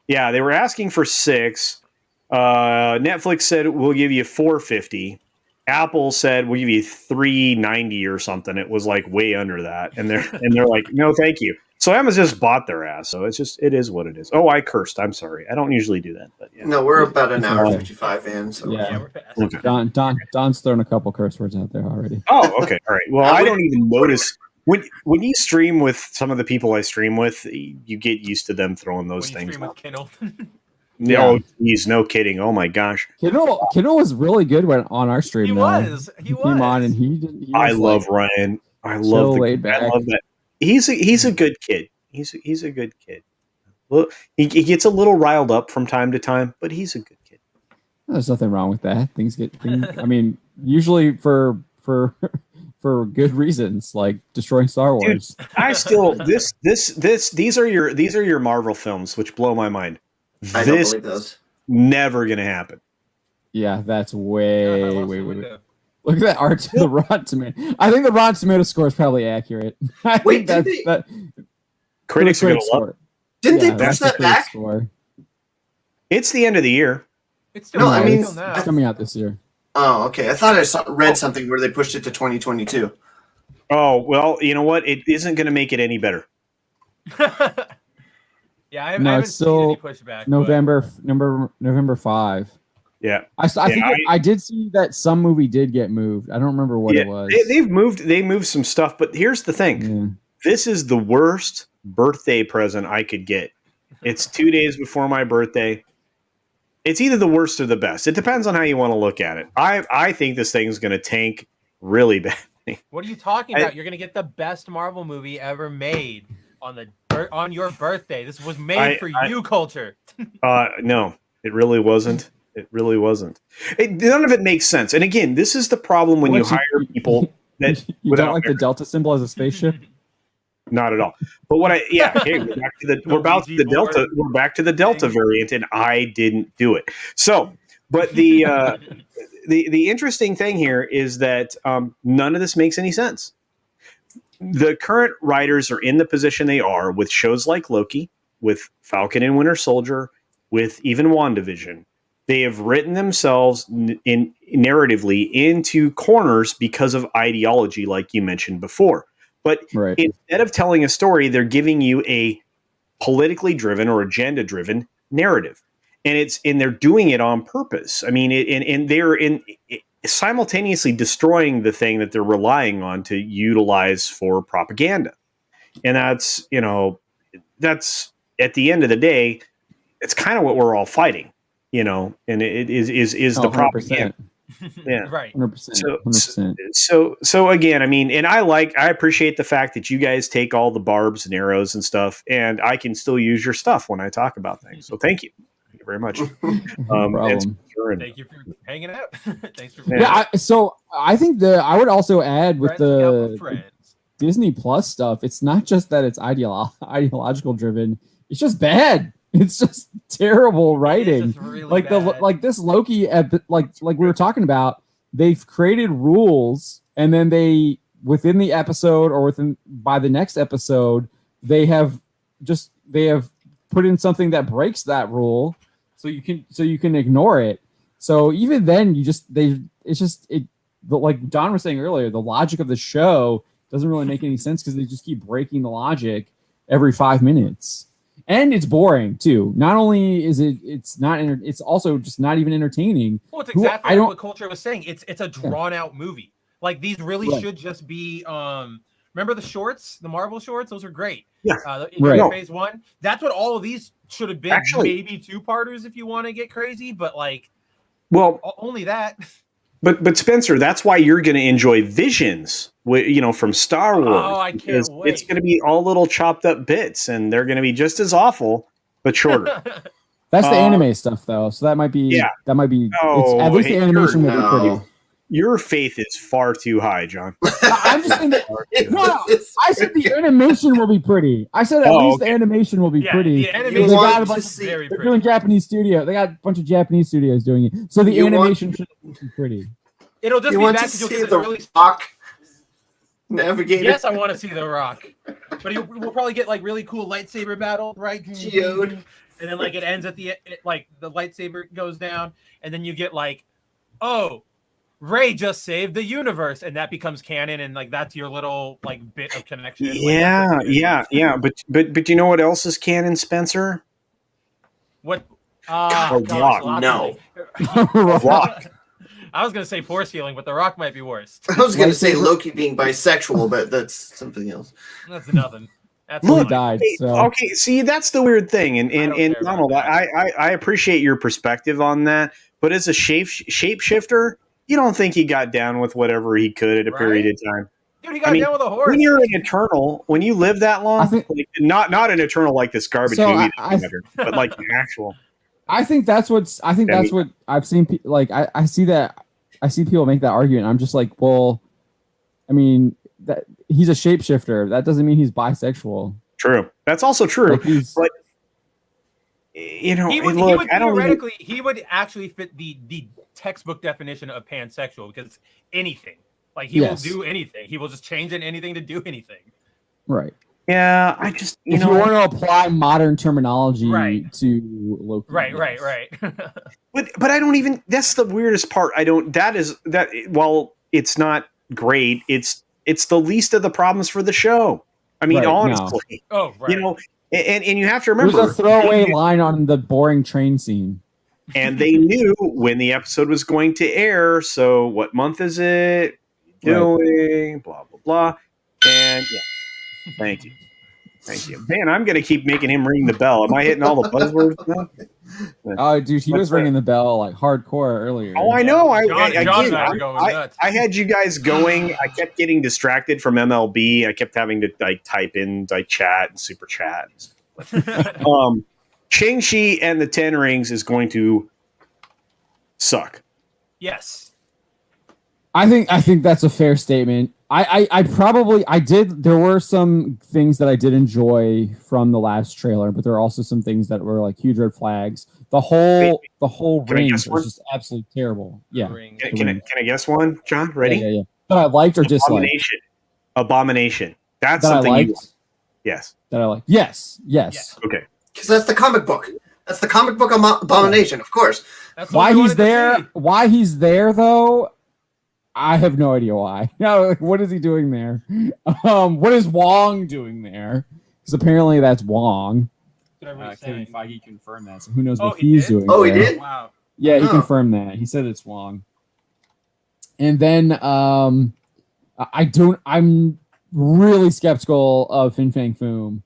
Yeah, they were asking for 6. Netflix said we'll give you $450. Apple said we'll give you $390 or something. It was like way under that, and they're like, no, thank you. So Amazon just bought their ass. So it is what it is. Oh, I cursed. I'm sorry. I don't usually do that, but yeah. No, we're about an hour 55 in. So we're fast. Okay. Don's thrown a couple curse words out there already. Oh, okay, all right. Well, I don't even notice when you stream with some of the people I stream with. You get used to them throwing those things. Stream with Kindle. Oh, geez, no kidding. Oh my gosh, Kindle was really good on our stream. He was. Came on and he I love Ryan. I love that. He's a good kid. He's a good kid. Well, he gets a little riled up from time to time, but he's a good kid. There's nothing wrong with that. I mean, usually for good reasons, like destroying Star Wars. Dude, I still these are your Marvel films, which blow my mind. I don't believe those. Never gonna happen. Yeah, that's way. Look at that art to the Rotten Tomato. I think the Rotten Tomato score is probably accurate. Wait, critics are going to love it. Didn't they push that back? Score. It's the end of the year. It's still it's coming out this year. Oh, okay. I thought I read something where they pushed it to 2022. Oh, well, you know what? It isn't going to make it any better. Yeah, I No, haven't it's seen any still pushback. November 5. Yeah, I think I did see that some movie did get moved. I don't remember what it was. They moved some stuff, but here's the thing. Yeah. This is the worst birthday present I could get. It's 2 days before my birthday. It's either the worst or the best. It depends on how you want to look at it. I think this thing's going to tank really bad. What are you talking about? You're going to get the best Marvel movie ever made on your birthday. This was made for you, Culture. No, it really wasn't. It really wasn't. None of it makes sense. And again, this is the problem when you hire people that you don't like the Delta symbol as a spaceship. Not at all. But okay, we're back to the Delta variant, and I didn't do it. So, but the interesting thing here is that none of this makes any sense. The current writers are in the position they are with shows like Loki, with Falcon and Winter Soldier, with even WandaVision. They have written themselves narratively into corners because of ideology, like you mentioned before. But instead of telling a story, they're giving you a politically driven or agenda driven narrative, and they're doing it on purpose. I mean, and they're simultaneously destroying the thing that they're relying on to utilize for propaganda. And that's at the end of the day, it's kind of what we're all fighting, and it is the propaganda. Yeah, right. 100%. So again, I mean, and I appreciate the fact that you guys take all the barbs and arrows and stuff, and I can still use your stuff when I talk about things. So thank you very much. Thank you for hanging out. Thanks for so I think I would also add with the Disney Plus stuff, it's not just that it's ideological driven; it's just bad. It's just terrible writing. Really bad. This Loki, like we were talking about, they've created rules, and then they within the episode or by the next episode, they have put in something that breaks that rule, so you can ignore it. So even then, like Don was saying earlier, the logic of the show doesn't really make any sense because they just keep breaking the logic every 5 minutes. And it's boring too. Not only is it's also just not even entertaining. Well, it's exactly what Culture was saying. It's a drawn out movie. Like these really should just be. Remember the shorts, the Marvel shorts? Those are great. Yeah. Phase 1. That's what all of these should have been. Actually, maybe 2-parters if you want to get crazy, but only that. But Spencer, that's why you're going to enjoy Visions, from Star Wars. Oh, I can't wait. It's going to be all little chopped up bits, and they're going to be just as awful, but shorter. That's the anime stuff, though. So that might be. Yeah. That might be. At least the animation will be pretty. Your faith is far too high, John. I'm just saying that. I said the animation will be pretty. I said at least the animation will be pretty. The animation they're doing Japanese studio. They got a bunch of Japanese studios doing it, so the animation should be pretty. It'll just be back to see the Rock navigator. Yes, I want to see the Rock, but we'll probably get really cool lightsaber battle, right? Geode. And then it ends at the lightsaber goes down, and then you get Rey just saved the universe, and that becomes canon, and that's your little bit of connection. Yeah. But you know what else is canon, Spencer? What? Rock. No. Rock. I was gonna say force healing, but the Rock might be worse. I was gonna say Loki being bisexual, but that's something else. That's nothing. That's Look, died. So. Okay, see, that's the weird thing, and Donald, I appreciate your perspective on that, but as a shapeshifter, you don't think he got down with whatever he could at a period of time? Dude, he got down with a horse. When you're an Eternal, when you live that long, not an Eternal like this garbage movie, but an actual. I think that's what I've seen. I see that. I see people make that argument. I'm just like, well, I mean, that he's a shapeshifter. That doesn't mean he's bisexual. True. That's also true. But he would actually fit the textbook definition of pansexual, because anything, he will do anything. He will just change anything to do anything. Right. Yeah, I just if you want to apply modern terminology to Loki. Right. but I don't even. That's the weirdest part. I don't. While it's not great, it's the least of the problems for the show. I mean, honestly. No. Oh, right. And you have to It remember, was a throwaway line on the boring train scene. and they knew when the episode was going to air. So what month is it? Doing blah blah blah. And yeah, thank you, man. I'm gonna keep making him ring the bell. Am I hitting all the buzzwords now? Oh, dude, he was ringing the bell like hardcore earlier. Oh, I know. John and I were going nuts. I had you guys going. I kept getting distracted from MLB. I kept having to like type in like chat and super chat. Shang-Chi and the Ten Rings is going to suck. Yes. I think that's a fair statement. I did. There were some things that I did enjoy from the last trailer, but there are also some things that were like huge red flags. The whole range was just absolutely terrible. Yeah. Can I guess one, John? Ready? Yeah. That I liked or disliked. Abomination. That's that something I liked. Yes. That I like. Yes. Okay. Because that's the comic book. That's the comic book Abomination, of course. That's what Why he's there? Why he's there though? I have no idea why. No, like, what is he doing there? What is Wong doing there? Because apparently that's Wong. Kevin Feige confirmed that, so who knows what he's doing? Oh, there. he did? Wow. Yeah, he confirmed that. He said it's Wong. And then I'm really skeptical of Fin Fang Foom.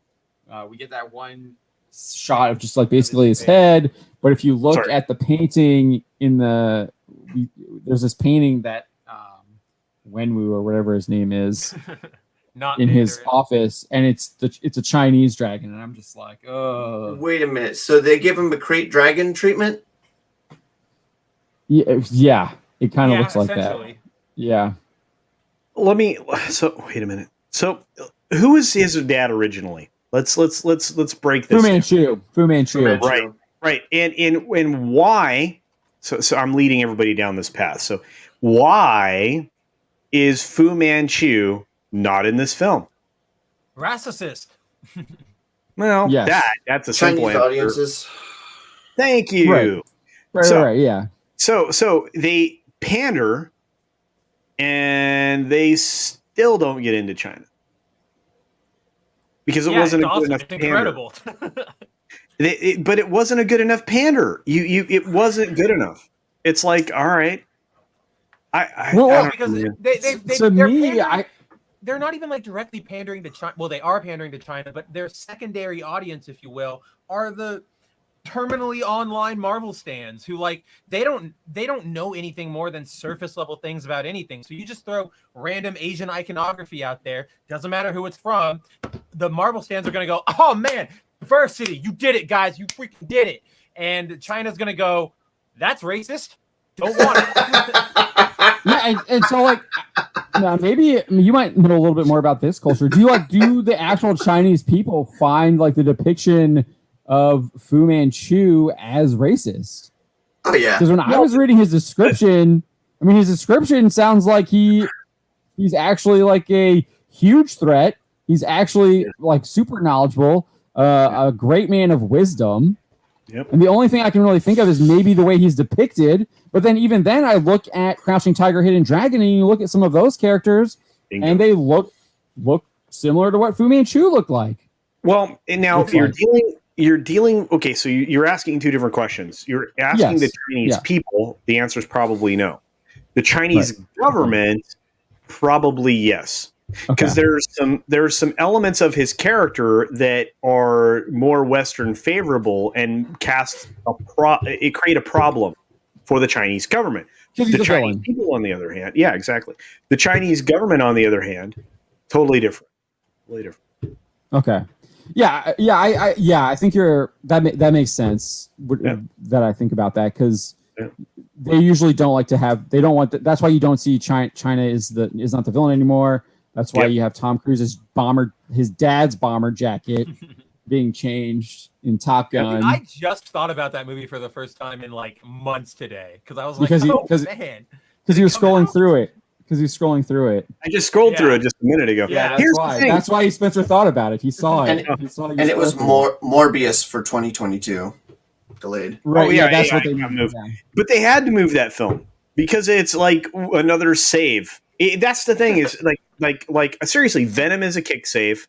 We get that one shot of just like basically his head, but if you look at the painting there's this painting that Wenwu or whatever his name is Not in his office, and it's a Chinese dragon, and I'm just like, oh. Wait a minute. So they give him a crate dragon treatment? Yeah, it kind of looks like that. Yeah. Wait a minute. So who is his dad originally? Let's break this. Fu Manchu. Right. And why? So I'm leading everybody down this path. So why is Fu Manchu not in this film? Racist. Well, yes. that's a Chinese simple answer. audiences. Thank you. Right, yeah. So they pander, and they still don't get into China because it wasn't a good enough pander. Incredible. But it wasn't a good enough pander. It wasn't good enough. It's like, all right. Because they're not even like directly pandering to China. Well, they are pandering to China, but their secondary audience, if you will, are the terminally online Marvel stands who like they don't know anything more than surface level things about anything. So you just throw random Asian iconography out there, doesn't matter who it's from. The Marvel stands are going to go, oh man, diversity, you did it, guys, you freaking did it. And China's going to go, that's racist. Don't want it. Yeah, and so like, now maybe you might know a little bit more about this culture. Do the actual Chinese people find like the depiction of Fu Manchu as racist? Oh yeah. Because when I was reading his description, his description sounds like he's actually like a huge threat. He's actually like super knowledgeable, a great man of wisdom. Yep. And the only thing I can really think of is maybe the way he's depicted. But then even then, I look at Crouching Tiger, Hidden Dragon, and you look at some of those characters, and they look similar to what Fu Manchu looked like. Well, and now you're dealing. Okay, so you're asking two different questions. You're asking the Chinese people. The answer is probably no. The Chinese government, probably yes. Because there's some elements of his character that are more Western favorable and create a problem for the Chinese government. The Chinese people, on the other hand, yeah, exactly. The Chinese government, on the other hand, totally different. Okay. Yeah. I think that makes sense. That I think about that because they usually don't like to have. They don't want. That's why you don't see China is not the villain anymore. That's why you have Tom Cruise's his dad's bomber jacket being changed in Top Gun. I just thought about that movie for the first time in like months today because I was like, because he was scrolling through it. I just scrolled through it just a minute ago. Yeah, that's why Spencer thought about it. He saw it, and it was Morbius for 2022 delayed. Right? That's what they moved. But they had to move that film because it's like another save. That's the thing is like seriously, Venom is a kick save.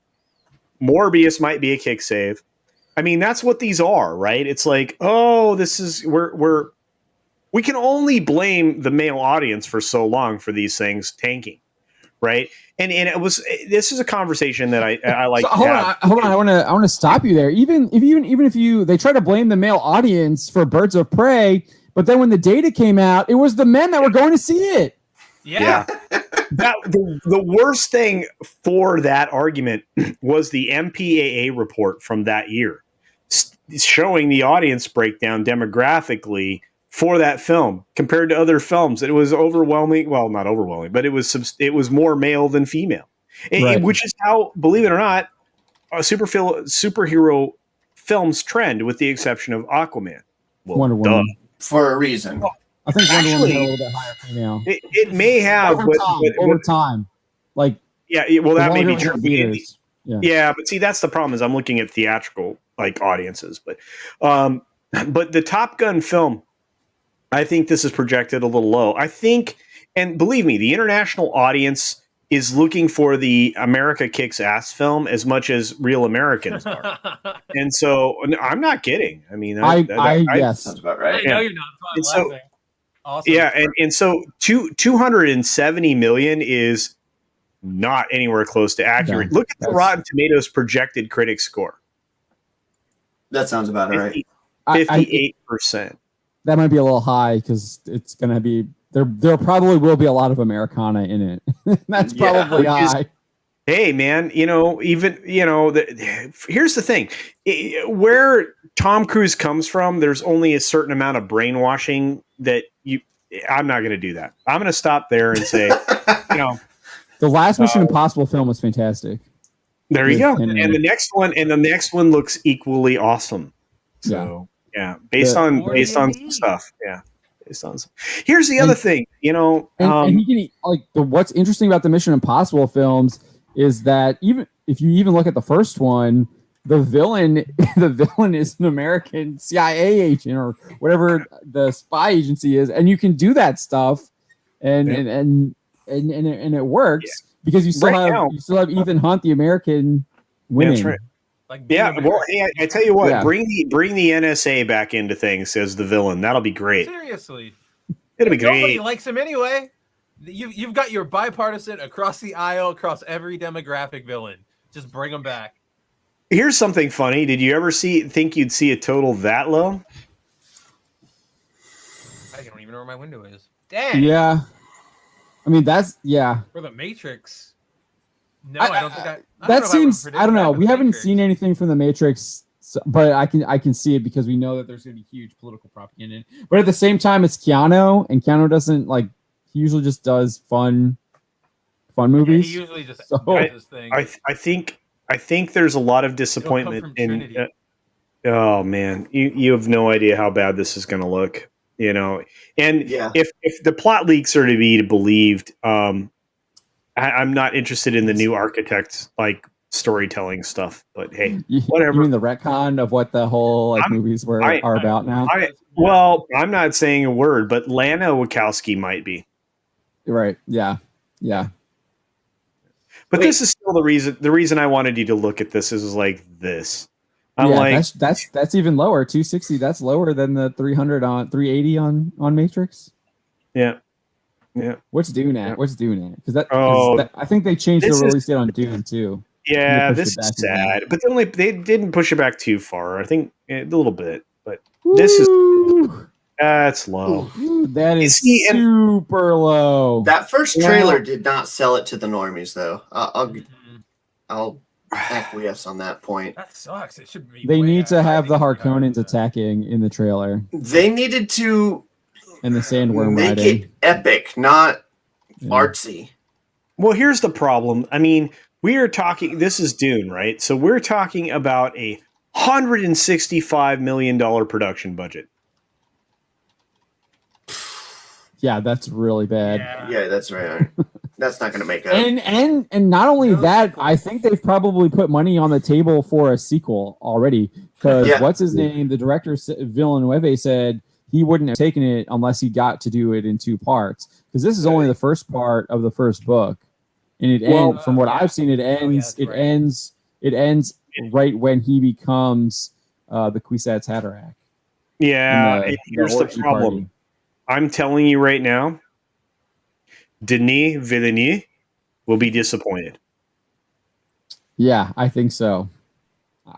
Morbius might be a kick save. I mean, that's what these are, right? It's like, oh, this is we can only blame the male audience for so long for these things tanking, right? And this is a conversation that I like. So, hold on. I want to stop you there. Even if they try to blame the male audience for Birds of Prey, but then when the data came out, it was the men that were going to see it. Yeah. The worst thing for that argument was the MPAA report from that year, showing the audience breakdown demographically for that film compared to other films. It was overwhelming. Well, not overwhelming, but it was more male than female, Right. Which is how, believe it or not, superhero films trend, with the exception of Aquaman. Well, Wonder Woman. For a reason. I think Wonder Woman Actually, had a little bit higher female. It may have, over time. Like, yeah, well, that may be longer true. in theaters. Yeah, but see, that's the problem. Is I'm looking at theatrical like audiences, but the Top Gun film, I think this is projected a little low. I think, and believe me, the international audience is looking for the America Kicks Ass film as much as real Americans are, and so I'm not kidding. I mean, yes, Sounds about right. I know you're not. So I'm laughing. Awesome. Yeah, and so 270 million is not anywhere close to accurate. No, Look at the Rotten Tomatoes projected critic score. That sounds about right. 58%. That might be a little high because it's going to be there. Probably will be a lot of Americana in it. That's probably high. Hey, man, here's the thing. Where Tom Cruise comes from, there's only a certain amount of brainwashing that I'm not going to do that. I'm going to stop there and say, the last Mission Impossible film was fantastic. There you go. And the next one looks equally awesome. So based on some stuff. Yeah. Here's the other thing, and he can, what's interesting about the Mission Impossible films is that even if you look at the first one, the villain is an American CIA agent or whatever the spy agency is, and you can do that stuff, and it works because you still have Ethan Hunt, the American, winning. That's right. Well, hey, I tell you what, bring the NSA back into things as the villain. That'll be great. Seriously, it'll be great. Nobody likes him anyway. You've got your bipartisan across the aisle, across every demographic villain. Just bring them back. Here's something funny. Did you ever think you'd see a total that low? I don't even know where my window is. Dang. Yeah. I mean, that's For the Matrix. No, I don't think that seems. I don't know. We haven't seen anything from the Matrix, but I can see it because we know that there's going to be huge political propaganda in it. But at the same time, it's Keanu, and Keanu doesn't he usually just does fun movies. He usually just does his thing. I think there's a lot of disappointment in. Oh man, you have no idea how bad this is going to look. And if the plot leaks are to be believed, I'm not interested in the new Architects storytelling stuff. But hey, whatever. You mean the retcon of what the whole movies are about now? I'm not saying a word, but Lana Wachowski might be. Right. Yeah. But this is still the reason I wanted you to look at this is this. That's even lower. 260. That's lower than the 380 on Matrix. Yeah. What's Dune at? Because I think they changed the release date on Dune too. Yeah, this is sad. But they didn't push it back too far. I think a little bit, but this is that's low. That is super low. That first trailer did not sell it to the normies, though. I'll acquiesce on that point. That sucks. It should be. They need to have the Harkonnens attacking in the trailer. They needed to and the sandworm make riding. it epic, not artsy. Well, here's the problem. I mean, we are talking. This is Dune, right? So we're talking about a $165 million production budget. Yeah, that's really bad. Yeah, that's right. That's not going to make up. And not only that, I think they've probably put money on the table for a sequel already. Because what's his name? The director Villeneuve said he wouldn't have taken it unless he got to do it in 2 parts. Because this is only the first part of the first book, and it ends. From what I've seen, it ends. It ends It ends right when he becomes the Kwisatz Haderach. Yeah, here's the problem. Party. I'm telling you right now, Denis Villeneuve will be disappointed. Yeah, I think so.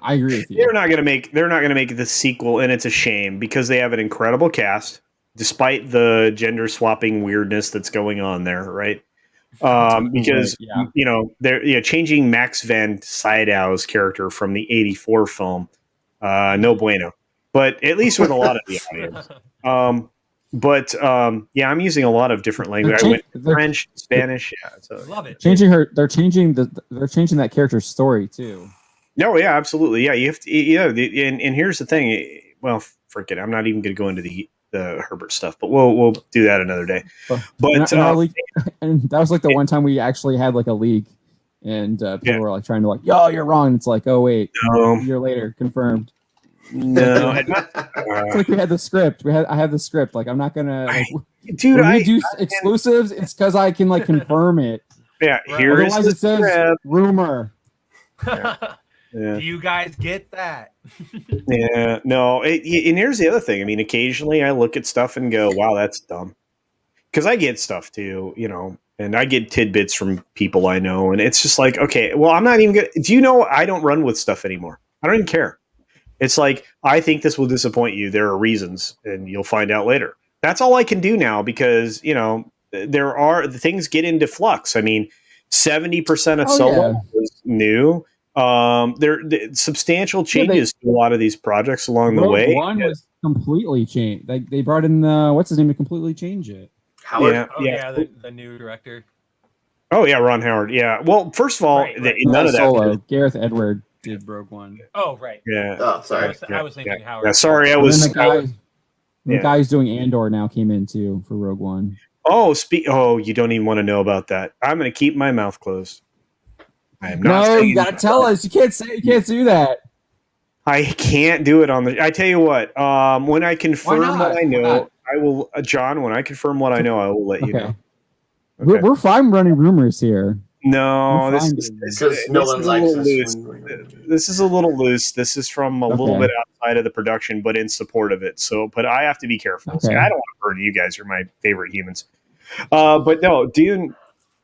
I agree with you. They're not going to make the sequel, and it's a shame because they have an incredible cast, despite the gender swapping weirdness that's going on there, right? Because they're changing Max van Sydow's character from the '84 film, no bueno. But at least with a lot of the audience. I'm using a lot of different language. I went French, Spanish. Yeah, so love it. They're changing that character's story too. No, yeah, absolutely. Yeah, you have to. And here's the thing. Well, forget it. I'm not even going to go into the Herbert stuff, but we'll do that another day. But in our league, and that was like the one time we actually had like a league, and people were like trying to like, "Yo, you're wrong." And it's like, "Oh wait, a year later, confirmed." No, it's like we had the script. I have the script. Like I'm not gonna, dude. When we do exclusives, it's because I can like confirm it. Yeah, here's otherwise it says rumor. Yeah. Do you guys get that? Yeah, no. And here's the other thing. I mean, occasionally I look at stuff and go, "Wow, that's dumb," because I get stuff too, and I get tidbits from people I know, and it's just like, okay, well, I'm not even gonna. Do you know I don't run with stuff anymore? I don't even care. It's like, I think this will disappoint you. There are reasons, and you'll find out later. That's all I can do now because, the things get into flux. I mean, 70% of Solo was new. There substantial changes to a lot of these projects along the way. One was completely changed. They brought in what's his name to completely change it. Howard. The new director. Oh yeah, Ron Howard. Yeah. Well, first of all, none of that. Solo. Gareth Edward did Rogue One. Oh right. Yeah. Oh, sorry. I was thinking Howard. Yeah, sorry, I was. The guy who's doing Andor now came in too for Rogue One. Oh, you don't even want to know about that. I'm going to keep my mouth closed. I am not. No, you got to tell us. You can't do that. I can't do it on the. I tell you what. When I confirm what I know, I will. John, when I confirm what I know, I will let you know. Okay. We're fine running rumors here. No, this is a little loose. This is from a little bit outside of the production, but in support of it. So, but I have to be careful. Okay. See, I don't want to burn you guys. Are my favorite humans. But no, Dune,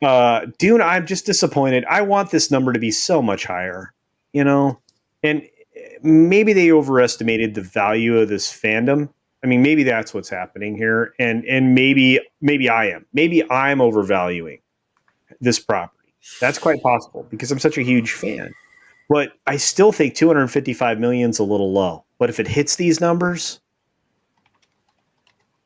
I'm just disappointed. I want this number to be so much higher, and maybe they overestimated the value of this fandom. I mean, maybe that's what's happening here, and maybe I am. Maybe I'm overvaluing this property. That's quite possible because I'm such a huge fan. But I still think 255 million is a little low. But if it hits these numbers,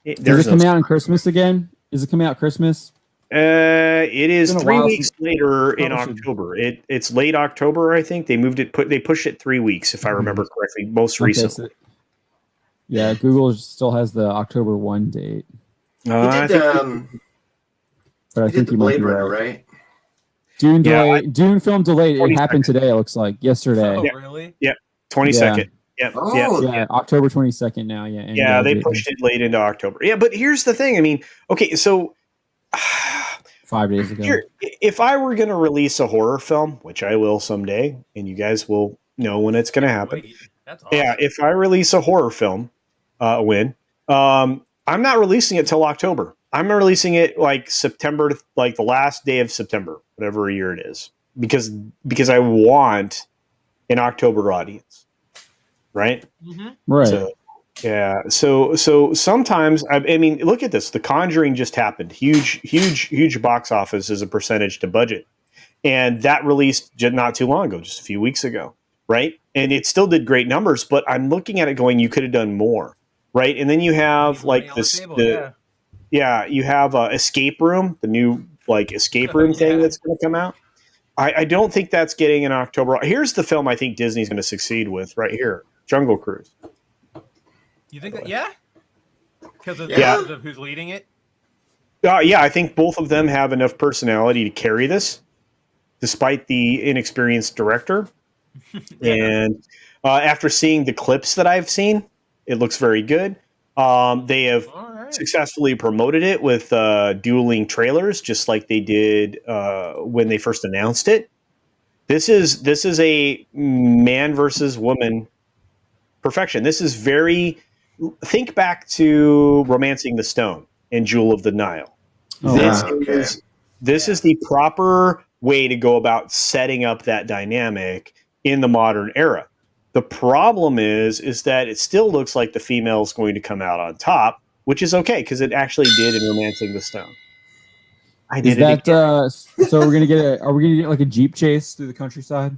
does it come out on Christmas again? Is it coming out Christmas? It is 3 weeks later in October. It's late October, I think. They moved it. They pushed it 3 weeks, if I remember correctly. Most recently. Yeah, Google still has the October 1 date. I think the Blade Runner, right? Dune delay. Dune film delayed. It happened today. It looks like yesterday. Oh, really? Yeah, 22nd. Yeah. Yeah, October 22nd now. Yeah. Yeah, they pushed it late into October. Yeah, but here's the thing. I mean, okay, so 5 days ago. If I were going to release a horror film, which I will someday, and you guys will know when it's going to happen. That's awesome. Yeah, if I release a horror film, I'm not releasing it till October. I'm releasing it like September, like the last day of September, whatever year it is, because I want an October audience, right? Mm-hmm. Right. So, yeah. So sometimes I mean, look at this. The Conjuring just happened. Huge box office as a percentage to budget, and that released not too long ago, just a few weeks ago, right? And it still did great numbers. But I'm looking at it going, you could have done more, right? And then you have like this. You have Escape Room, the new escape room thing that's going to come out. I don't think that's getting in October. Here's the film I think Disney's going to succeed with right here, Jungle Cruise. You think that? Yeah? Because of who's leading it? Yeah, I think both of them have enough personality to carry this, despite the inexperienced director. And after seeing the clips that I've seen, it looks very good. They have successfully promoted it with dueling trailers, just like they did when they first announced it. This is a man versus woman perfection. This is very. Think back to Romancing the Stone and Jewel of the Nile. This is the proper way to go about setting up that dynamic in the modern era. The problem is that it still looks like the female is going to come out on top, which is okay because it actually did in Romancing the Stone. So we're gonna get are we gonna get like a Jeep chase through the countryside?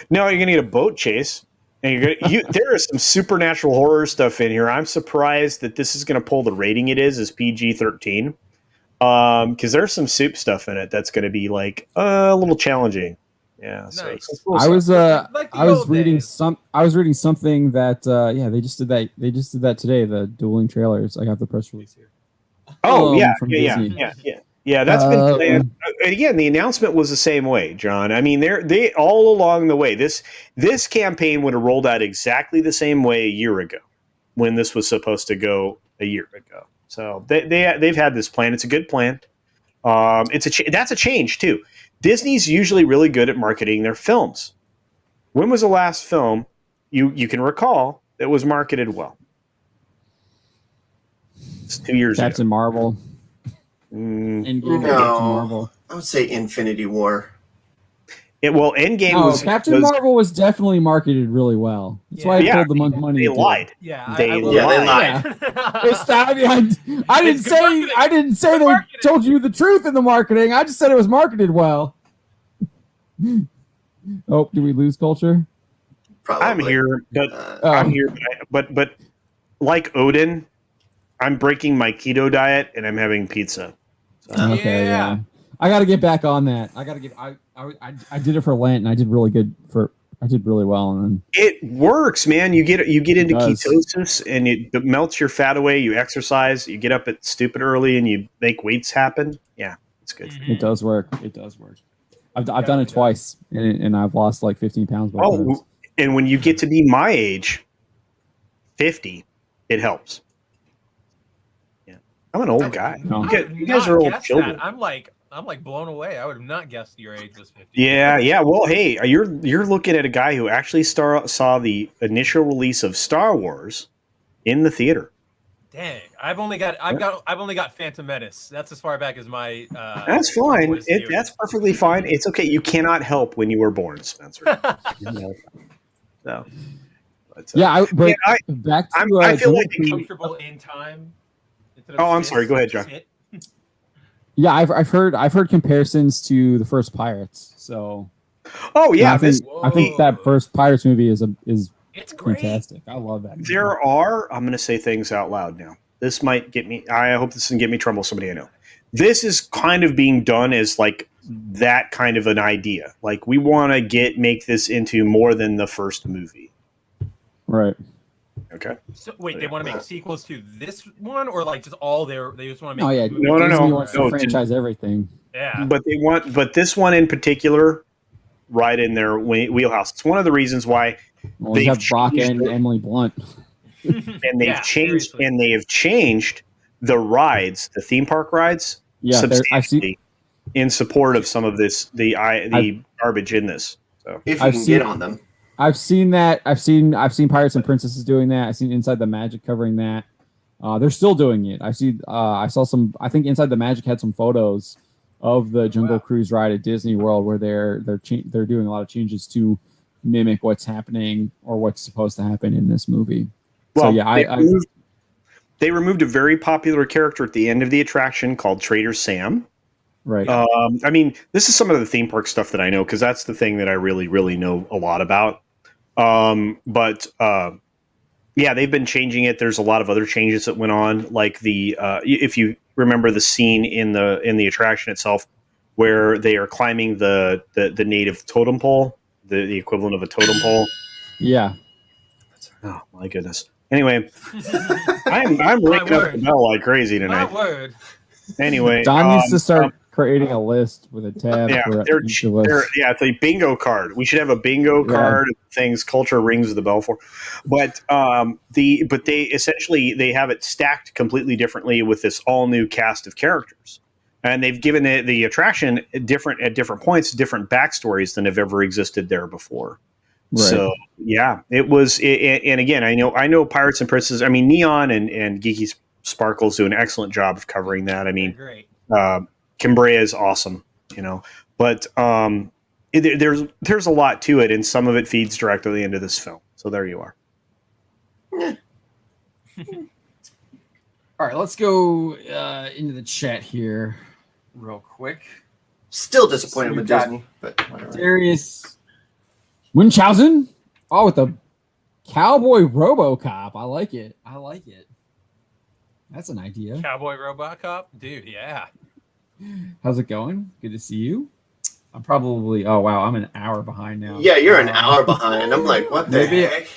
No, you're gonna get a boat chase. And there is some supernatural horror stuff in here. I'm surprised that this is going to pull the rating it is PG-13, because there's some soup stuff in it that's going to be like a little challenging. Yeah, nice. so I was reading days. something that they just did that. They just did that today. The dueling trailers. I have the press release here. From Disney. Yeah, that's been planned. Again, the announcement was the same way, John. I mean, they all along the way. This campaign would have rolled out exactly the same way a year ago, when this was supposed to go a year ago. So they've had this plan. It's a good plan. That's a change too. Disney's usually really good at marketing their films. When was the last film you can recall that was marketed well? It's 2 years ago. Captain Marvel. No, I would say Infinity War. Endgame was Captain Marvel was definitely marketed really well. That's why I pulled the money. They lied. Yeah, they lied. I didn't say they told you the truth in the marketing. I just said it was marketed well. Oh, did we lose culture? Probably. I'm here, but like Odin, I'm breaking my keto diet and I'm having pizza. So. Okay, yeah. I got to get back on that. I did it for Lent and I did really well. And then it works, man. You get into ketosis and it melts your fat away. You exercise. You get up at stupid early and you make weights happen. Yeah, it's good. It does work. I've done it twice and I've lost like 15 pounds. And when you get to be my age, 50, it helps. I'm an old guy. No. You guys are old children. I'm like blown away. I would have not guessed your age was 50. Yeah. Well, hey, you're looking at a guy who actually saw the initial release of Star Wars in the theater. Dang, I've only got Phantom Menace. That's as far back as my. That's fine. That's perfectly fine. It's okay. You cannot help when you were born, Spencer. No. I feel like comfortable in time. I'm sorry. Go ahead, John. Yeah, I've heard comparisons to the first Pirates. So. Oh yeah, I think that first Pirates movie is it's great. Fantastic. I love that. I'm going to say things out loud now. This might get me. I hope this doesn't get me in trouble. Somebody I know. This is kind of being done as like that kind of an idea. Like we want to make this into more than the first movie. Right. Okay. So wait, they want to make sequels to this one, or like just all they just want to make? Oh yeah, no. Wants to franchise everything. Yeah. But this one in particular, right in their wheelhouse. It's one of the reasons why they have Brock and Emily Blunt, and they've changed the rides, the theme park rides, substantially in support of some of the garbage in this. So if you can get on them. I've seen that. I've seen Pirates and Princesses doing that. I've seen Inside the Magic covering that. They're still doing it. I saw some. I think Inside the Magic had some photos of the Jungle Cruise ride at Disney World where they're doing a lot of changes to mimic what's happening or what's supposed to happen in this movie. Well, so yeah, they removed a very popular character at the end of the attraction called Trader Sam. Right. I mean, this is some of the theme park stuff that I know because that's the thing that I really, really know a lot about. Yeah, they've been changing it. There's a lot of other changes that went on, like if you remember the scene in the attraction itself, where they are climbing the native totem pole, the equivalent of a totem pole. Yeah. Oh my goodness. Anyway, I'm raking up the bell like crazy tonight. My word. Anyway, Don needs to start creating a list with a tab. It's a bingo card. We should have a bingo card of things culture rings the bell for. But they essentially they have it stacked completely differently with this all new cast of characters. and they've given the attraction at different points, different backstories than have ever existed there before. Right. So yeah, it was. And again, I know Pirates and Princesses. I mean, Neon and Geeky Sparkles do an excellent job of covering that. I mean, great. Cambria is awesome, but there's a lot to it, and some of it feeds directly into this film. So there you are. All right, let's go into the chat here real quick. Still disappointed with Disney, but whatever. Darius Munchausen. Oh, with the Cowboy RoboCop. I like it. That's an idea. Cowboy RoboCop? Dude, yeah. How's it going? Good to see you. I'm probably... Oh, wow. I'm an hour behind now. Yeah, you're an hour behind. I'm like, what the heck?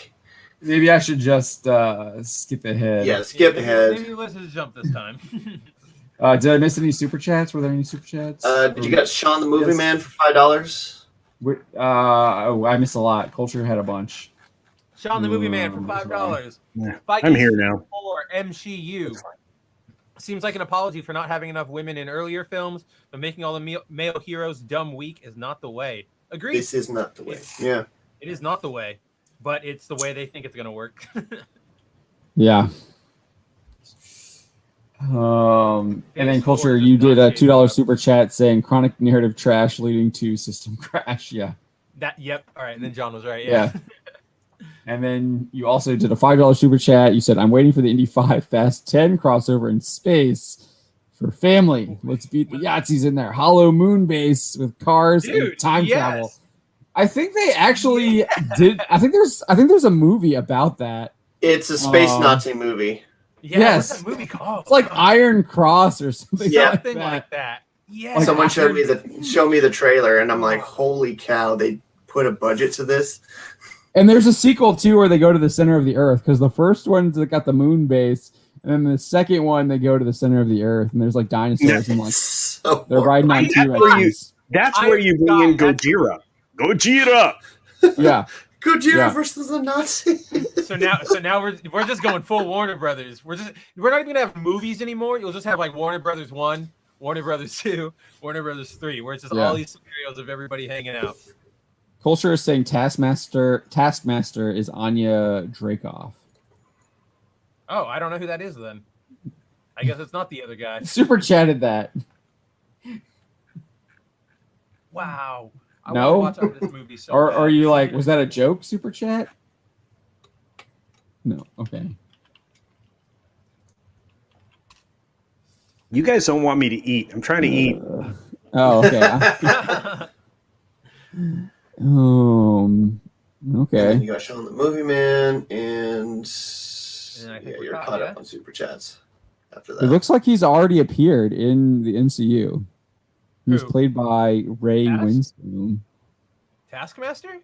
Maybe I should just skip ahead. Yeah, skip ahead. Maybe let's just jump this time. Did I miss any super chats? Were there any super chats? Did you get Sean the Movie Man for $5? I missed a lot. Culture had a bunch. Sean the Movie Man for $5. Yeah, I'm here now. Or MCU. Seems like an apology for not having enough women in earlier films, but making all the male heroes dumb weak is not the way. Agreed. This is not the way. Yeah. It is not the way, but it's the way they think it's going to work. Yeah. And then Culture, you did a $2 super chat saying chronic narrative trash leading to system crash. Yeah. Yep. All right. And then John was right. Yeah. And then you also did a $5 super chat. You said, I'm waiting for the Indy 5 Fast 10 crossover in space for family. Let's beat the Yahtzees in there. Hollow moon base with cars and time travel. I think they actually did. I think there's a movie about that. It's a space Nazi movie. Yeah, yes. What's that movie called? It's like Iron Cross or something. Yeah. Something like that. Yeah. Someone showed me the trailer, and I'm like, holy cow! They put a budget to this. And there's a sequel too where they go to the center of the Earth, because the first one's got the moon base, and then the second one they go to the center of the Earth, and there's like dinosaurs and like they're riding on T-Rexes. That's where you bring in Gojira. Gojira. Yeah. Gojira versus the Nazis. So now we're just going full Warner Brothers. We're not even gonna have movies anymore. You'll just have like Warner Brothers 1, Warner Brothers 2, Warner Brothers 3, where it's just all these scenarios of everybody hanging out. Culture is saying Taskmaster is Anya Dracoff. Oh, I don't know who that is then. I guess it's not the other guy. Super chatted that. Wow. I no? want to watch this movie so or bad. are you like, was that a joke, super chat? No. Okay. You guys don't want me to eat. I'm trying to eat. Okay. Okay. And you got Sean the Movie Man, and you're caught up on super chats after that. It looks like he's already appeared in the MCU. He was played by Ray Winstone. Taskmaster?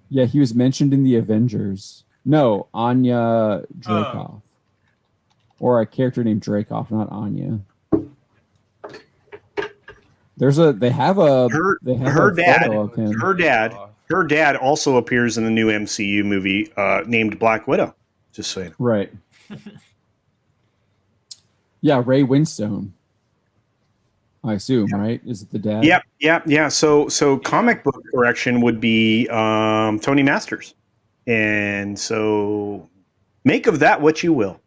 Yeah, he was mentioned in the Avengers. No, Anya Dracoff. Or a character named Dracoff, not Anya. They have a photo of him. Her dad also appears in the new MCU movie named Black Widow. Just saying. Right. Yeah, Ray Winstone. I assume, right? Is it the dad? Yeah. So comic book correction would be Tony Masters. And so make of that what you will.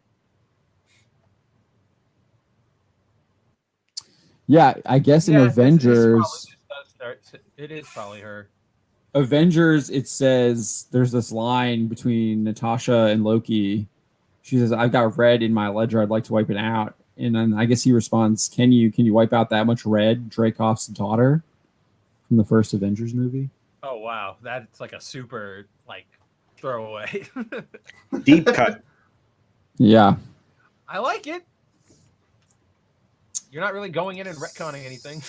Yeah, I guess in Avengers... It is probably her. Avengers, it says there's this line between Natasha and Loki. She says, I've got red in my ledger. I'd like to wipe it out. And then I guess he responds, can you wipe out that much red? Dreykoff's daughter from the first Avengers movie. Oh, wow. That's like a super throwaway. Deep cut. Yeah. I like it. You're not really going in and retconning anything.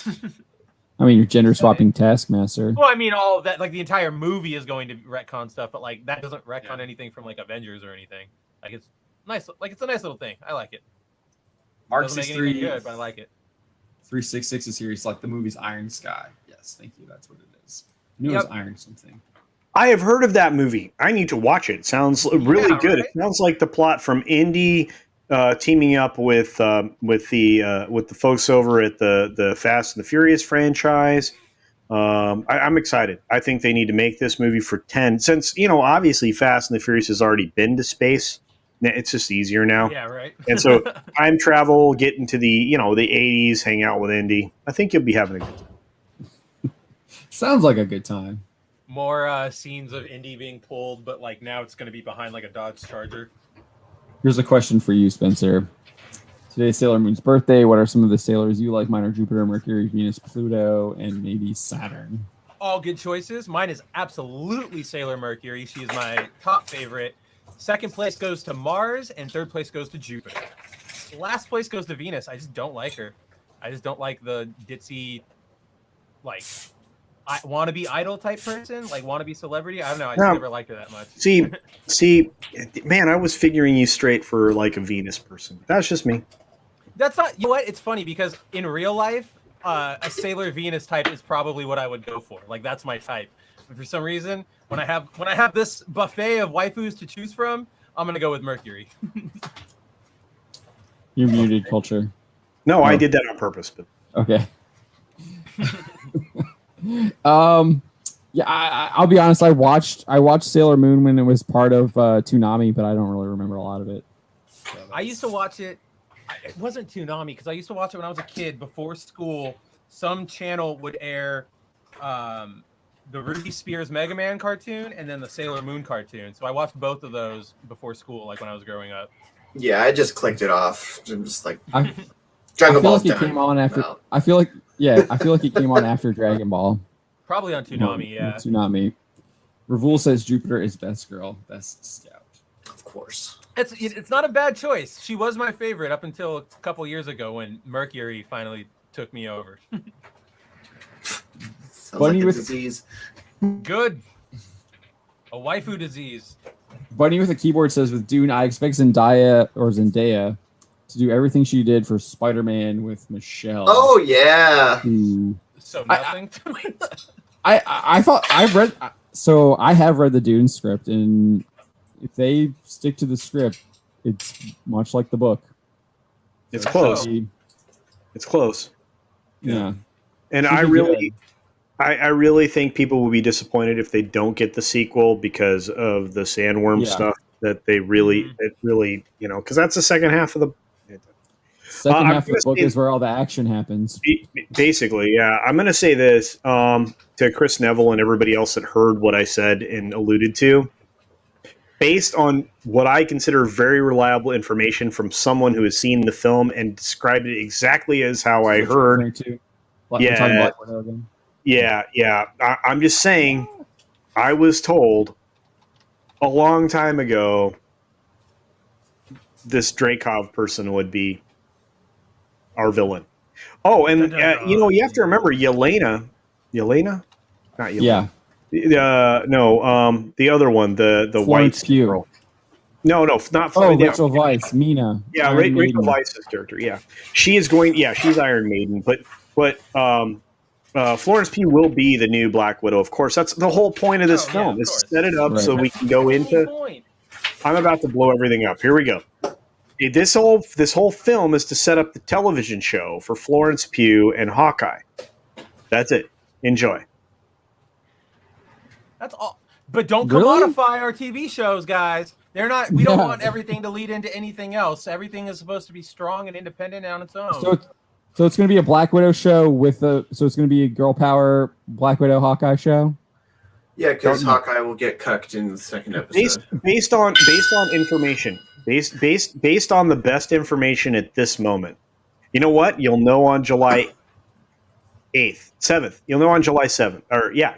I mean, you're gender swapping Taskmaster. Well, I mean, all of that, the entire movie is going to retcon stuff, but that doesn't retcon anything from Avengers or anything. It's nice. It's a nice little thing. I like it. Mark's is good, but I like it. 366 is here. It's like the movie's Iron Sky. Yes, thank you. That's what it is. I knew it was Iron something. I have heard of that movie. I need to watch it. It sounds really good. Right? It sounds like the plot from Indy, teaming up with the folks over at the Fast and the Furious franchise. I'm excited. I think they need to make this movie for 10, since obviously Fast and the Furious has already been to space. It's just easier now. Yeah, right. And so time travel, get into the the 80s, hang out with Indy. I think you'll be having a good time. Sounds like a good time. More scenes of Indy being pulled, but like now it's going to be behind like a Dodge Charger. Here's a question for you, Spencer. Today's Sailor Moon's birthday. What are some of the sailors you like? Mine are Jupiter, Mercury, Venus, Pluto, and maybe Saturn. All good choices. Mine is absolutely Sailor Mercury. She is my top favorite. Second place goes to Mars, and third place goes to Jupiter. Last place goes to Venus. I just don't like her. I just don't like the ditzy, like, I wannabe idol type person, like wannabe celebrity. I don't know. I just never liked her that much. See, man, I was figuring you straight for like a Venus person. That's just me. That's not. You know what? It's funny because in real life, a Sailor Venus type is probably what I would go for. Like that's my type. But for some reason, when I have this buffet of waifus to choose from, I'm gonna go with Mercury. You're muted, Culture. No, I did that on purpose. But okay. Yeah, I'll be honest. I watched Sailor Moon when it was part of Toonami, but I don't really remember a lot of it. I used to watch it. It wasn't Toonami because I used to watch it when I was a kid before school. Some channel would air the Ruby Spears Mega Man cartoon and then the Sailor Moon cartoon. So I watched both of those before school, like when I was growing up. Yeah, I just clicked it off. I'm just like I Dragon feel Ball's like it done. came on after. Well, I feel like it came on after Dragon Ball. Probably on Toonami, yeah. Toonami. Ravul says Jupiter is best girl, best scout. of course. It's not a bad choice. She was my favorite up until a couple years ago when Mercury finally took me over. Sounds Bunny like a with- disease. Good. A waifu disease. Bunny with a keyboard says with Dune, I expect Zendaya to do everything she did for Spider-Man with Michelle. Oh yeah. Ooh. So nothing. I thought I've read. So I have read the Dune script, and if they stick to the script, it's much like the book. it's close. So, It's close. yeah. And Should I be really, I really think people will be disappointed if they don't get the sequel because of the sandworm stuff that they really, because that's the second half of the. Second half of the gonna book say- is where all the action happens. Basically, yeah. I'm going to say this to Chris Neville and everybody else that heard what I said and alluded to. Based on what I consider very reliable information from someone who has seen the film and described it exactly as how I heard. We're talking Black Widow again. Yeah. I'm just saying, I was told a long time ago this Dreykov person would be our villain. Oh, and you have to remember Yelena? Not Yelena. Yeah. No, the other one, the white Florence Pugh. girl. No, not Oh, yeah. Rachel Weisz, Mina. Yeah, Iron Rachel Maiden. Weisz's character. Yeah, she is going. Yeah, she's Iron Maiden, but Florence Pugh will be the new Black Widow. Of course, that's the whole point of this film. of Is course. set it up so Right. we can go into. Point. I'm about to blow everything up. Here we go. This whole film is to set up the television show for Florence Pugh and Hawkeye. That's it. Enjoy. That's all. But don't Really? commodify our TV shows, guys. They're not. We don't Yeah. want everything to lead into anything else. Everything is supposed to be strong and independent on its own. So it's going to be a Black Widow show so it's going to be a girl power Black Widow Hawkeye show. Yeah, because Don't- Hawkeye will get cucked in the second episode. Based on information, based on the best information at this moment. You know what? You'll know on July 8th, 7th. You'll know on July 7th.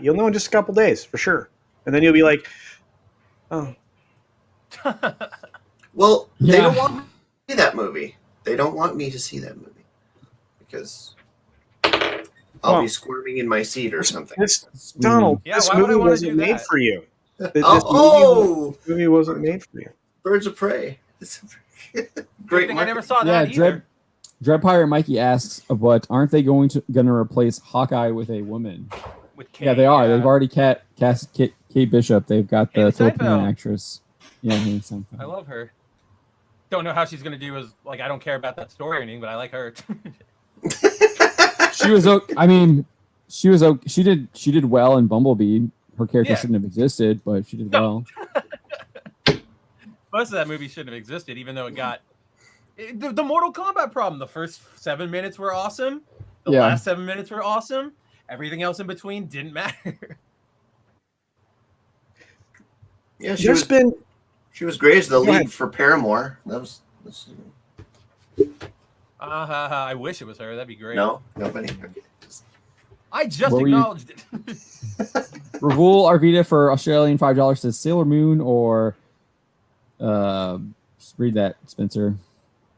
You'll know in just a couple days for sure. And then you'll be like, oh. Well, they Yeah. don't want me to see that movie. They don't want me to see that movie because I'll be squirming in my seat or something. Donald, Yeah, this why would I movie wanna wasn't do made that? for you. This movie wasn't made for you. Birds of Prey. Great Great thing I never marketing. saw that either. Dread Pirate Mikey asks, but aren't they going to replace Hawkeye with a woman? With Kate, Yeah, they are. They've already cast Kate Bishop. They've got the Haley Filipino Steinfeld. actress. Yeah, Haley Steinfeld. I love her. don't know how she's gonna do. Is like I don't care about that story or anything, but I like her. She was. I mean, she was. She did well in Bumblebee. Her character shouldn't have existed, but she did well. Most of that movie shouldn't have existed, even though it got the Mortal Kombat problem. The first 7 minutes were awesome. The last 7 minutes were awesome. Everything else in between didn't matter. Yeah, she was great as the lead for Paramore. I wish it was her. That'd be great. No, nobody. I just acknowledged it. Ravul Arvita for Australian $5 says Sailor Moon or read that, Spencer.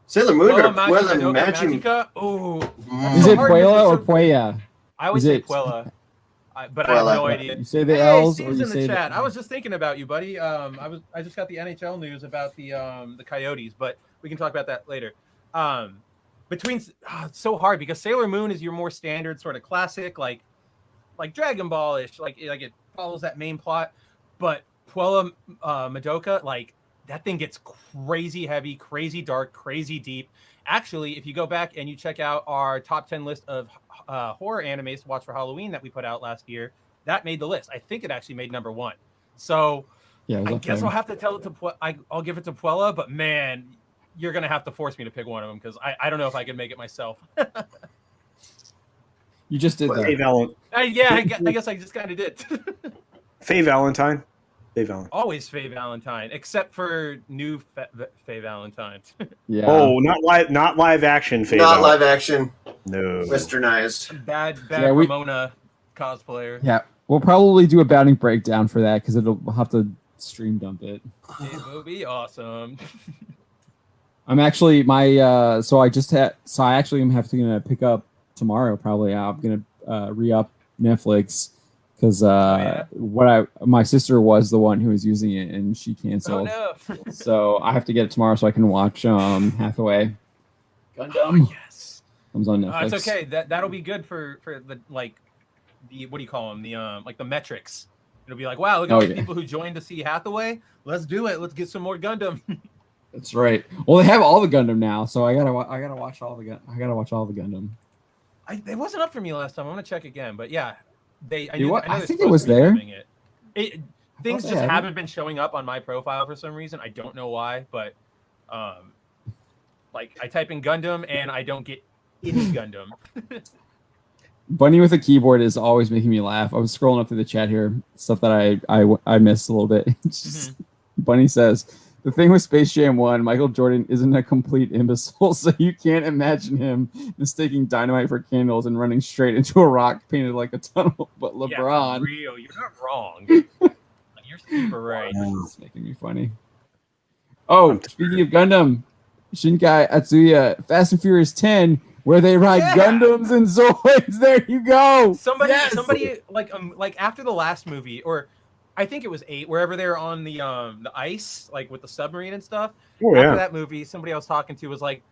Sailor Moon or Puella Magica? Oh, is it Puella or Puella? I always say Puella, but I have no idea. You say the L's or you in say the chat. I was just thinking about you, buddy. I just got the NHL news about the Coyotes, but we can talk about that later. It's so hard because Sailor Moon is your more standard sort of classic, like Dragon Ball-ish, like it follows that main plot. But Puella Madoka, like that thing gets crazy heavy, crazy dark, crazy deep. Actually, if you go back and you check out our top 10 list of horror animes to watch for Halloween that we put out last year, that made the list. I think it actually made number 1. So I guess I'll have to tell it to I'll give it to Puella, but man, you're gonna have to force me to pick one of them because I don't know if I can make it myself. You just did that. Faye Valentine. I guess I just kind of did. Faye Valentine. Always Faye Valentine, except for new Faye Valentine. Yeah. Oh, not live action Faye. Not live action. No. Westernized. Bad Ramona cosplayer. Yeah, we'll probably do a bounding breakdown for that because we'll have to stream dump it. It will be awesome. I'm actually I actually am gonna pick up tomorrow. Probably I'm gonna re-up Netflix. Because my sister was the one who was using it and she canceled. Oh, no. So I have to get it tomorrow so I can watch Hathaway. Gundam. Oh, yes. Comes on Netflix. It's okay. That'll be good for the what do you call them? The metrics. It'll be like, wow, look at all the people who joined to see Hathaway. Let's do it. Let's get some more Gundam. That's right. Well, they have all the Gundam now, so I gotta watch all the Gundam. It wasn't up for me last time. I'm gonna check again, but yeah. I think it was there. Things just haven't been showing up on my profile for some reason. I don't know why, but I type in Gundam and I don't get any Gundam. Bunny with a keyboard is always making me laugh. I was scrolling up through the chat here, stuff that I missed a little bit. Bunny says, the thing with Space Jam 1, Michael Jordan isn't a complete imbecile, so you can't imagine him mistaking dynamite for candles and running straight into a rock painted like a tunnel. But LeBron... Yeah, for real, you're not wrong. You're super right. It's making me funny. Oh, speaking of Gundam, Shinkai Atsuya, Fast and Furious 10, where they ride Gundams and Zoids. There you go. Somebody like after the last movie, or I think it was 8, wherever they were on the ice, like with the submarine and stuff. After that movie, somebody I was talking to was like,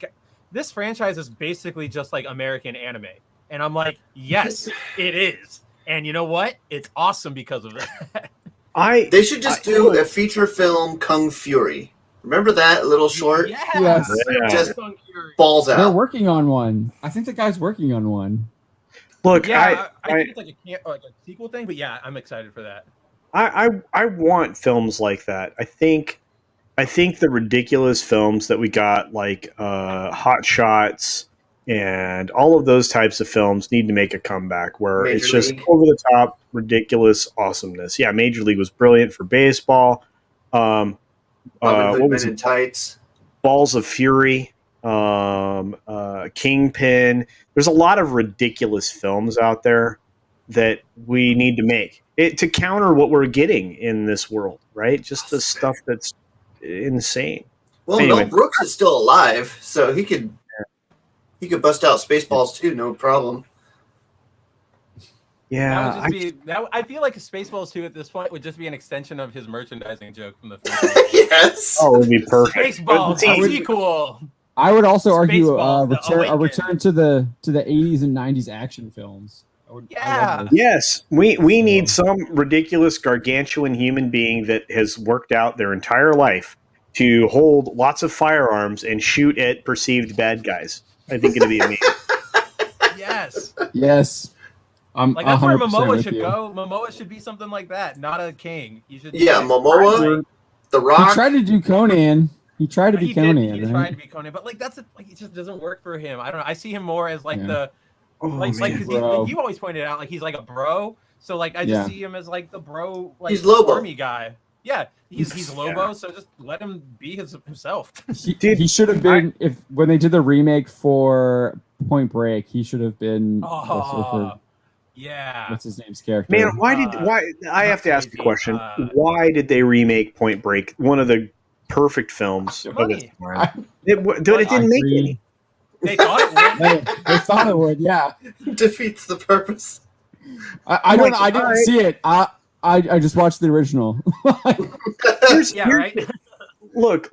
this franchise is basically just like American anime. And I'm like, yes, it is. And you know what? It's awesome because of that. They should just do a feature film Kung Fury. Remember that little short? Yes. Just balls out. They're working on one. I think the guy's working on one. Look, I think it's like a sequel thing, but yeah, I'm excited for that. I want films like that. I think the ridiculous films that we got, like Hot Shots and all of those types of films, need to make a comeback where Major it's just League. over the top, ridiculous awesomeness. Yeah, Major League was brilliant for baseball. What was in tights? Balls of Fury, Kingpin. There's a lot of ridiculous films out there that we need to make to counter what we're getting in this world, right? Just the stuff that's insane. Well, anyway. Mel Brooks is still alive, so he could bust out Spaceballs too, no problem. Yeah, I feel like Spaceballs 2 at this point would just be an extension of his merchandising joke from the film. Yes. Oh, it would be perfect. Spaceballs, sequel. I would also argue Spaceballs, a return to the 80s and 90s action films. Yes, we need some ridiculous gargantuan human being that has worked out their entire life to hold lots of firearms and shoot at perceived bad guys. I think it'd be amazing. Yes. Yes. I'm like that's where 100% Momoa with should you. go. Momoa should be something like that, not a king. You should. Yeah, Momoa, The Rock. He tried to do Conan. He tried to be Conan. He right? tried to be Conan, but like like it just doesn't work for him. I don't know. I see him more as like the because you always pointed out like he's like a bro. So like I just see him as like the bro, like he's Lobo. army guy. Yeah, he's Lobo. So just let him be himself. He should have been when they did the remake for Point Break. He should have been. Yeah. What's his name's character? Man, why I have to ask the question. Why did they remake Point Break? One of the perfect films of its time. It didn't make any. They thought it would. They thought it would, yeah. Defeats the purpose. I didn't see it. I just watched the original. Right. Look.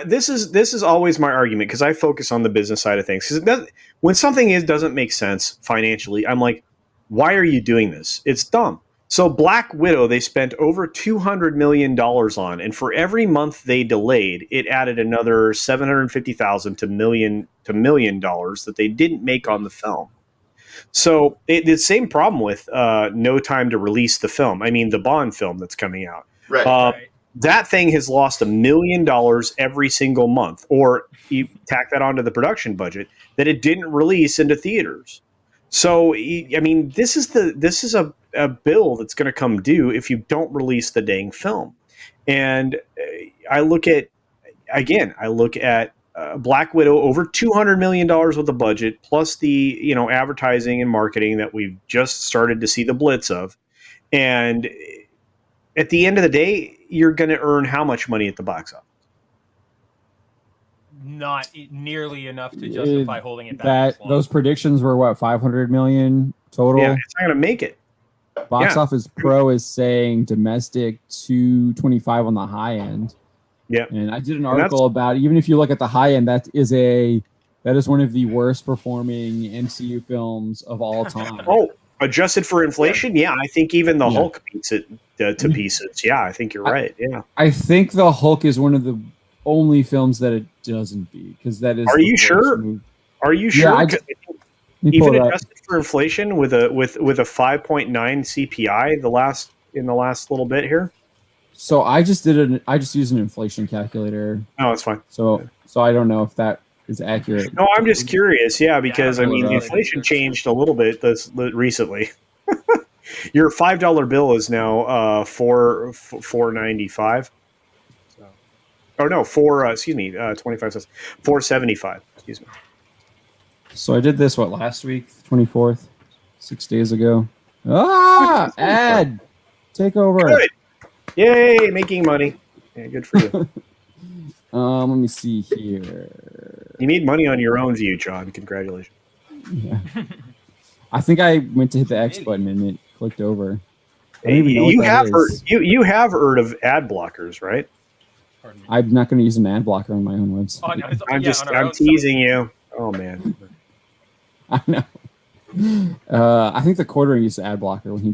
This is always my argument because I focus on the business side of things. Because when something doesn't make sense financially, I'm like, why are you doing this? It's dumb. So Black Widow, they spent over $200 million on, and for every month they delayed, it added another $750,000 to $1 million that they didn't make on the film. So the same problem with No Time to Release the film. I mean, the Bond film that's coming out. Right. That thing has lost $1 million every single month, or you tack that onto the production budget that it didn't release into theaters. So, I mean, this is a bill that's going to come due if you don't release the dang film. And I look at Black Widow, over $200 million with the budget, plus the advertising and marketing that we've just started to see the blitz of. And at the end of the day, you're going to earn how much money at the box office? Not nearly enough to justify holding it back. Those predictions were what, 500 million total? Yeah, it's not going to make it. Box Office Pro is saying domestic 225 on the high end. Yeah, and I did an article about even if you look at the high end, that is one of the worst performing MCU films of all time. Oh, adjusted for inflation, yeah, I think even the Hulk beats it to pieces. Yeah, I think you're right. Yeah, I think the Hulk is one of the only films that it doesn't beat because that is. Are you sure? Movie. Are you sure? Yeah, even adjusted for inflation with a 5.9 CPI in the last little bit here. So I just used an inflation calculator. Oh, that's fine. So I don't know if that is accurate. No, I'm just curious. Yeah, because I mean, the inflation changed a little bit recently. Your $5 bill is now $4.95. Or no, 25 cents. $4.75. Excuse me. So I did this last week, 24th, 6 days ago. Ad, take over. Good. Yay, making money. Yeah, good for you. Let me see here. You made money on your own view, John. Congratulations. Yeah. I think I went to hit the X button and it clicked over. You have heard of ad blockers, right? I'm not going to use an ad blocker on my own website. I'm teasing you. Oh man. I know. I think the quartering uses ad blocker when he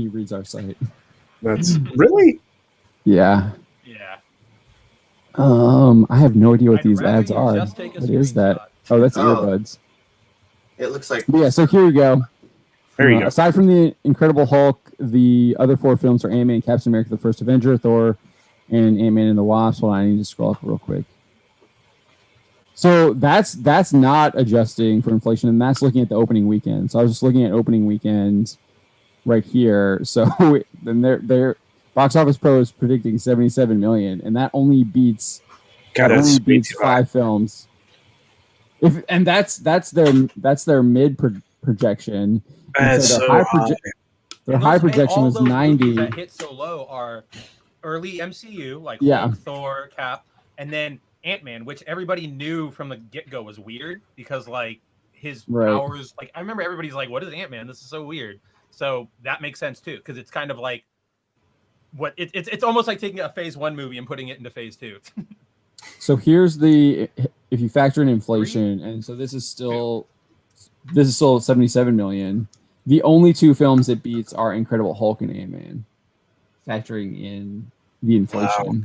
reads our site. That's really? Yeah. Yeah. I have no idea what these ads are. What is that? Oh, that's earbuds. It looks like. Yeah. So here we go. There you go. Aside from the Incredible Hulk, the other 4 films are Ant-Man, Captain America: The First Avenger, Thor, and Ant-Man and the Wasp. Hold on, I need to scroll up real quick. So that's not adjusting for inflation, and that's looking at the opening weekend. So I was just looking at opening weekend right here. So then their Box Office Pro is predicting 77 million, and that only beats 5 films. That's their mid projection. Their high projection was 90. That hit so low are early MCU, like Hulk, Thor, Cap, and then Ant-Man, which everybody knew from the get-go was weird because like his powers, like I remember everybody's like, what is Ant-Man? This is so weird. So that makes sense too, because it's kind of like it's almost like taking a phase 1 movie and putting it into phase 2. So here's if you factor in inflation, and so this is still 77 million. The only 2 films it beats are Incredible Hulk and Ant-Man, factoring in the inflation. Wow.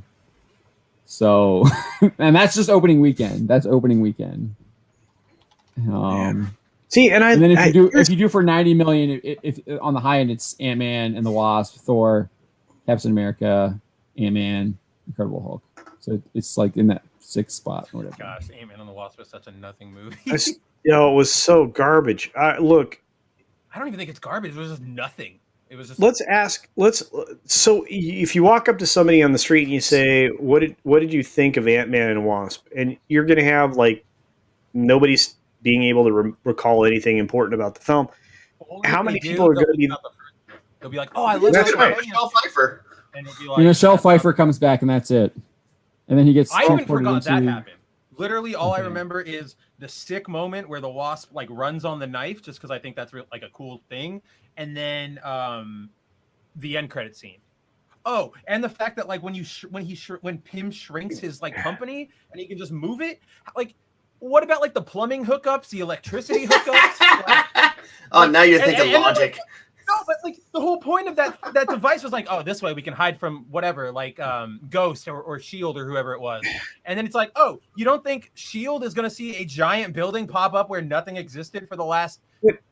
So, and that's just opening weekend. That's opening weekend. See, and then if you do for 90 million, if on the high end it's Ant-Man and the Wasp, Thor, Captain America, Ant-Man, Incredible Hulk. So it's like in that 6th spot or whatever. Gosh, Ant-Man and the Wasp is such a nothing movie. it was so garbage. Look, I don't even think it's garbage. It was just nothing. It was just. So if you walk up to somebody on the street and you say, "What did you think of Ant-Man and Wasp?" and you're going to have like nobody's being able to recall anything important about the film. How many people are going to be? They'll be like, "Oh, I love Michelle Pfeiffer." And it'll be like, Michelle Pfeiffer comes back, and that's it. And then he gets. I even forgot that happened. Literally, all I remember is the sick moment where the Wasp like runs on the knife, just because I think that's like a cool thing, and then the end credit scene. Oh, and the fact that like when Pym shrinks his like company and he can just move it, like. What about like the plumbing hookups, the electricity hookups? Now you're thinking logic. No, but like the whole point of that device was like, oh, this way we can hide from whatever, like Ghost or Shield or whoever it was. And then it's like, oh, you don't think Shield is going to see a giant building pop up where nothing existed for the last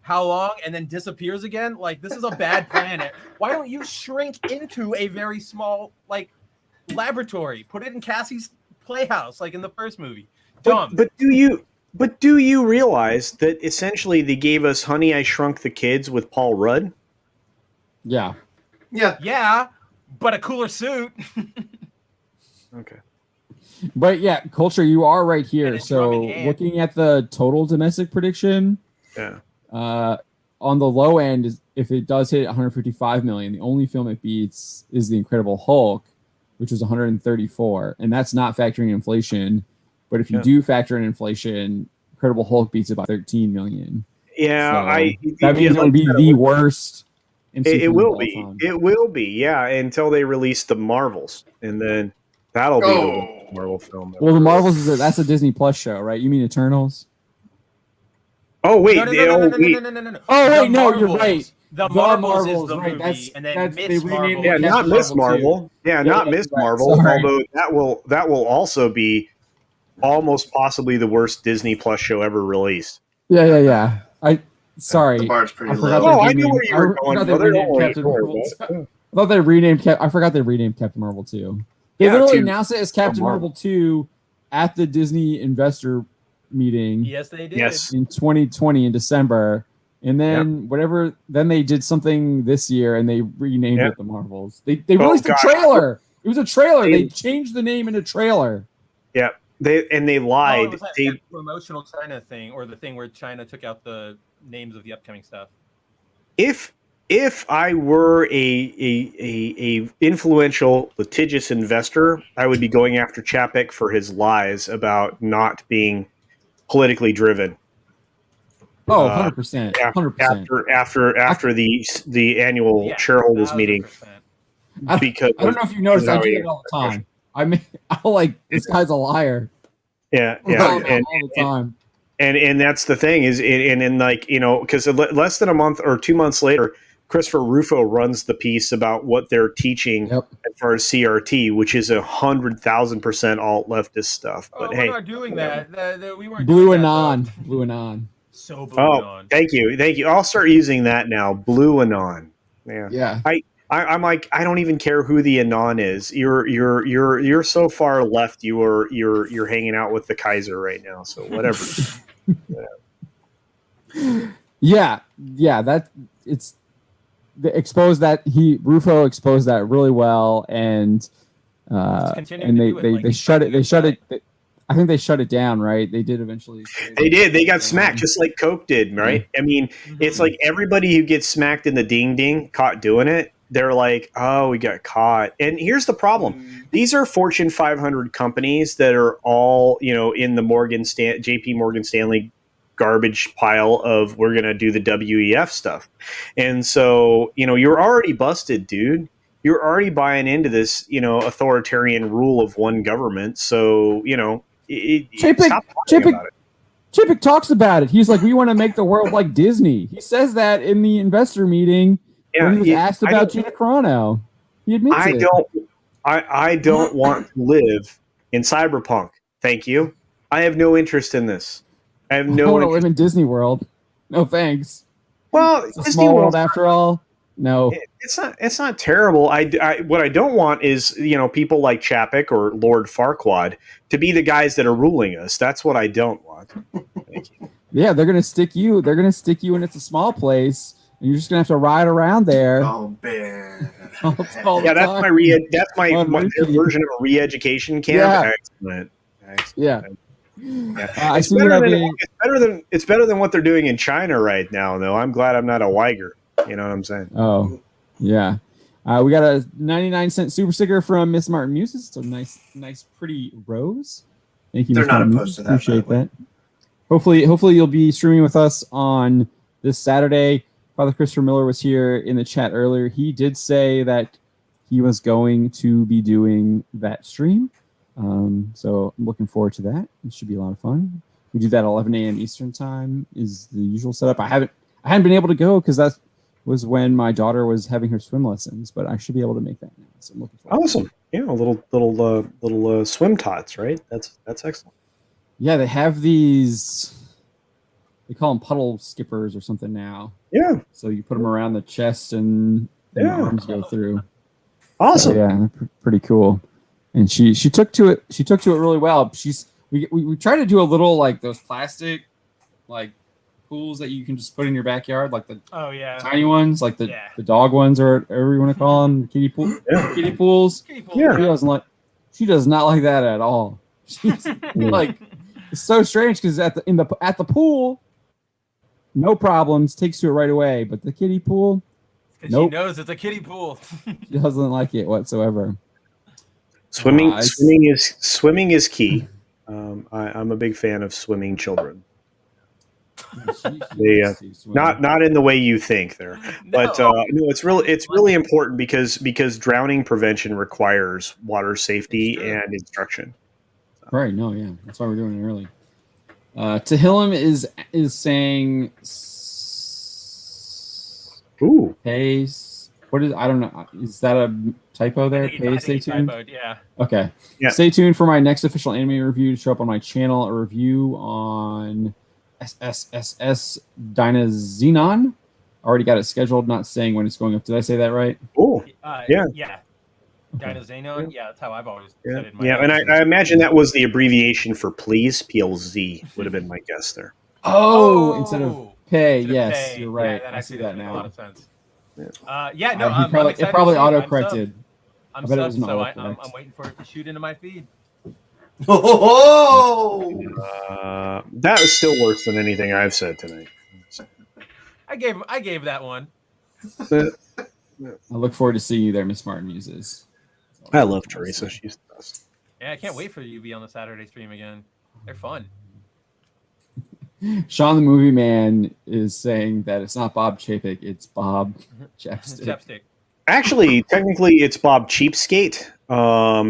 how long and then disappears again? Like, this is a bad planet. Why don't you shrink into a very small like laboratory? Put it in Cassie's playhouse, like in the first movie. But do you realize that essentially they gave us Honey, I Shrunk the Kids with Paul Rudd? Yeah. Yeah, but a cooler suit. Okay. But yeah, Culture, you are right here. So looking at the total domestic prediction, on the low end, if it does hit 155 million, the only film it beats is The Incredible Hulk, which was 134, and that's not factoring inflation. But if you do factor in inflation, Incredible Hulk beats it by 13 million. Yeah, so that means it would be the worst. It will be. Time. It will be. Yeah, until they release the Marvels, and then that'll be the Marvel film. Well, the Marvels that's a Disney Plus show, right? You mean Eternals? Oh wait, no. Oh wait, no, you're right. The Marvels is the right. movie, and then Miss Marvel. Yeah, not Miss Marvel. Yeah, not Miss Marvel. Although that will also be almost possibly the worst Disney Plus show ever released. Yeah. Sorry. The bar's pretty low. Oh, I knew where you were going. I thought they renamed I forgot they renamed Captain Marvel 2. They literally announced it as Captain Marvel 2 at the Disney investor meeting. Yes, they did. Yes. In 2020 in December. And then then they did something this year and they renamed it the Marvels. They released a trailer. It was a trailer. They changed the name in a trailer. Yeah. They lied. It was that promotional China thing, or the thing where China took out the names of the upcoming stuff. If I were a influential, litigious investor, I would be going after Chapek for his lies about not being politically driven. Oh, 100%. 100%. After the annual shareholders 100%. Meeting. Because I don't know if you noticed, I do it all the time. I mean, I'm like, this guy's a liar. Yeah, all the time. And that's the thing is, and like, you know, because less than a month or 2 months later, Christopher Rufo runs the piece about what they're teaching as far as CRT, which is 100,000% alt leftist stuff. But we're not doing that. We weren't Blue doing Anon. That, Blue Anon. So Blue Anon. Thank you. I'll start using that now. Blue Anon. Yeah. I'm like, I don't even care who the Anon is. You're so far left. You're hanging out with the Kaiser right now. So whatever. Yeah. That it's exposed that Rufo exposed that really well, and they shut it. They shut it. I think they shut it down, right? They did eventually. They did. They got smacked just like Coke did, right? I mean, it's like everybody who gets smacked in the ding caught doing it. They're like, oh, we got caught. And here's the problem. These are Fortune 500 companies that are all, you know, in the JP Morgan Stanley garbage pile of we're going to do the WEF stuff. And so, you know, you're already busted, dude. You're already buying into this, you know, authoritarian rule of one government. So, you know, stop talking about it. Chapek talks about it. He's like, we want to make the world like Disney. He says that in the investor meeting. When he was asked about Gina Carano, he admits it. I don't want to live in Cyberpunk. Thank you. I have no interest in this. I have no. I want to live in Disney World. No thanks. Well, it's a small world after all. No, it's not terrible. What I don't want is people like Chapek or Lord Farquaad to be the guys that are ruling us. That's what I don't want. Thank you. Yeah, they're gonna stick you. They're gonna stick you, and it's a small place, and you're just gonna have to ride around there. Oh, man. Yeah, that's my That's my version of a re-education camp. Yeah. Excellent. Yeah. I see it's better than what they're doing in China right now, though. I'm glad I'm not a Uyghur. You know what I'm saying? Oh, yeah. We got a 99-cent super sticker from Miss Martin Muses. It's a nice, pretty rose. Thank you. They're Ms. not Martin opposed to that. Appreciate that. Hopefully you'll be streaming with us on this Saturday. Father Christopher Miller was here in the chat earlier. He did say that he was going to be doing that stream. So I'm looking forward to that. It should be a lot of fun. We do that at 11 a.m. Eastern time is the usual setup. I hadn't been able to go because that was when my daughter was having her swim lessons, but I should be able to make that now. So I'm looking forward. Awesome. Yeah, little swim tots, right? That's excellent. Yeah, they have these. They call them puddle skippers or something now. Yeah. So you put them around the chest and the arms go through. Awesome. So, yeah, pretty cool. And she took to it. She took to it really well. We try to do a little like those plastic like pools that you can just put in your backyard, like the tiny ones, like the dog ones or whatever you want to call them, kiddie pools. Yeah. She does not like that at all. She's like, it's so strange because at the pool, no problems, takes to it right away. But the kiddie pool, nope. She knows it's a kiddie pool. She doesn't like it whatsoever. Swimming is key. I'm a big fan of swimming children. Not in the way you think there, but no, it's really important because drowning prevention requires water safety and instruction. Right. No. Yeah. That's why we're doing it early. Tehillim is saying. Ooh. Hey, what is? I don't know. Is that a typo there? Hey, stay tuned. Typoed, yeah. Okay. Yeah. Stay tuned for my next official anime review to show up on my channel. A review on SSSS Dynazenon. Already got it scheduled. Not saying when it's going up. Did I say that right? Oh. Yeah. Yeah. Dynazenon. Yeah, that's how I've always said it. And I imagine that was the abbreviation for please. PLZ would have been my guess there. Oh, instead of pay. Yes, you're right. Yeah, I see that now. A lot of sense. It probably auto-corrected. I'm subbed, so I'm waiting for it to shoot into my feed. Oh! That is still worse than anything I've said tonight. I gave that one. I look forward to seeing you there, Miss Martin Muses. I love Teresa. She's the best. Yeah, I can't wait for you to be on the Saturday stream again. They're fun. Sean the Movie Man is saying that it's not Bob Chapek, it's Bob Chapstick. Actually, technically, it's Bob Cheapskate.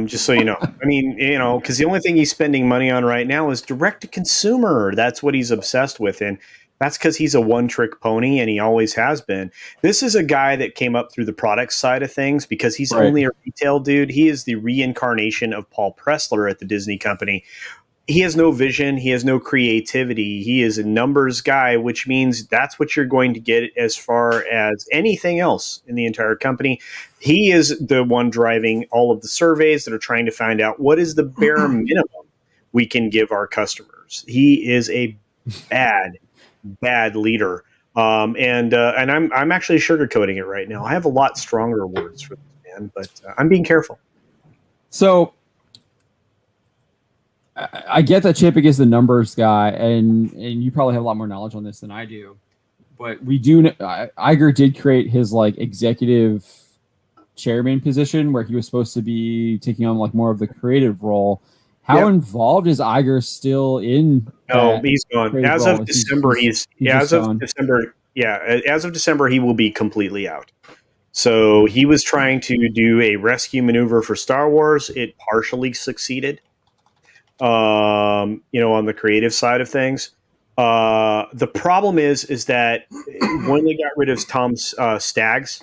Just so you know. I mean, because the only thing he's spending money on right now is direct to consumer. That's what he's obsessed with, and that's because he's a one-trick pony, and he always has been. This is a guy that came up through the product side of things because he's only a retail dude. He is the reincarnation of Paul Pressler at the Disney company. He has no vision. He has no creativity. He is a numbers guy, which means that's what you're going to get as far as anything else in the entire company. He is the one driving all of the surveys that are trying to find out what is the bare minimum we can give our customers. He is a bad leader. And I'm actually sugarcoating it right now. I have a lot stronger words for this man, but I'm being careful. So I get that Chapek is the numbers guy, and you probably have a lot more knowledge on this than I do. But we do. Iger did create his like executive chairman position where he was supposed to be taking on like more of the creative role. How involved is Iger still in? No, he's gone. As of December, as of December, he will be completely out. So he was trying to do a rescue maneuver for Star Wars. It partially succeeded. On the creative side of things. The problem is that when they got rid of Tom Staggs,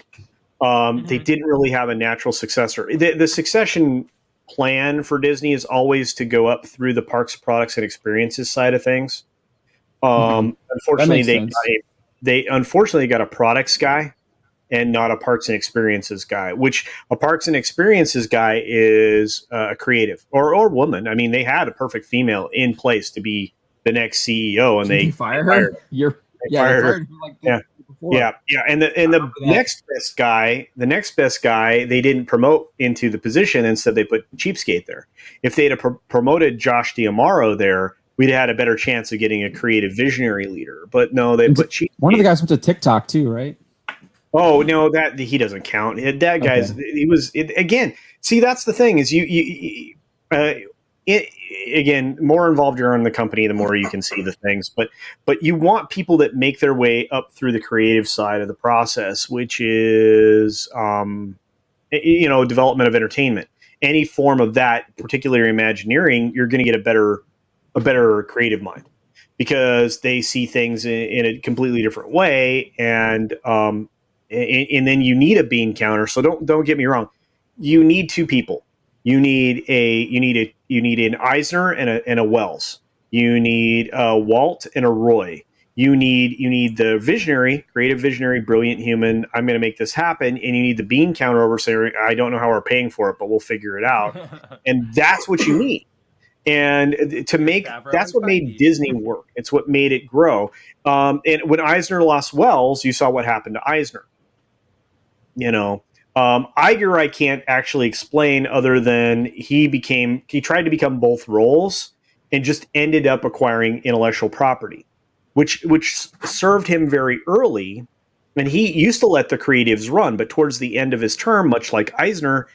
they didn't really have a natural successor. The succession plan for Disney is always to go up through the parks, products, and experiences side of things. Unfortunately, they unfortunately got a products guy and not a parks and experiences guy. Which a parks and experiences guy is a creative or woman. I mean, they had a perfect female in place to be the next CEO, and they fire her. Fired her. Yeah. And the next best guy, they didn't promote into the position. Instead, they put Cheapskate there. If they'd have promoted Josh D'Amaro there, we'd have had a better chance of getting a creative visionary leader. But no, they put Cheapskate. One of the guys went to TikTok too, right? Oh no, that he doesn't count. That guy's again. See, that's the thing is again, more involved you're in the company, the more you can see the things. But you want people that make their way up through the creative side of the process, which is development of entertainment. Any form of that, particularly Imagineering, you're going to get a better creative mind because they see things in a completely different way, and then you need a bean counter. So don't get me wrong, you need two people. You need an Eisner and a Wells. You need a Walt and a Roy. You need the visionary, creative visionary, brilliant human. I'm going to make this happen, and you need the bean counter overseer. I don't know how we're paying for it, but we'll figure it out. And that's what you need. And to make that's what made Disney work. It's what made it grow. And when Eisner lost Wells, you saw what happened to Eisner. Iger, I can't actually explain other than he tried to become both roles and just ended up acquiring intellectual property, which served him very early. And he used to let the creatives run, but towards the end of his term, much like Eisner,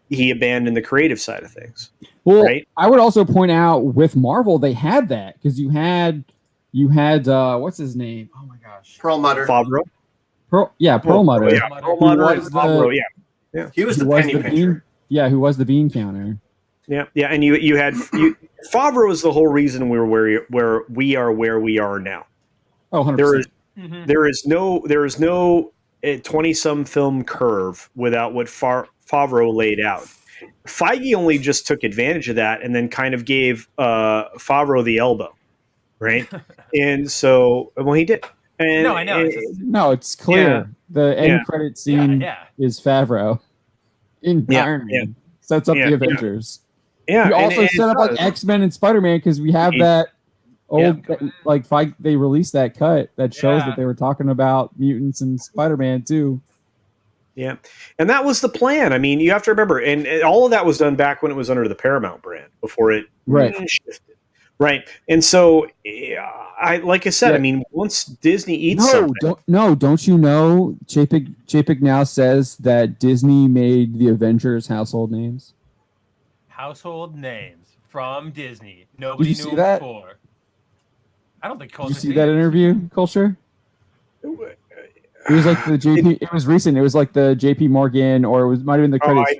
he abandoned the creative side of things. Well, right? I would also point out with Marvel, they had that because you had what's his name? Oh my gosh, Perlmutter. Favreau. Perlmutter. Yeah, Perlmutter and Favreau. Yeah. He was the penny pincher. Who was the bean counter? Yeah, and you had Favreau is the whole reason we're where we are now. Oh, 100%. There is no 20-some film curve without what Favreau laid out. Feige only just took advantage of that and then kind of gave Favreau the elbow, right? And so, he did. And, no, I know. It's clear. Yeah. The end credit scene is Favreau in Iron Man. Sets up the Avengers. Yeah. He also set up like X-Men and Spider-Man because we have that old they released that cut that shows that they were talking about mutants and Spider-Man too. Yeah. And that was the plan. I mean, you have to remember, and all of that was done back when it was under the Paramount brand before it shifted. Right. And so, like I said, I mean, once Disney eats something. Don't you know, Chapek now says that Disney made the Avengers household names? Household names from Disney. Nobody knew them before. I don't think Culture. Did you see that interview, Culture? It was like the JP. It was recent. It was like the JP Morgan, or it might have been the credits.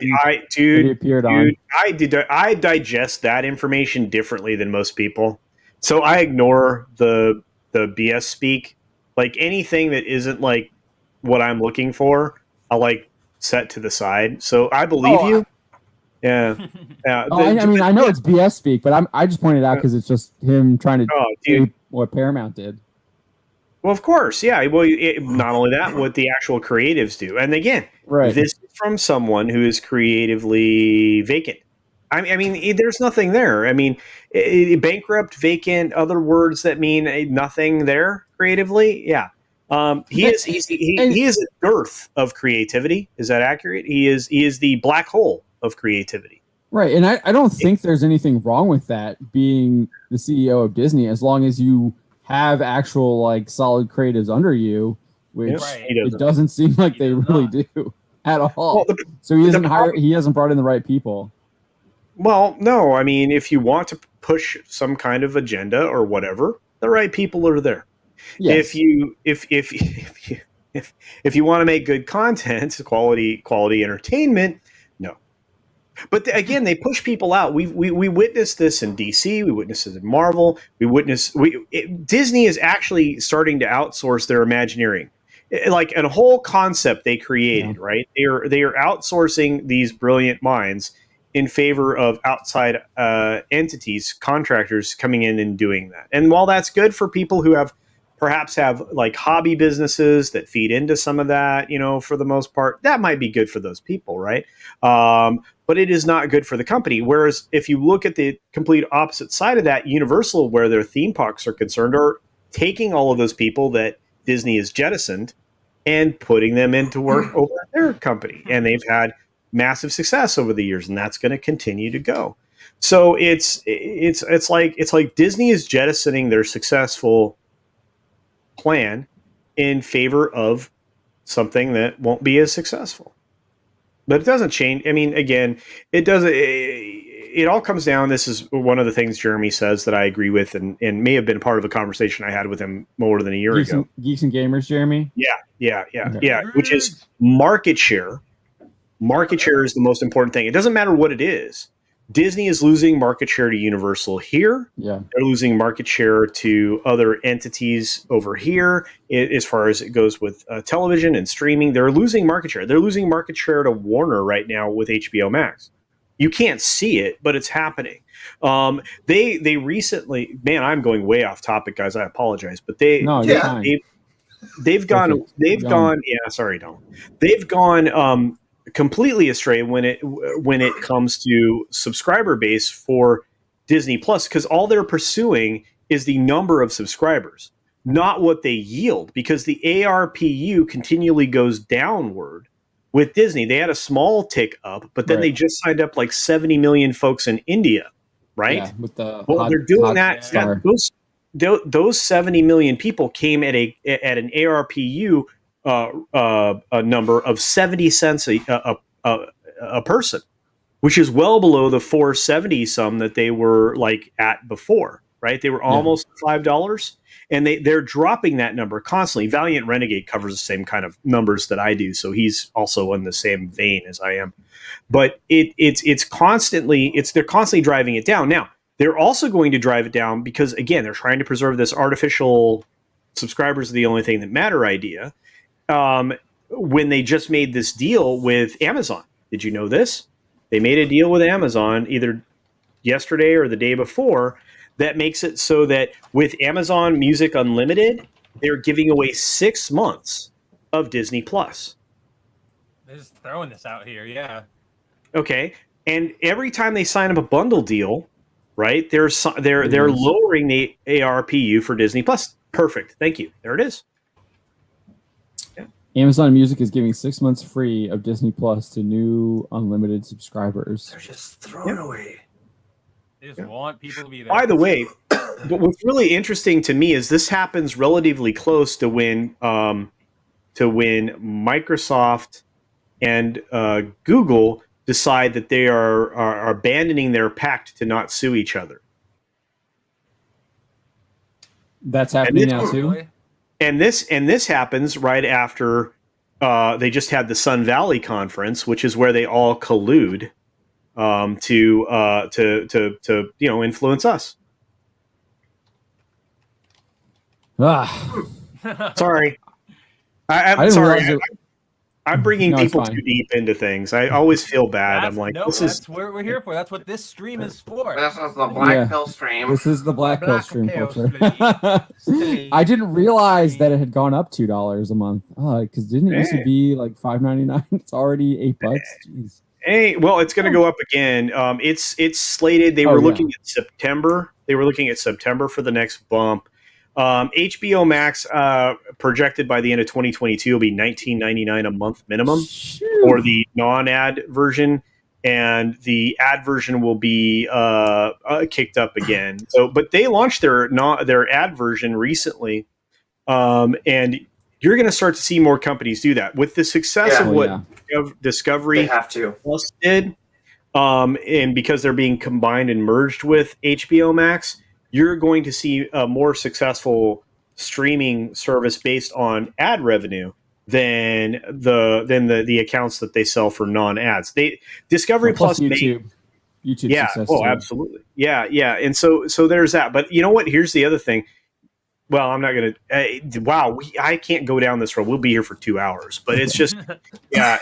Dude, appeared on. I digest that information differently than most people, so I ignore the BS speak. Like anything that isn't like what I'm looking for, I'll like set to the side. So I believe you. Yeah. I mean, I know it's BS speak, but I just pointed out because it's just him trying to do what Paramount did. Well, of course, yeah. Well, not only that, what the actual creatives do. And again, this is from someone who is creatively vacant. I mean, there's nothing there. I mean, bankrupt, vacant, other words that mean nothing there creatively. Yeah. He is a dearth of creativity. Is that accurate? He is the black hole of creativity. Right. And I don't think there's anything wrong with that being the CEO of Disney, as long as you have actual like solid creatives under you, which it doesn't seem like they really do at all. Well, so he hasn't brought in the right people. Well, no, I mean, if you want to push some kind of agenda or whatever, the right people are there. Yes. If you want to make good content, quality entertainment, no. But again, they push people out. We witnessed this in DC. We witnessed it in Marvel. Disney is actually starting to outsource their Imagineering, like a whole concept they created. Right? They are outsourcing these brilliant minds in favor of outside entities, contractors coming in and doing that. And while that's good for people who perhaps have like hobby businesses that feed into some of that, for the most part, that might be good for those people, right? But it is not good for the company. Whereas if you look at the complete opposite side of that, Universal, where their theme parks are concerned, are taking all of those people that Disney has jettisoned and putting them into work over at their company. And they've had massive success over the years, and that's going to continue to go. So it's like Disney is jettisoning their successful plan in favor of something that won't be as successful. But it doesn't change. I mean, again, it doesn't. It all comes down. This is one of the things Jeremy says that I agree with, and may have been part of a conversation I had with him more than a year ago. Geeks and Gamers, Jeremy. Yeah. Which is market share. Market share is the most important thing. It doesn't matter what it is. Disney is losing market share to Universal here. Yeah. They're losing market share to other entities over here. As far as it goes with television and streaming, they're losing market share. They're losing market share to Warner right now with HBO Max. You can't see it, but it's happening. They recently, man, I'm going way off topic, guys. I apologize, but they've gone. Yeah, sorry, Don. They've gone completely astray when it comes to subscriber base for Disney Plus, because all they're pursuing is the number of subscribers, not what they yield, because the ARPU continually goes downward with Disney. They had a small tick up, but then they just signed up like 70 million folks in India, right? Yeah, with the they're doing that. Those 70 million people came at an ARPU a number of 70 cents a person, which is well below the 470 some that they were like at before, right? They were almost $5, and they're dropping that number constantly. Valiant Renegade covers the same kind of numbers that I do, so he's also in the same vein as I am. But they're constantly driving it down. Now, they're also going to drive it down because, again, they're trying to preserve this artificial subscribers are the only thing that matter idea. When they just made this deal with Amazon. Did you know this? They made a deal with Amazon either yesterday or the day before that makes it so that with Amazon Music Unlimited, they're giving away 6 months of Disney Plus. They're just throwing this out here, yeah. Okay, and every time they sign up a bundle deal, right? They're lowering the ARPU for Disney Plus. Perfect. Thank you. There it is. Amazon Music is giving 6 months free of Disney Plus to new unlimited subscribers. They're just throwing away. They just want people to be there. By the way, what's really interesting to me is this happens relatively close to when Microsoft and Google decide that they are abandoning their pact to not sue each other. That's happening now too. Really? And this happens right after they just had the Sun Valley conference, which is where they all collude to influence us. Sorry, I'm sorry. I'm bringing people too deep into things. I always feel bad. I'm like, that's what we're here for. That's what this stream is for. This is the Black Pill stream. This is the Black Pill stream culture. I didn't realize that it had gone up $2 a month. Because didn't it used to be like $5.99? It's already $8. Jeez. Hey, well, it's going to go up again. It's slated. They were looking at September. They were looking at September for the next bump. HBO Max projected by the end of 2022 will be $19.99 a month minimum for the non-ad version, and the ad version will be kicked up again. So, but they launched their ad version recently, and you're going to start to see more companies do that with the success of what Discovery Plus did, and because they're being combined and merged with HBO Max. You're going to see a more successful streaming service based on ad revenue than the accounts that they sell for non-ads. Discovery Plus YouTube yeah, success oh, too. absolutely, yeah, and so there's that. But you know what? Here's the other thing: well, I'm not going to. Wow, I can't go down this road. We'll be here for 2 hours, but it's just, yeah.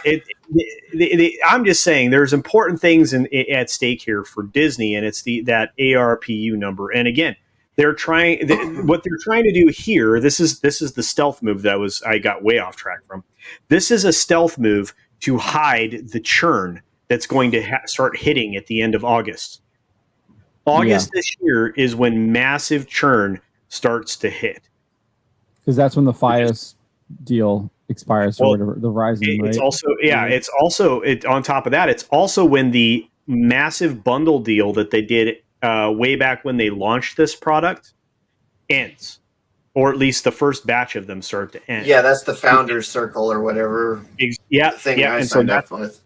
I'm just saying, there's important things at stake here for Disney, and it's that ARPU number. And again, they're trying. What they're trying to do here. This is the stealth move that I got way off track from. This is a stealth move to hide the churn that's going to start hitting at the end of August. August this year is when massive churn starts to hit, because that's when the FiOS deal expires, or whatever, the Verizon. It's right? also on top of that, it's also when the massive bundle deal that they did way back when they launched this product ends, or at least the first batch of them start to end. Yeah, that's the founders circle or whatever. Thing I signed up with.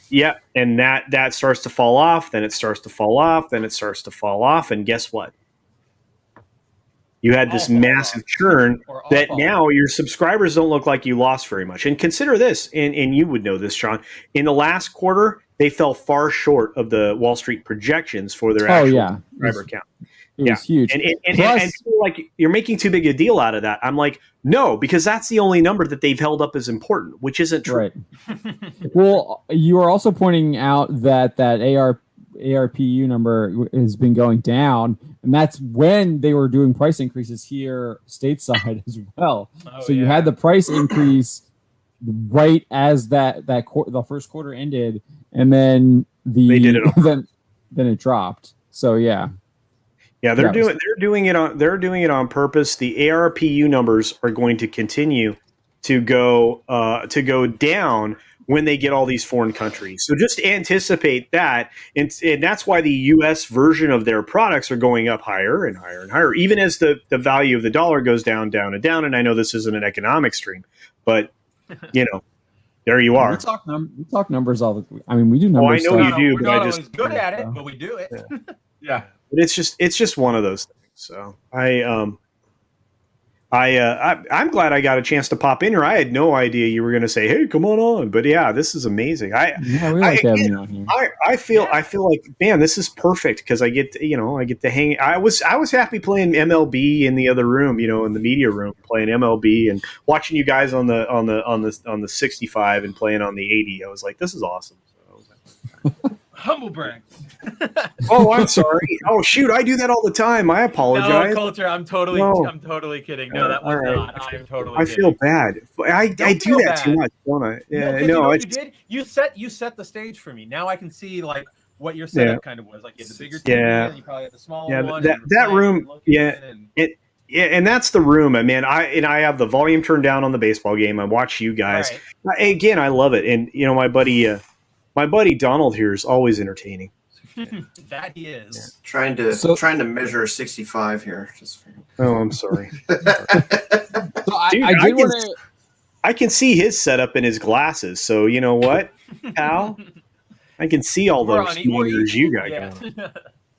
Yeah, and that starts to fall off, then it starts to fall off, then it starts to fall off, and guess what? You had this massive churn that now your subscribers don't look like you lost very much. And consider this, and you would know this, Sean. In the last quarter, they fell far short of the Wall Street projections for their actual subscriber count. It was huge. And like, you're making too big a deal out of that. I'm like, no, because that's the only number that they've held up as important, which isn't true. Right. Well, you are also pointing out that ARPU number has been going down, and that's when they were doing price increases here stateside as well. You had the price increase right as the first quarter ended, and then they did it then it dropped. So yeah, they're doing it on purpose. The ARPU numbers are going to continue to go down when they get all these foreign countries. So just anticipate that. And that's why the U.S. version of their products are going up higher and higher and higher, even as the value of the dollar goes down, down, and down. And I know this isn't an economic stream, but, there you are. We talk numbers all the time. I mean, we do numbers. I know you do, we're but not I just... always good at it, but we do it. Yeah. But it's just one of those things. So I'm glad I got a chance to pop in here. I had no idea you were going to say, "Hey, come on." But yeah, this is amazing. We like having you on here. I feel like, man, this is perfect because I get to hang. I was happy playing MLB in the other room, in the media room, playing MLB and watching you guys on the 65 and playing on the 80. I was like, this is awesome. So, Humble brag. Oh, I'm sorry. Oh, shoot, I do that all the time. I apologize. No, Culture. I'm totally kidding. No, that was not. I'm totally. I feel bad. I do that too much, don't I? Yeah, no. You did. You set the stage for me. Now I can see like what your setup kind of was. Like you had the bigger TV, and you probably had the smaller one. That room. And that's the room, man. I have the volume turned down on the baseball game. I watch you guys. Right. Again, I love it. And my buddy Donald here is always entertaining. That he is. Trying to measure 65 here. Oh, I'm sorry. Dude, I can see his setup in his glasses. So you know what, Al? I can see all those monitors you got going.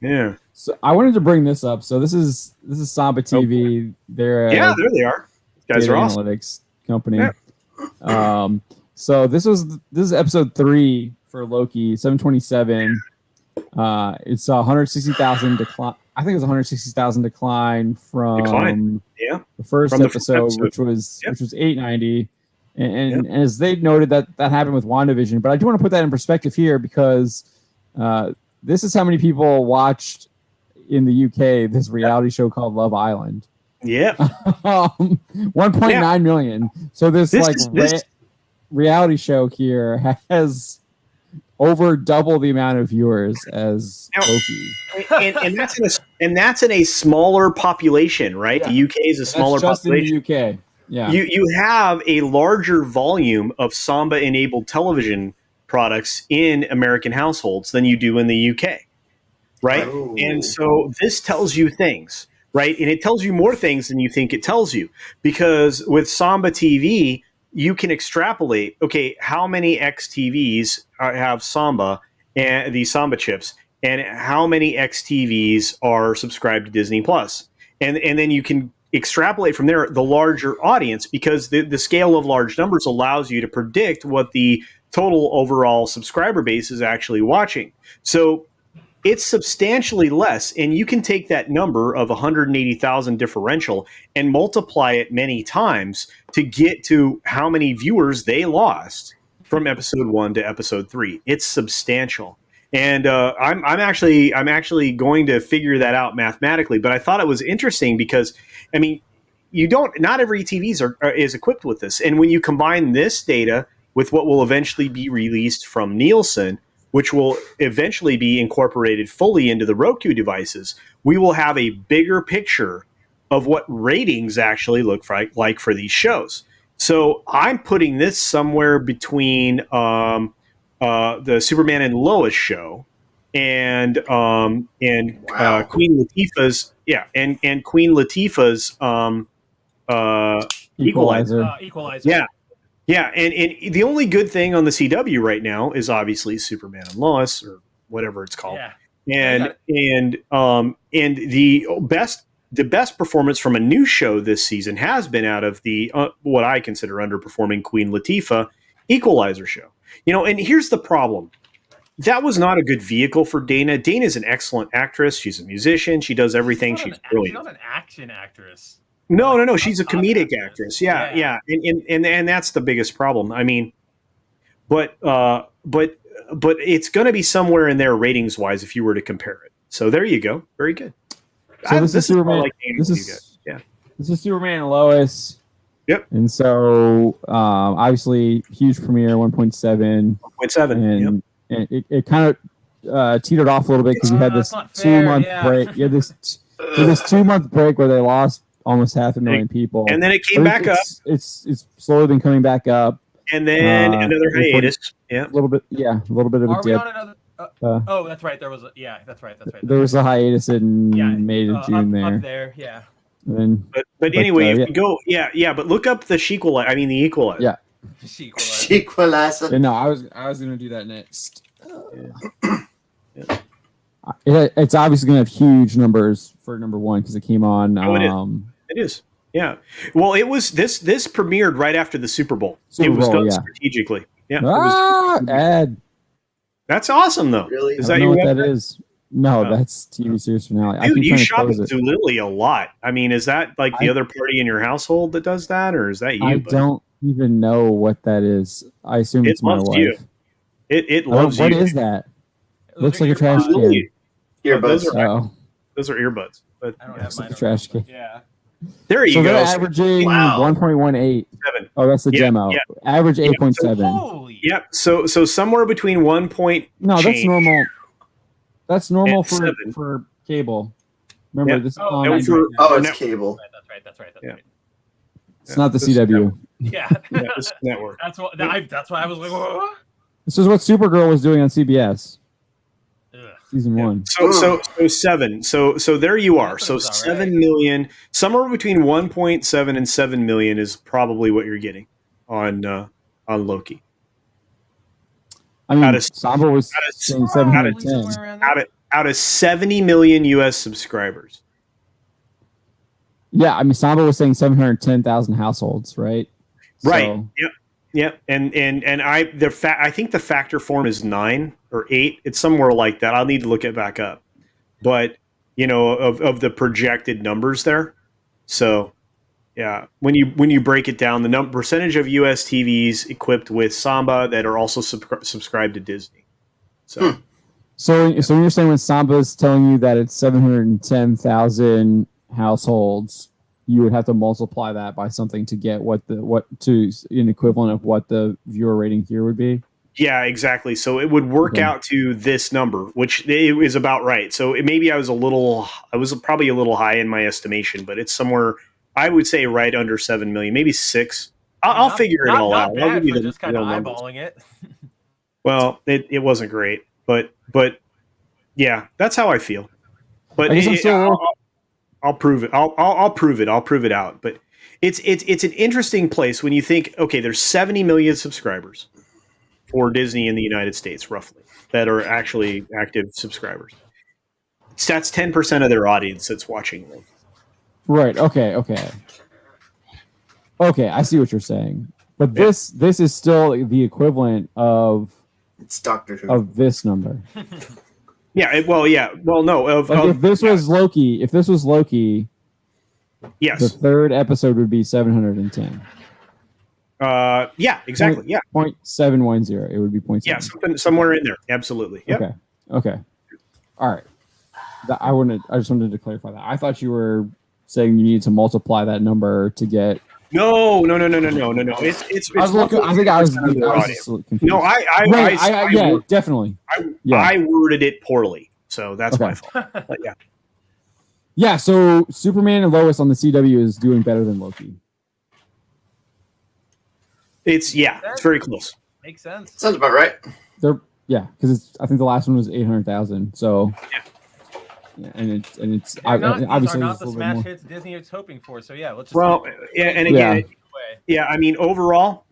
Yeah. So I wanted to bring this up. So this is Samba TV. They're there they are. Guys are awesome. Analytics company. Yeah. So this is episode 3 for Loki, 727. It's 160,000 decline. I think it was 160,000 decline from the first episode, which was 890. And as they noted, that happened with WandaVision. But I do want to put that in perspective here because this is how many people watched in the UK this reality show called Love Island. Yeah. 1.9 million. So this reality show here has over double the amount of viewers as Loki. And that's in a smaller population, right? Yeah. The UK is a smaller population. In the UK. Yeah. You have a larger volume of Samba-enabled television products in American households than you do in the UK, right? Oh. And so this tells you things, right? And it tells you more things than you think it tells you. Because with Samba TV, you can extrapolate, okay, how many XTVs have Samba and the Samba chips, and how many XTVs are subscribed to Disney Plus. And then you can extrapolate from there the larger audience, because the scale of large numbers allows you to predict what the total overall subscriber base is actually watching. So it's substantially less. And you can take that number of 180,000 differential and multiply it many times to get to how many viewers they lost from episode 1 to episode 3. It's substantial. And I'm actually going to figure that out mathematically. But I thought it was interesting because, I mean, not every TV is equipped with this. And when you combine this data with what will eventually be released from Nielsen, which will eventually be incorporated fully into the Roku devices, we will have a bigger picture of what ratings actually look like for these shows. So I'm putting this somewhere between the Superman and Lois show and Queen Latifah's and Queen Latifah's Equalizer. Equalizer. Yeah, and the only good thing on the CW right now is obviously Superman and Lois, or whatever it's called. Yeah. And the best performance from a new show this season has been out of the what I consider underperforming Queen Latifah Equalizer show. And here's the problem. That was not a good vehicle for Dana. Dana's an excellent actress. She's a musician. She does everything. She's brilliant. She's not an action actress. No. She's a comedic actress. Yeah. And that's the biggest problem. I mean, but it's going to be somewhere in there ratings wise if you were to compare it. So there you go. Very good. So this is Superman. This is Superman and Lois. Yep. And so obviously huge premiere, 1.7. 1.7. And it kind of teetered off a little bit because you had this 2-month break. You had this 2-month break where they lost almost 500,000 people, and then it came back up. It's slowly been coming back up, and then another hiatus. A little bit of a dip. Oh, that's right. There was that's right. There was a hiatus in May to June up there. Yeah. But anyway, if you go, but look up the Equalizer. I mean, the Equalizer. Yeah. Equalizer. No, I was going to do that next. It's obviously going to have huge numbers for number 1 because it came on. It is. Yeah. Well, it was this premiered right after the Super Bowl. It was done strategically. Yeah. Ed. That's awesome, though. Really? Is I that don't your know what that is? No, that's TV series finale. Dude, you shop at Zulily a lot. I mean, is that like the other party in your household that does that, or is that you? I don't even know what that is. I assume it's my wife. You. It loves you. What is that? Looks like a trash can. Earbuds. Those are earbuds. But I don't have mine. Like a trash can. Yeah. There you so go. They're averaging 1.18. Oh, that's the demo. Yeah. Average 8.7. Holy. Yep. So somewhere between 1 point. No, that's normal. That's normal for cable. Remember this? It's cable. That's right. It's not the CW. Yeah. This network. That's why I was like, what? This is what Supergirl was doing on CBS. Ugh. Season 1. So 7. So there you are. So 7 million, somewhere between 1.7 and 7 million is probably what you're getting on Loki. I mean, Samba was saying 710. Out of 70 million US subscribers. Yeah, I mean, Samba was saying 710,000 households, right? Right. So, Yep. And I think the factor form is 9 or 8. It's somewhere like that. I'll need to look it back up. But of the projected numbers there. So yeah, when you break it down, the percentage of US TVs equipped with Samba that are also subscribed to Disney. So So you're saying when Samba's telling you that it's 710,000 households, you would have to multiply that by something to get an equivalent of what the viewer rating here would be? Yeah, exactly. So it would work out to this number, which is about right. So maybe I was probably a little high in my estimation, but it's somewhere, I would say right under 7 million, maybe 6. I'll figure it all out. I'll give you just kind of eyeballing it. Well, it wasn't great, but yeah, that's how I feel. But I'll prove it. I'll prove it. I'll prove it out. But it's an interesting place when you think, okay, there's 70 million subscribers for Disney in the United States, roughly, that are actually active subscribers. That's 10% of their audience that's watching them. Right. Okay. I see what you're saying, but this is still the equivalent of It's Doctor Who of this number. Yeah. Well, yeah. Well, no. If this was Loki, yes, the third episode would be 710. Yeah. Exactly. Yeah. 0.710. It would be 0.7. Yeah. Somewhere in there. Absolutely. Yep. Okay. All right. I just wanted to clarify that. I thought you were saying you needed to multiply that number to get. No. It's I was looking. I think I was confused. No, yeah, definitely. I worded it poorly, so that's my fault. But yeah. Yeah. So Superman and Lois on the CW is doing better than Loki. It's very close. Makes sense. Sounds about right. Because I think the last one was 800,000. So. Yeah, and it's obviously not the smash hits Disney is hoping for. So yeah, let's just and again, I mean overall,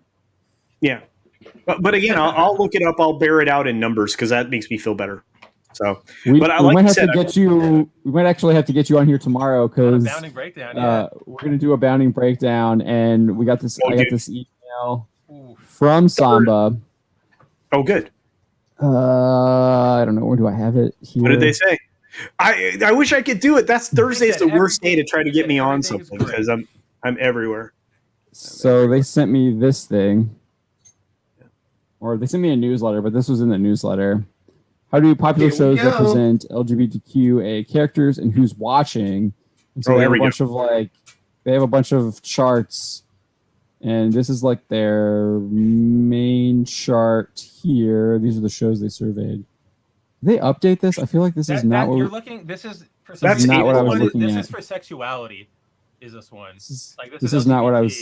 yeah, but again, I'll look it up. I'll bear it out in numbers because that makes me feel better. So, we might actually have to get you on here tomorrow because bounding breakdown. We're gonna do a bounding breakdown, and we got this. I got this email from Samba. Oh, good. I don't know, where do I have it here? What did they say? I wish I could do it. That's Thursday's the worst day to try to get me on something because I'm everywhere. So they sent me this thing, or they sent me a newsletter, but this was in the newsletter. How do popular shows represent LGBTQA characters and who's watching? And so they have a bunch of charts, and this is like their main chart here. These are the shows they surveyed. They update this. I feel like this is not what you're looking. This is for that's not what I was looking at. This is for sexuality. Is this one? This is not what I was.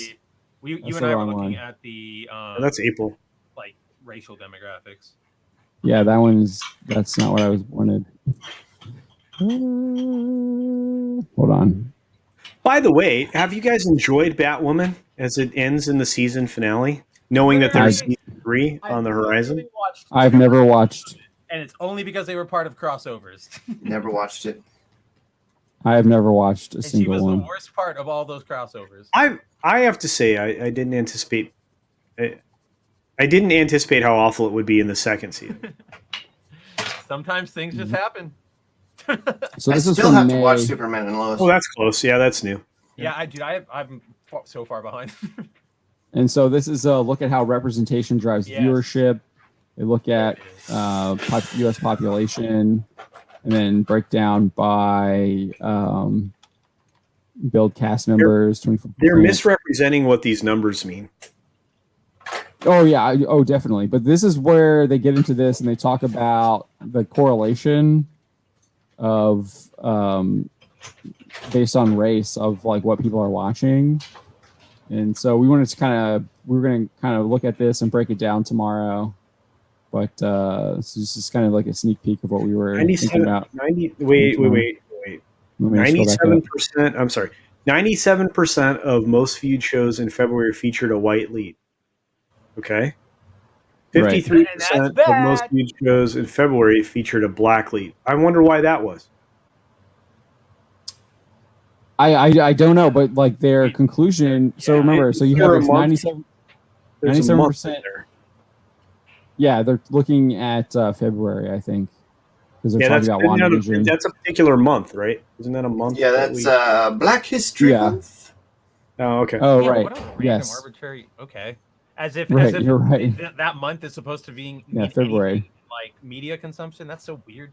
You and I were looking at the. That's April. Like racial demographics. Yeah, that's not what I was wanted. Hold on. By the way, have you guys enjoyed Batwoman as it ends in the season finale, knowing that there's season 3 on the horizon? I've never watched. And it's only because they were part of crossovers. Never watched it. I have never watched a single one. She was the worst part of all those crossovers. I have to say I didn't anticipate. I didn't anticipate how awful it would be in the second season. Sometimes things just happen. So I this is still have May. to watch Superman and Lois. Oh, that's close. Yeah, that's new. Yeah, I'm so far behind. And so this is a look at how representation drives viewership. They look at U.S. population, and then break down by build cast members. 24%. They're misrepresenting what these numbers mean. Oh yeah, definitely. But this is where they get into this, and they talk about the correlation of based on race of like what people are watching. And so we're going to kind of look at this and break it down tomorrow. But so this is kind of like a sneak peek of what we were thinking about. 97%. I'm sorry. 97% of most viewed shows in February featured a white lead. Okay. 53% of most viewed shows in February featured a black lead. I wonder why that was. I don't know, but like their conclusion. So remember, so you have this 97%. Yeah, they're looking at February, I think, because they're talking about WandaVision. That's a particular month, right? Isn't that a month? Yeah, that's Black History Month. Oh, okay. Oh, yeah, right. What a random Yes. Okay. As if you're right. That month is supposed to be February. Like media consumption. That's so weird.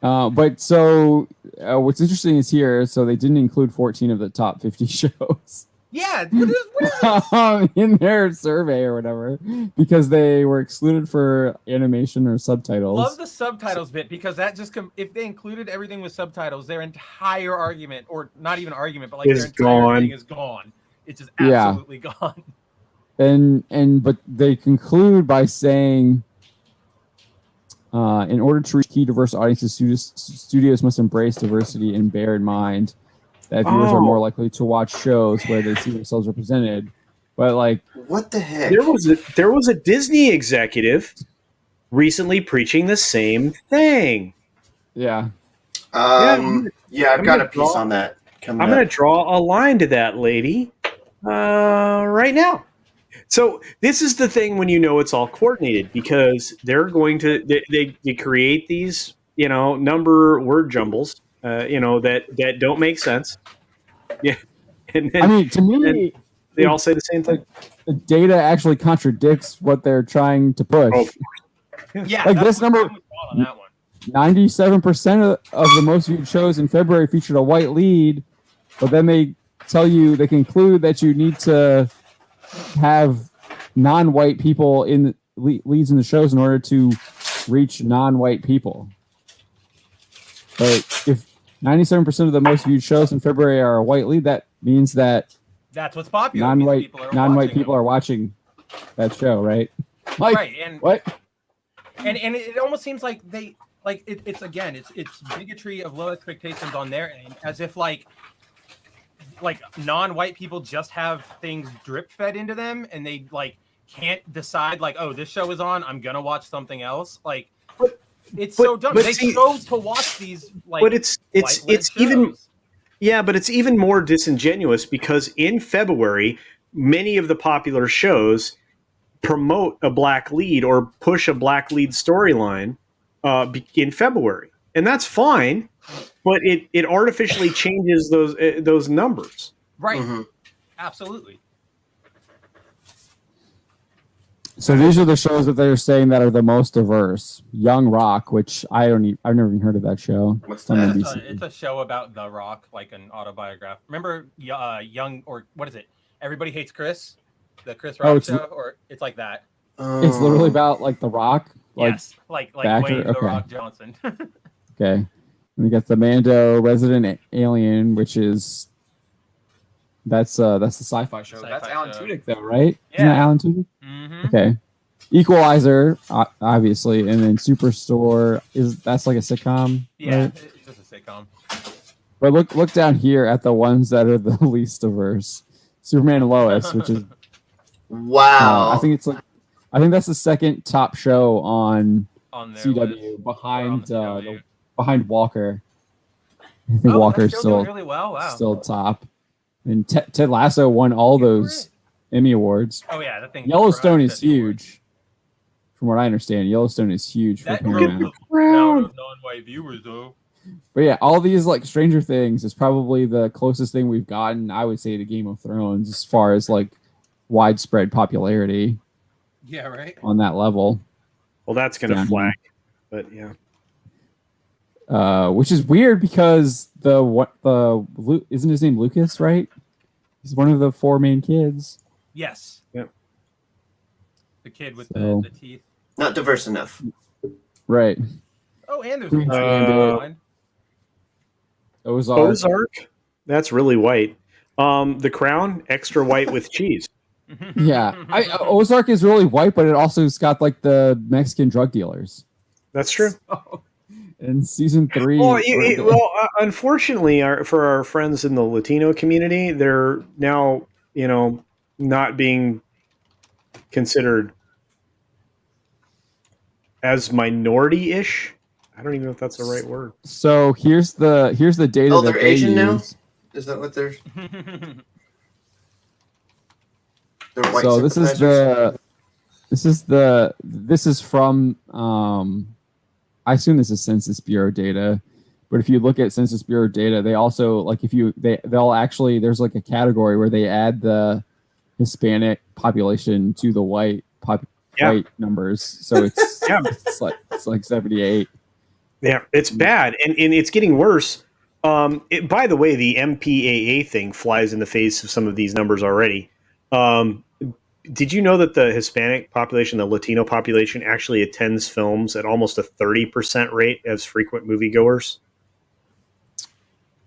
But so what's interesting is here. So they didn't include 14 of the top 50 shows. Yeah, what is in their survey or whatever, because they were excluded for animation or subtitles. Love the subtitles bit because that just if they included everything with subtitles, their entire argument, or not even argument, but like their entire thing is gone. It's just absolutely gone. But they conclude by saying, in order to reach key diverse audiences, studios must embrace diversity and bear in mind that viewers are more likely to watch shows where they see themselves represented. But like, what the heck? There was a Disney executive recently preaching the same thing. Yeah. I've got a piece on that. I'm going to draw a line to that lady right now. So this is the thing when you know it's all coordinated, because they're going to they create these number word jumbles that don't make sense. Yeah, and then, I mean, to me, they all say the same thing. The data actually contradicts what they're trying to push. Oh, Yeah, like this number, on that one. 97% of the most viewed shows in February featured a white lead, but then they tell you, they conclude that you need to have non-white people in leads in the shows in order to reach non-white people. But if 97% of the most viewed shows in February are a white lead, that means that that's what's popular. Non-white people are watching that show, right? Like, right, and what? And it almost seems like they it's bigotry of low expectations on their end, as if like non-white people just have things drip fed into them, and they like can't decide like, oh, this show is on, I'm gonna watch something else. Like, it's so dumb. They chose to watch these. Like, but it's even. Yeah, but it's even more disingenuous because in February, many of the popular shows promote a black lead or push a black lead storyline in February, and that's fine. But it artificially changes those numbers. Right. Mm-hmm. Absolutely. So these are the shows that they're saying that are the most diverse. Young Rock, which I've never even heard of that show. What's that? It's a show about The Rock, like an autobiography. Remember Young, or what is it? Everybody Hates Chris, the Chris Rock show, or it's like that. It's literally about like The Rock. Yes, like Wayne The Rock Johnson. Okay. And we got the Mando Resident Alien, which is that's the sci-fi show. That's Alan Tudyk, though, right? Yeah. Isn't that Alan Tudyk? Mm-hmm. Okay. Equalizer, obviously, and then Superstore that's like a sitcom. Yeah, right? it's just a sitcom. But look down here at the ones that are the least diverse. Superman and Lois, which is wow. I think that's the second top show on CW list. behind Walker. I think Walker's still doing really well. Wow. Still top. And Ted Lasso won all those Emmy awards. Oh yeah, that thing. Yellowstone is huge. From what I understand, Yellowstone is huge for Paramount. Non-white viewers though. But yeah, all these like Stranger Things is probably the closest thing we've gotten, I would say, to Game of Thrones as far as like widespread popularity. Yeah, right. On that level. Well, that's going to flag, but yeah. Which is weird because isn't his name Lucas, right? He's one of the four main kids. Yes. Yep. The kid with the teeth. Not diverse enough. Right. Oh, and there's Ozark. That's really white. The Crown, extra white with cheese. Yeah, Ozark is really white, but it also's got like the Mexican drug dealers. That's true. In season 3. Unfortunately, for our friends in the Latino community, they're now not being considered as minority-ish. I don't even know if that's the right word. So here's the data. They're Asian now. Is that what they're? So this is from I assume this is Census Bureau data, but if you look at Census Bureau data, they also like they'll actually there's like a category where they add the Hispanic population to the white numbers. So it's it's like 78. Yeah, it's bad, and it's getting worse. By the way, the MPAA thing flies in the face of some of these numbers already. Did you know that the Hispanic population, the Latino population, actually attends films at almost a 30% rate as frequent moviegoers?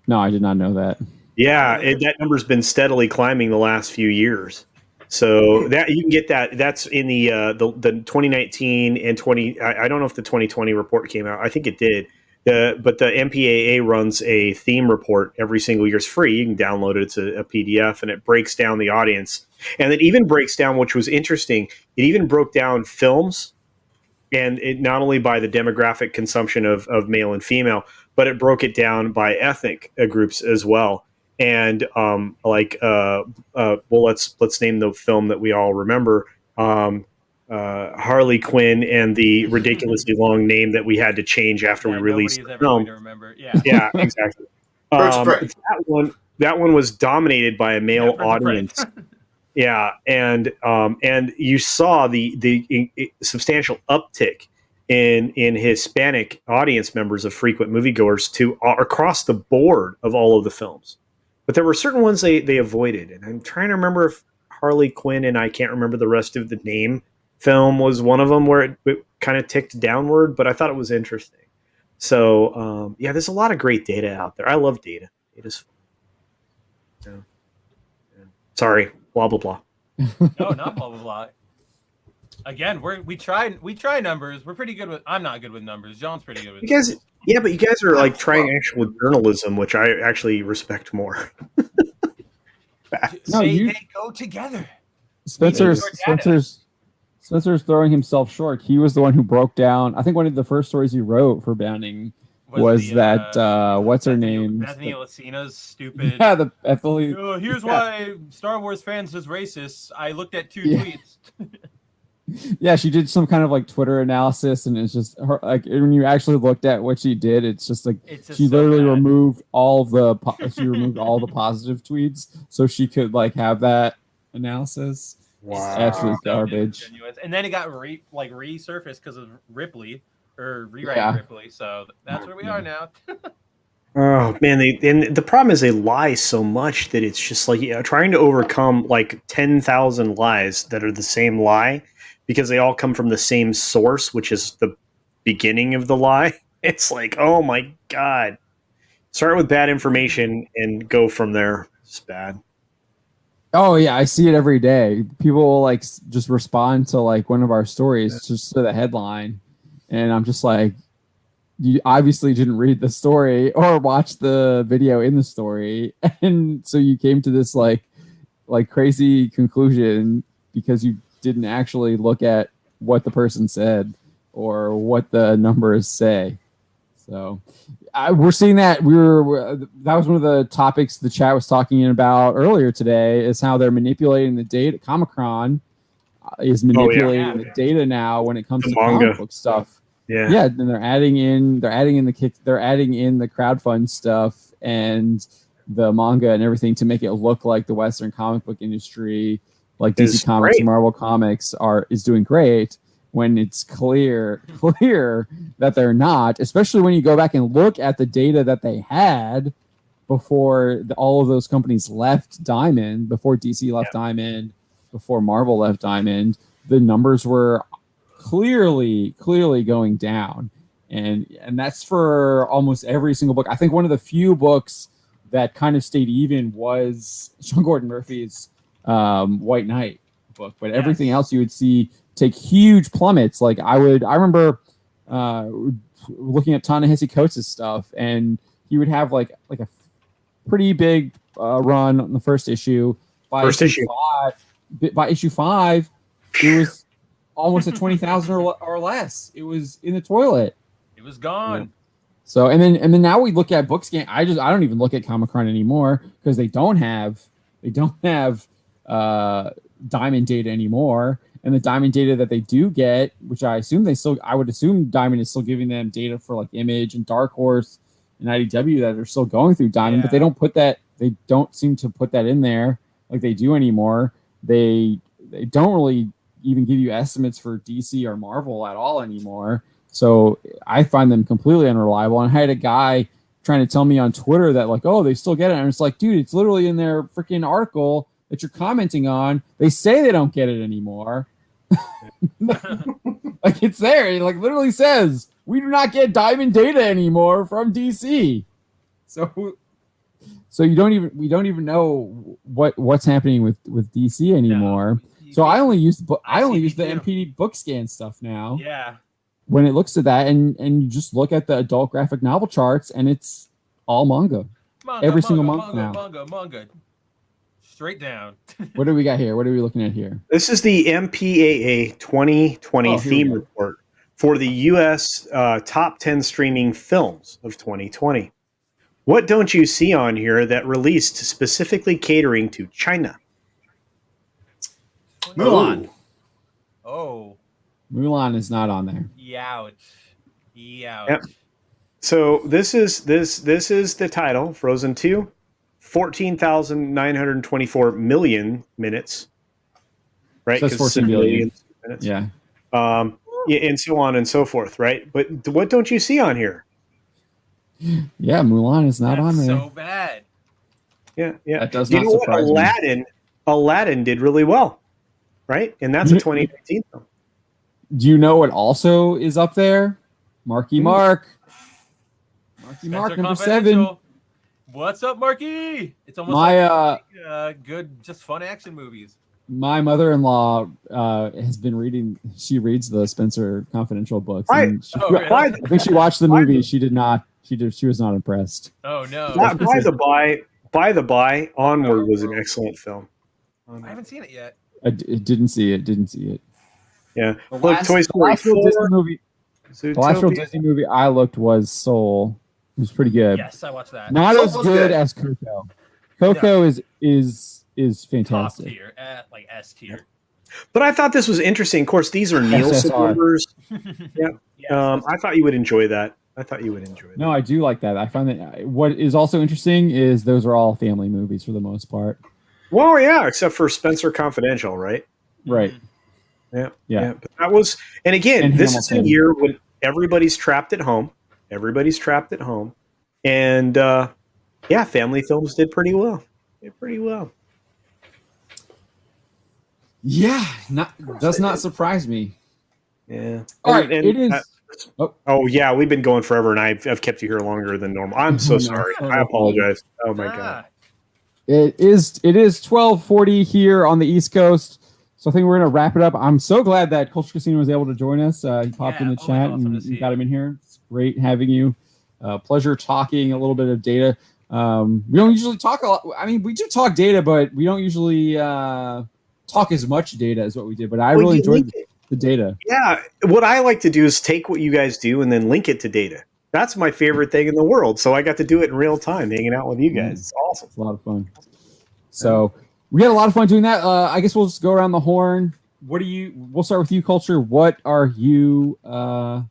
No, I did not know that. Yeah, that number's been steadily climbing the last few years. So that you can get that. That's in the 2019 and 20. I don't know if the 2020 report came out. I think it did. But the MPAA runs a theme report every single year. It's free. You can download it. It's a PDF, and it breaks down the audience. And it even breaks down, which was interesting, it even broke down films, and it not only by the demographic consumption of male and female, but it broke it down by ethnic groups as well. and well, let's name the film that we all remember. Harley Quinn and the ridiculously long name that we had to change after we released the film. To remember. Yeah, yeah, exactly. That one was dominated by a male audience. Yeah, and you saw the substantial uptick in Hispanic audience members of frequent moviegoers to across the board of all of the films. But there were certain ones they avoided, and I'm trying to remember if Harley Quinn and I can't remember the rest of the name film was one of them where it kind of ticked downward, but I thought it was interesting. So yeah, there's a lot of great data out there. I love data. Data's fun. Yeah. Sorry, blah blah blah. No, not blah blah blah. Again, we try numbers. We're pretty good with. I'm not good with numbers. John's pretty good with. You guys, yeah, but you guys are like trying actual journalism, which I actually respect more. They go together. Spencer's throwing himself short. He was the one who broke down. I think one of the first stories he wrote for Bounding was that what's her name? Bethany Lacina's stupid. Yeah, the Ethel. Here's why Star Wars fans is racist. I looked at 2 tweets. Yeah, she did some kind of like Twitter analysis, and it's just her, like when you actually looked at what she did, it's just like she literally removed all the positive tweets so she could like have that analysis. Wow, absolute garbage. And then it got resurfaced because of Ripley or rewriting Ripley. So that's where we are now. Oh man, the problem is they lie so much that it's just like trying to overcome like 10,000 lies that are the same lie because they all come from the same source, which is the beginning of the lie. It's like, oh my god, start with bad information and go from there. It's bad. Oh yeah, I see it every day. People will like just respond to like one of our stories just to the headline, and I'm just like, you obviously didn't read the story or watch the video in the story, and so you came to this like crazy conclusion because you didn't actually look at what the person said or what the numbers say. So we're seeing that that was one of the topics the chat was talking about earlier today is how they're manipulating the data. Comicron is manipulating the data now when it comes to comic book stuff. Yeah, and they're adding in the crowdfund stuff and the manga and everything to make it look like the Western comic book industry, like DC Comics and Marvel Comics is doing great, when it's clear that they're not, especially when you go back and look at the data that they had before all of those companies left Diamond, before DC left Diamond, before Marvel left Diamond, the numbers were clearly going down. And that's for almost every single book. I think one of the few books that kind of stayed even was Sean Gordon Murphy's White Knight book, but everything else you would see take huge plummets. Like I remember looking at Ta-Nehisi Coates' stuff, and he would have like a pretty big run on the first issue. By issue 5, it was almost at 20,000 or less. It was in the toilet. It was gone. Yeah. So and then now we look at Bookscan. I don't even look at Comicron anymore because they don't have Diamond data anymore. And the Diamond data that they do get, which I would assume Diamond is still giving them data for like Image and Dark Horse and IDW that are still going through Diamond, but they don't seem to put that in there like they do anymore. They don't really even give you estimates for DC or Marvel at all anymore. So I find them completely unreliable. And I had a guy trying to tell me on Twitter that like, oh, they still get it. And it's like, dude, it's literally in their freaking article that you're commenting on. They say they don't get it anymore. Like it's there. It like literally says we do not get Diamond data anymore from DC. So we don't even know what's happening with DC anymore. No. So I only use the MPD Bookscan stuff now. Yeah. When it looks at that and you just look at the adult graphic novel charts and it's all manga. Every single month now. Manga. Straight down. What do we got here? What are we looking at here? This is the MPAA 2020 theme report for the U.S. Top 10 streaming films of 2020. What don't you see on here that released specifically catering to China? Mulan. Oh. Mulan is not on there. Youch. Yep. So this is the title, Frozen 2, 14,924 million minutes. Right? It says 14 billion minutes. Yeah. And so on and so forth, right? But what don't you see on here? Yeah, Mulan is not on there. So bad. Yeah. That does not surprise me. Aladdin did really well, right? And that's a 2019 film. Do you know what also is up there? Marky Mark. Marky Mark, number 7. What's up, Marky? It's almost good, just fun action movies. My mother-in-law has been reading. She reads the Spencer Confidential books. And really? I think she watched the movie. She did not. She was not impressed. Oh no! By the by, Onward was an excellent film. I haven't seen it yet. I didn't see it. Yeah. Look, Toy Story 4. The last real Disney movie I looked was Soul. It was pretty good. Yes, I watched that. Not as good as Coco. Coco is fantastic. Top tier, like S tier. But I thought this was interesting. Of course, these are Nielsen numbers. Yeah. I thought you would enjoy that. No, I do like that. I find that what is also interesting is those are all family movies for the most part. Well, yeah, except for Spencer Confidential, right? Right. Yeah. But that was, and again, this is a year when everybody's trapped at home. And family films did pretty well. Yeah, does not surprise me. Yeah. All right, it is. Oh yeah, we've been going forever, and I've kept you here longer than normal. I'm so sorry. I apologize. Oh my god. It is 12:40 here on the East Coast, so I think we're gonna wrap it up. I'm so glad that Culture Casino was able to join us. He popped in the chat and we got him in here. It's great having you. Pleasure talking a little bit of data. We don't usually talk a lot. I mean, we do talk data, but we don't usually talk as much data as what we did. But I really enjoyed the data. Yeah, what I like to do is take what you guys do and then link it to data. That's my favorite thing in the world. So I got to do it in real time, hanging out with you guys. It's awesome. It's a lot of fun. So we had a lot of fun doing that. I guess we'll just go around the horn. We'll start with you, Culture. What are you working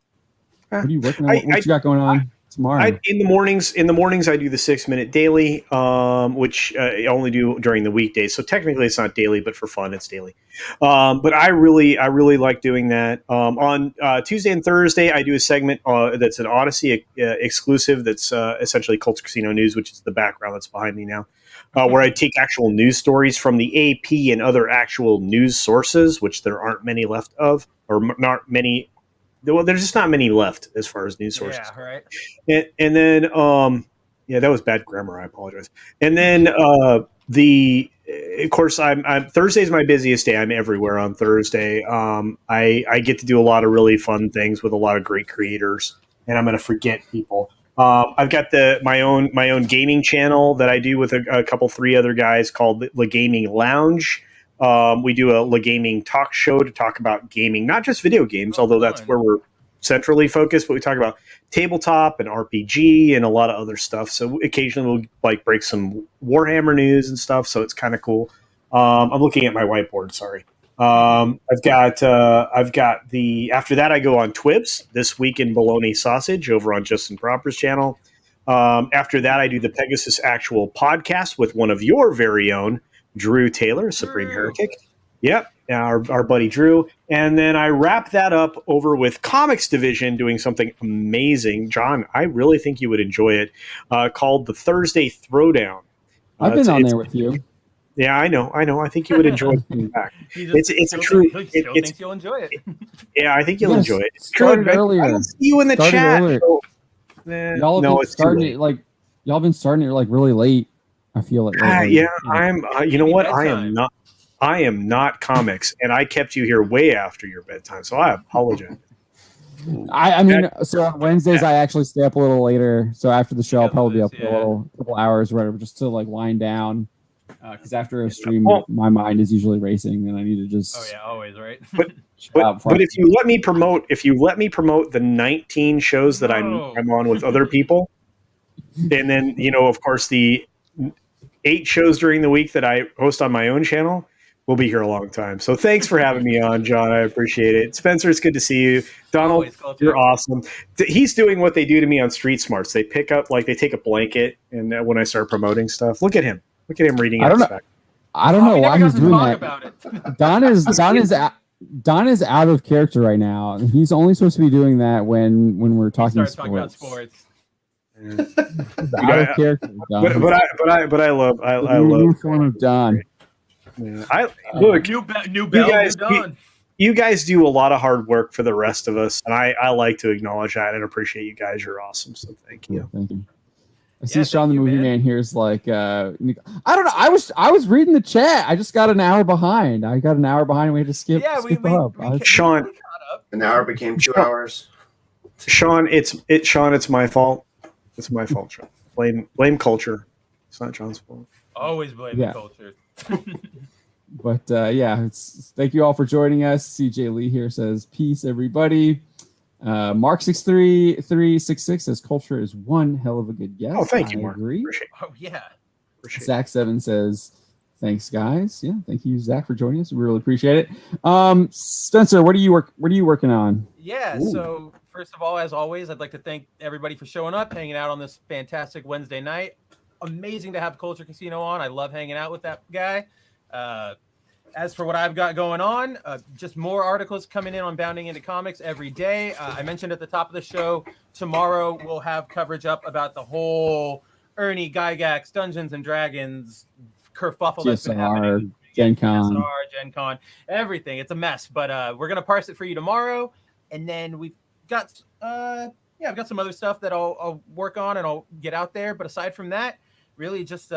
on? What you got going on tomorrow? In the mornings, I do the 6-minute daily, which I only do during the weekdays. So technically it's not daily, but for fun, it's daily. But I really like doing that. On Tuesday and Thursday, I do a segment that's an Odyssey exclusive. That's essentially Culture Casino News, which is the background that's behind me now, where I take actual news stories from the AP and other actual news sources, which there aren't many left of, or not many. Well, there's just not many left as far as news sources. Yeah, right. And then, that was bad grammar. I apologize. And then of course, I'm Thursday's my busiest day. I'm everywhere on Thursday. I get to do a lot of really fun things with a lot of great creators, and I'm going to forget people. I've got my own gaming channel that I do with a couple, 3 other guys called the Gaming Lounge. We do a gaming talk show to talk about gaming, not just video games, although that's where we're centrally focused, but we talk about tabletop and RPG and a lot of other stuff. So occasionally we'll break some Warhammer news and stuff. So it's kind of cool. I'm looking at my whiteboard. Sorry. I've got after that I go on Twibs, This Week in Bologna Sausage over on Justin Proper's channel. After that I do the Pegasus Actual podcast with one of your very own, Drew Taylor, Supreme Heretic. Yep, our buddy Drew. And then I wrap that up over with Comics Division doing something amazing. John, I really think you would enjoy it, called the Thursday Throwdown. I've been on there with you. Yeah, I know. I think you would enjoy it. It's a true. Think you'll enjoy it. Yeah, I think you'll enjoy it. It's true. I don't see you in the chat. So, y'all have been starting it y'all been starting it really late. I feel like. I'm. You know what? I am not. I am not comics, and I kept you here way after your bedtime, so I apologize. I mean, so on Wednesdays I actually stay up a little later. So after the show, I'll probably be up for a couple hours, or whatever, just to wind down. Because after a stream, my mind is usually racing, and I need to just. Oh yeah, always right. But if you let me promote the 19 shows that I'm on with other people, And then, of course, the 8 shows during the week that I host on my own channel will be here a long time. So thanks for having me on, John. I appreciate it. Spencer, it's good to see you. Donald, you're awesome. He's doing what they do to me on Street Smarts. They pick up, they take a blanket, and when I start promoting stuff, look at him. Look at him reading it. I don't know why he's doing that. Don is out of character right now. He's only supposed to be doing that when we're talking sports. Talking about sports. Out of character, Don. But I love new form of Don. Yeah. Look, new bell, you guys do a lot of hard work for the rest of us, and I like to acknowledge that and appreciate you guys. You're awesome, so thank you. Thank you. I see Sean the Movie Man here's like, I don't know. I was reading the chat. I just got an hour behind. We had to skip. Sean, an hour became 2 hours. Sean, it's my fault. It's my fault, Sean. Blame culture. It's not John's fault. Always blame the culture. But thank you all for joining us. CJ Lee here says peace, everybody. Mark63366 says culture is one hell of a good guess. Oh, thank you, Mark. Agree. Oh yeah. Zach7 says thanks, guys. Yeah, thank you, Zach, for joining us. We really appreciate it. Spencer, what are you working on? Yeah. Ooh. So first of all, as always, I'd like to thank everybody for showing up, hanging out on this fantastic Wednesday night. Amazing to have Culture Casino on. I love hanging out with that guy. As for what I've got going on, just more articles coming in on Bounding Into Comics every day. I mentioned at the top of the show, tomorrow we'll have coverage up about the whole Ernie Gygax Dungeons and Dragons kerfuffle that's been happening. Gen Con, everything. It's a mess, but we're gonna parse it for you tomorrow, and then we've got I've got some other stuff that I'll work on and I'll get out there. But aside from that, really just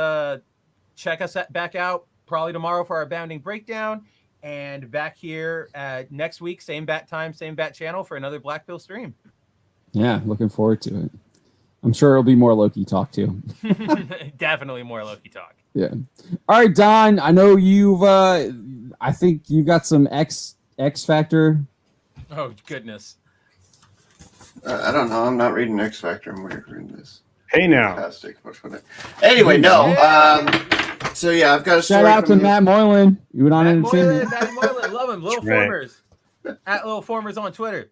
check us back out probably tomorrow for our Bounding Breakdown, and back here next week, same bat time, same bat channel for another Black Pill stream. Yeah, looking forward to it. I'm sure it'll be more Loki talk too. Definitely more Loki talk. Yeah. All right, Don. I know you've. I think you got some X Factor. Oh goodness. I don't know. I'm not reading X Factor. I'm reading this. Hey now. Fantastic. Anyway, no. So yeah, I've got a shout out to Matt Moylan. You went on Entertainment. Matt Moylan, love him. Little Formers. At Little Formers on Twitter.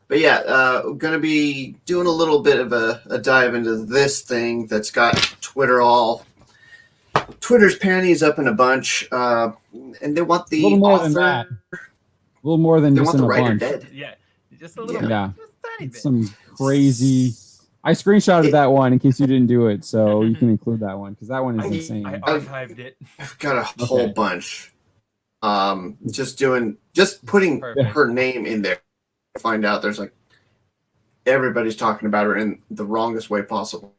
But yeah, going to be doing a little bit of a dive into this thing that's got Twitter's panties up in a bunch, and they want the a little more than that. A little more than just in a bunch. Dead. Yeah, just a little bit. Yeah, just a tiny bit. Some crazy. I screenshotted that one in case you didn't do it, so you can include that one because that one is insane. I archived it. I've got a whole bunch. Just putting her name in there. Find out there's everybody's talking about her in the wrongest way possible.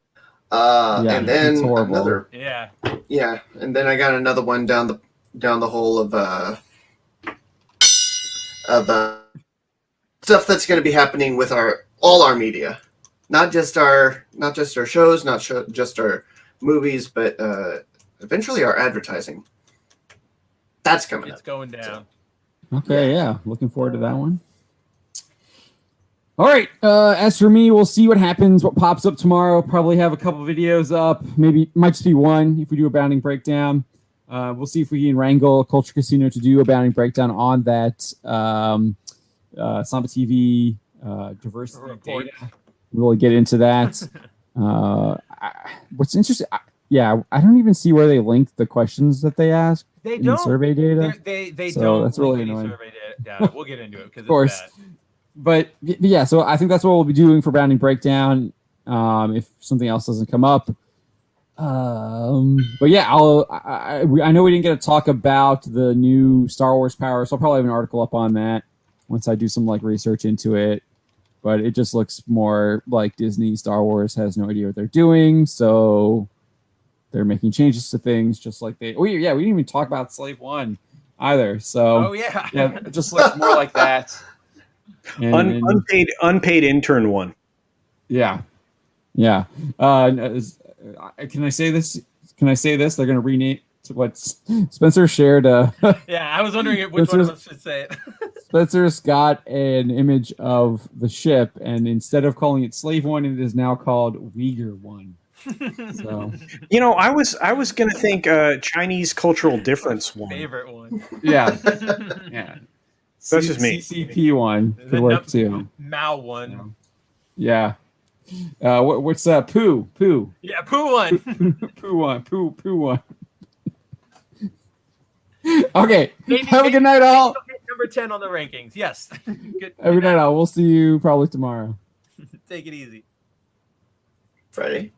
And then another. Yeah. Yeah, and then I got another one down the hole of stuff that's going to be happening with all our media. Not just our shows, just our movies, but eventually our advertising. That's coming up. It's going down. Okay, yeah. Looking forward to that one. All right. As for me, we'll see what happens, what pops up tomorrow. Probably have a couple videos up. Maybe might just be one if we do a Bounding Breakdown. We'll see if we can wrangle Culture Casino to do a Bounding Breakdown on that Samba TV diversity data. Really get into that. What's interesting, I don't even see where they linked the questions that they asked in the survey data. They so don't. That's really annoying. Survey data. We'll get into it because of course. It's bad. But yeah, so I think that's what we'll be doing for Bounding Breakdown. If something else doesn't come up. But yeah, I know we didn't get to talk about the new Star Wars Power, so I'll probably have an article up on that once I do some research into it. But it just looks more like Disney Star Wars has no idea what they're doing, so they're making changes to things just like they. We didn't even talk about Slave One either. So it just looks more like that. And, unpaid intern one. Yeah. Can I say this? They're going to rename to what Spencer shared. Yeah, I was wondering which one of us should say it. Spencer's got an image of the ship, and instead of calling it Slave One, it is now called Uyghur One. So You know, I was gonna think Chinese cultural difference one. Favorite one. yeah, yeah. That's just me. CCP one could work too. Mao one. Yeah. What's Pooh? Pooh. Yeah, Pooh one. Pooh one. Pooh one. Okay. Maybe, Have a good night, all. Number 10 on the rankings. Yes. Good. Have a good night, all. We'll see you probably tomorrow. Take it easy. Freddie.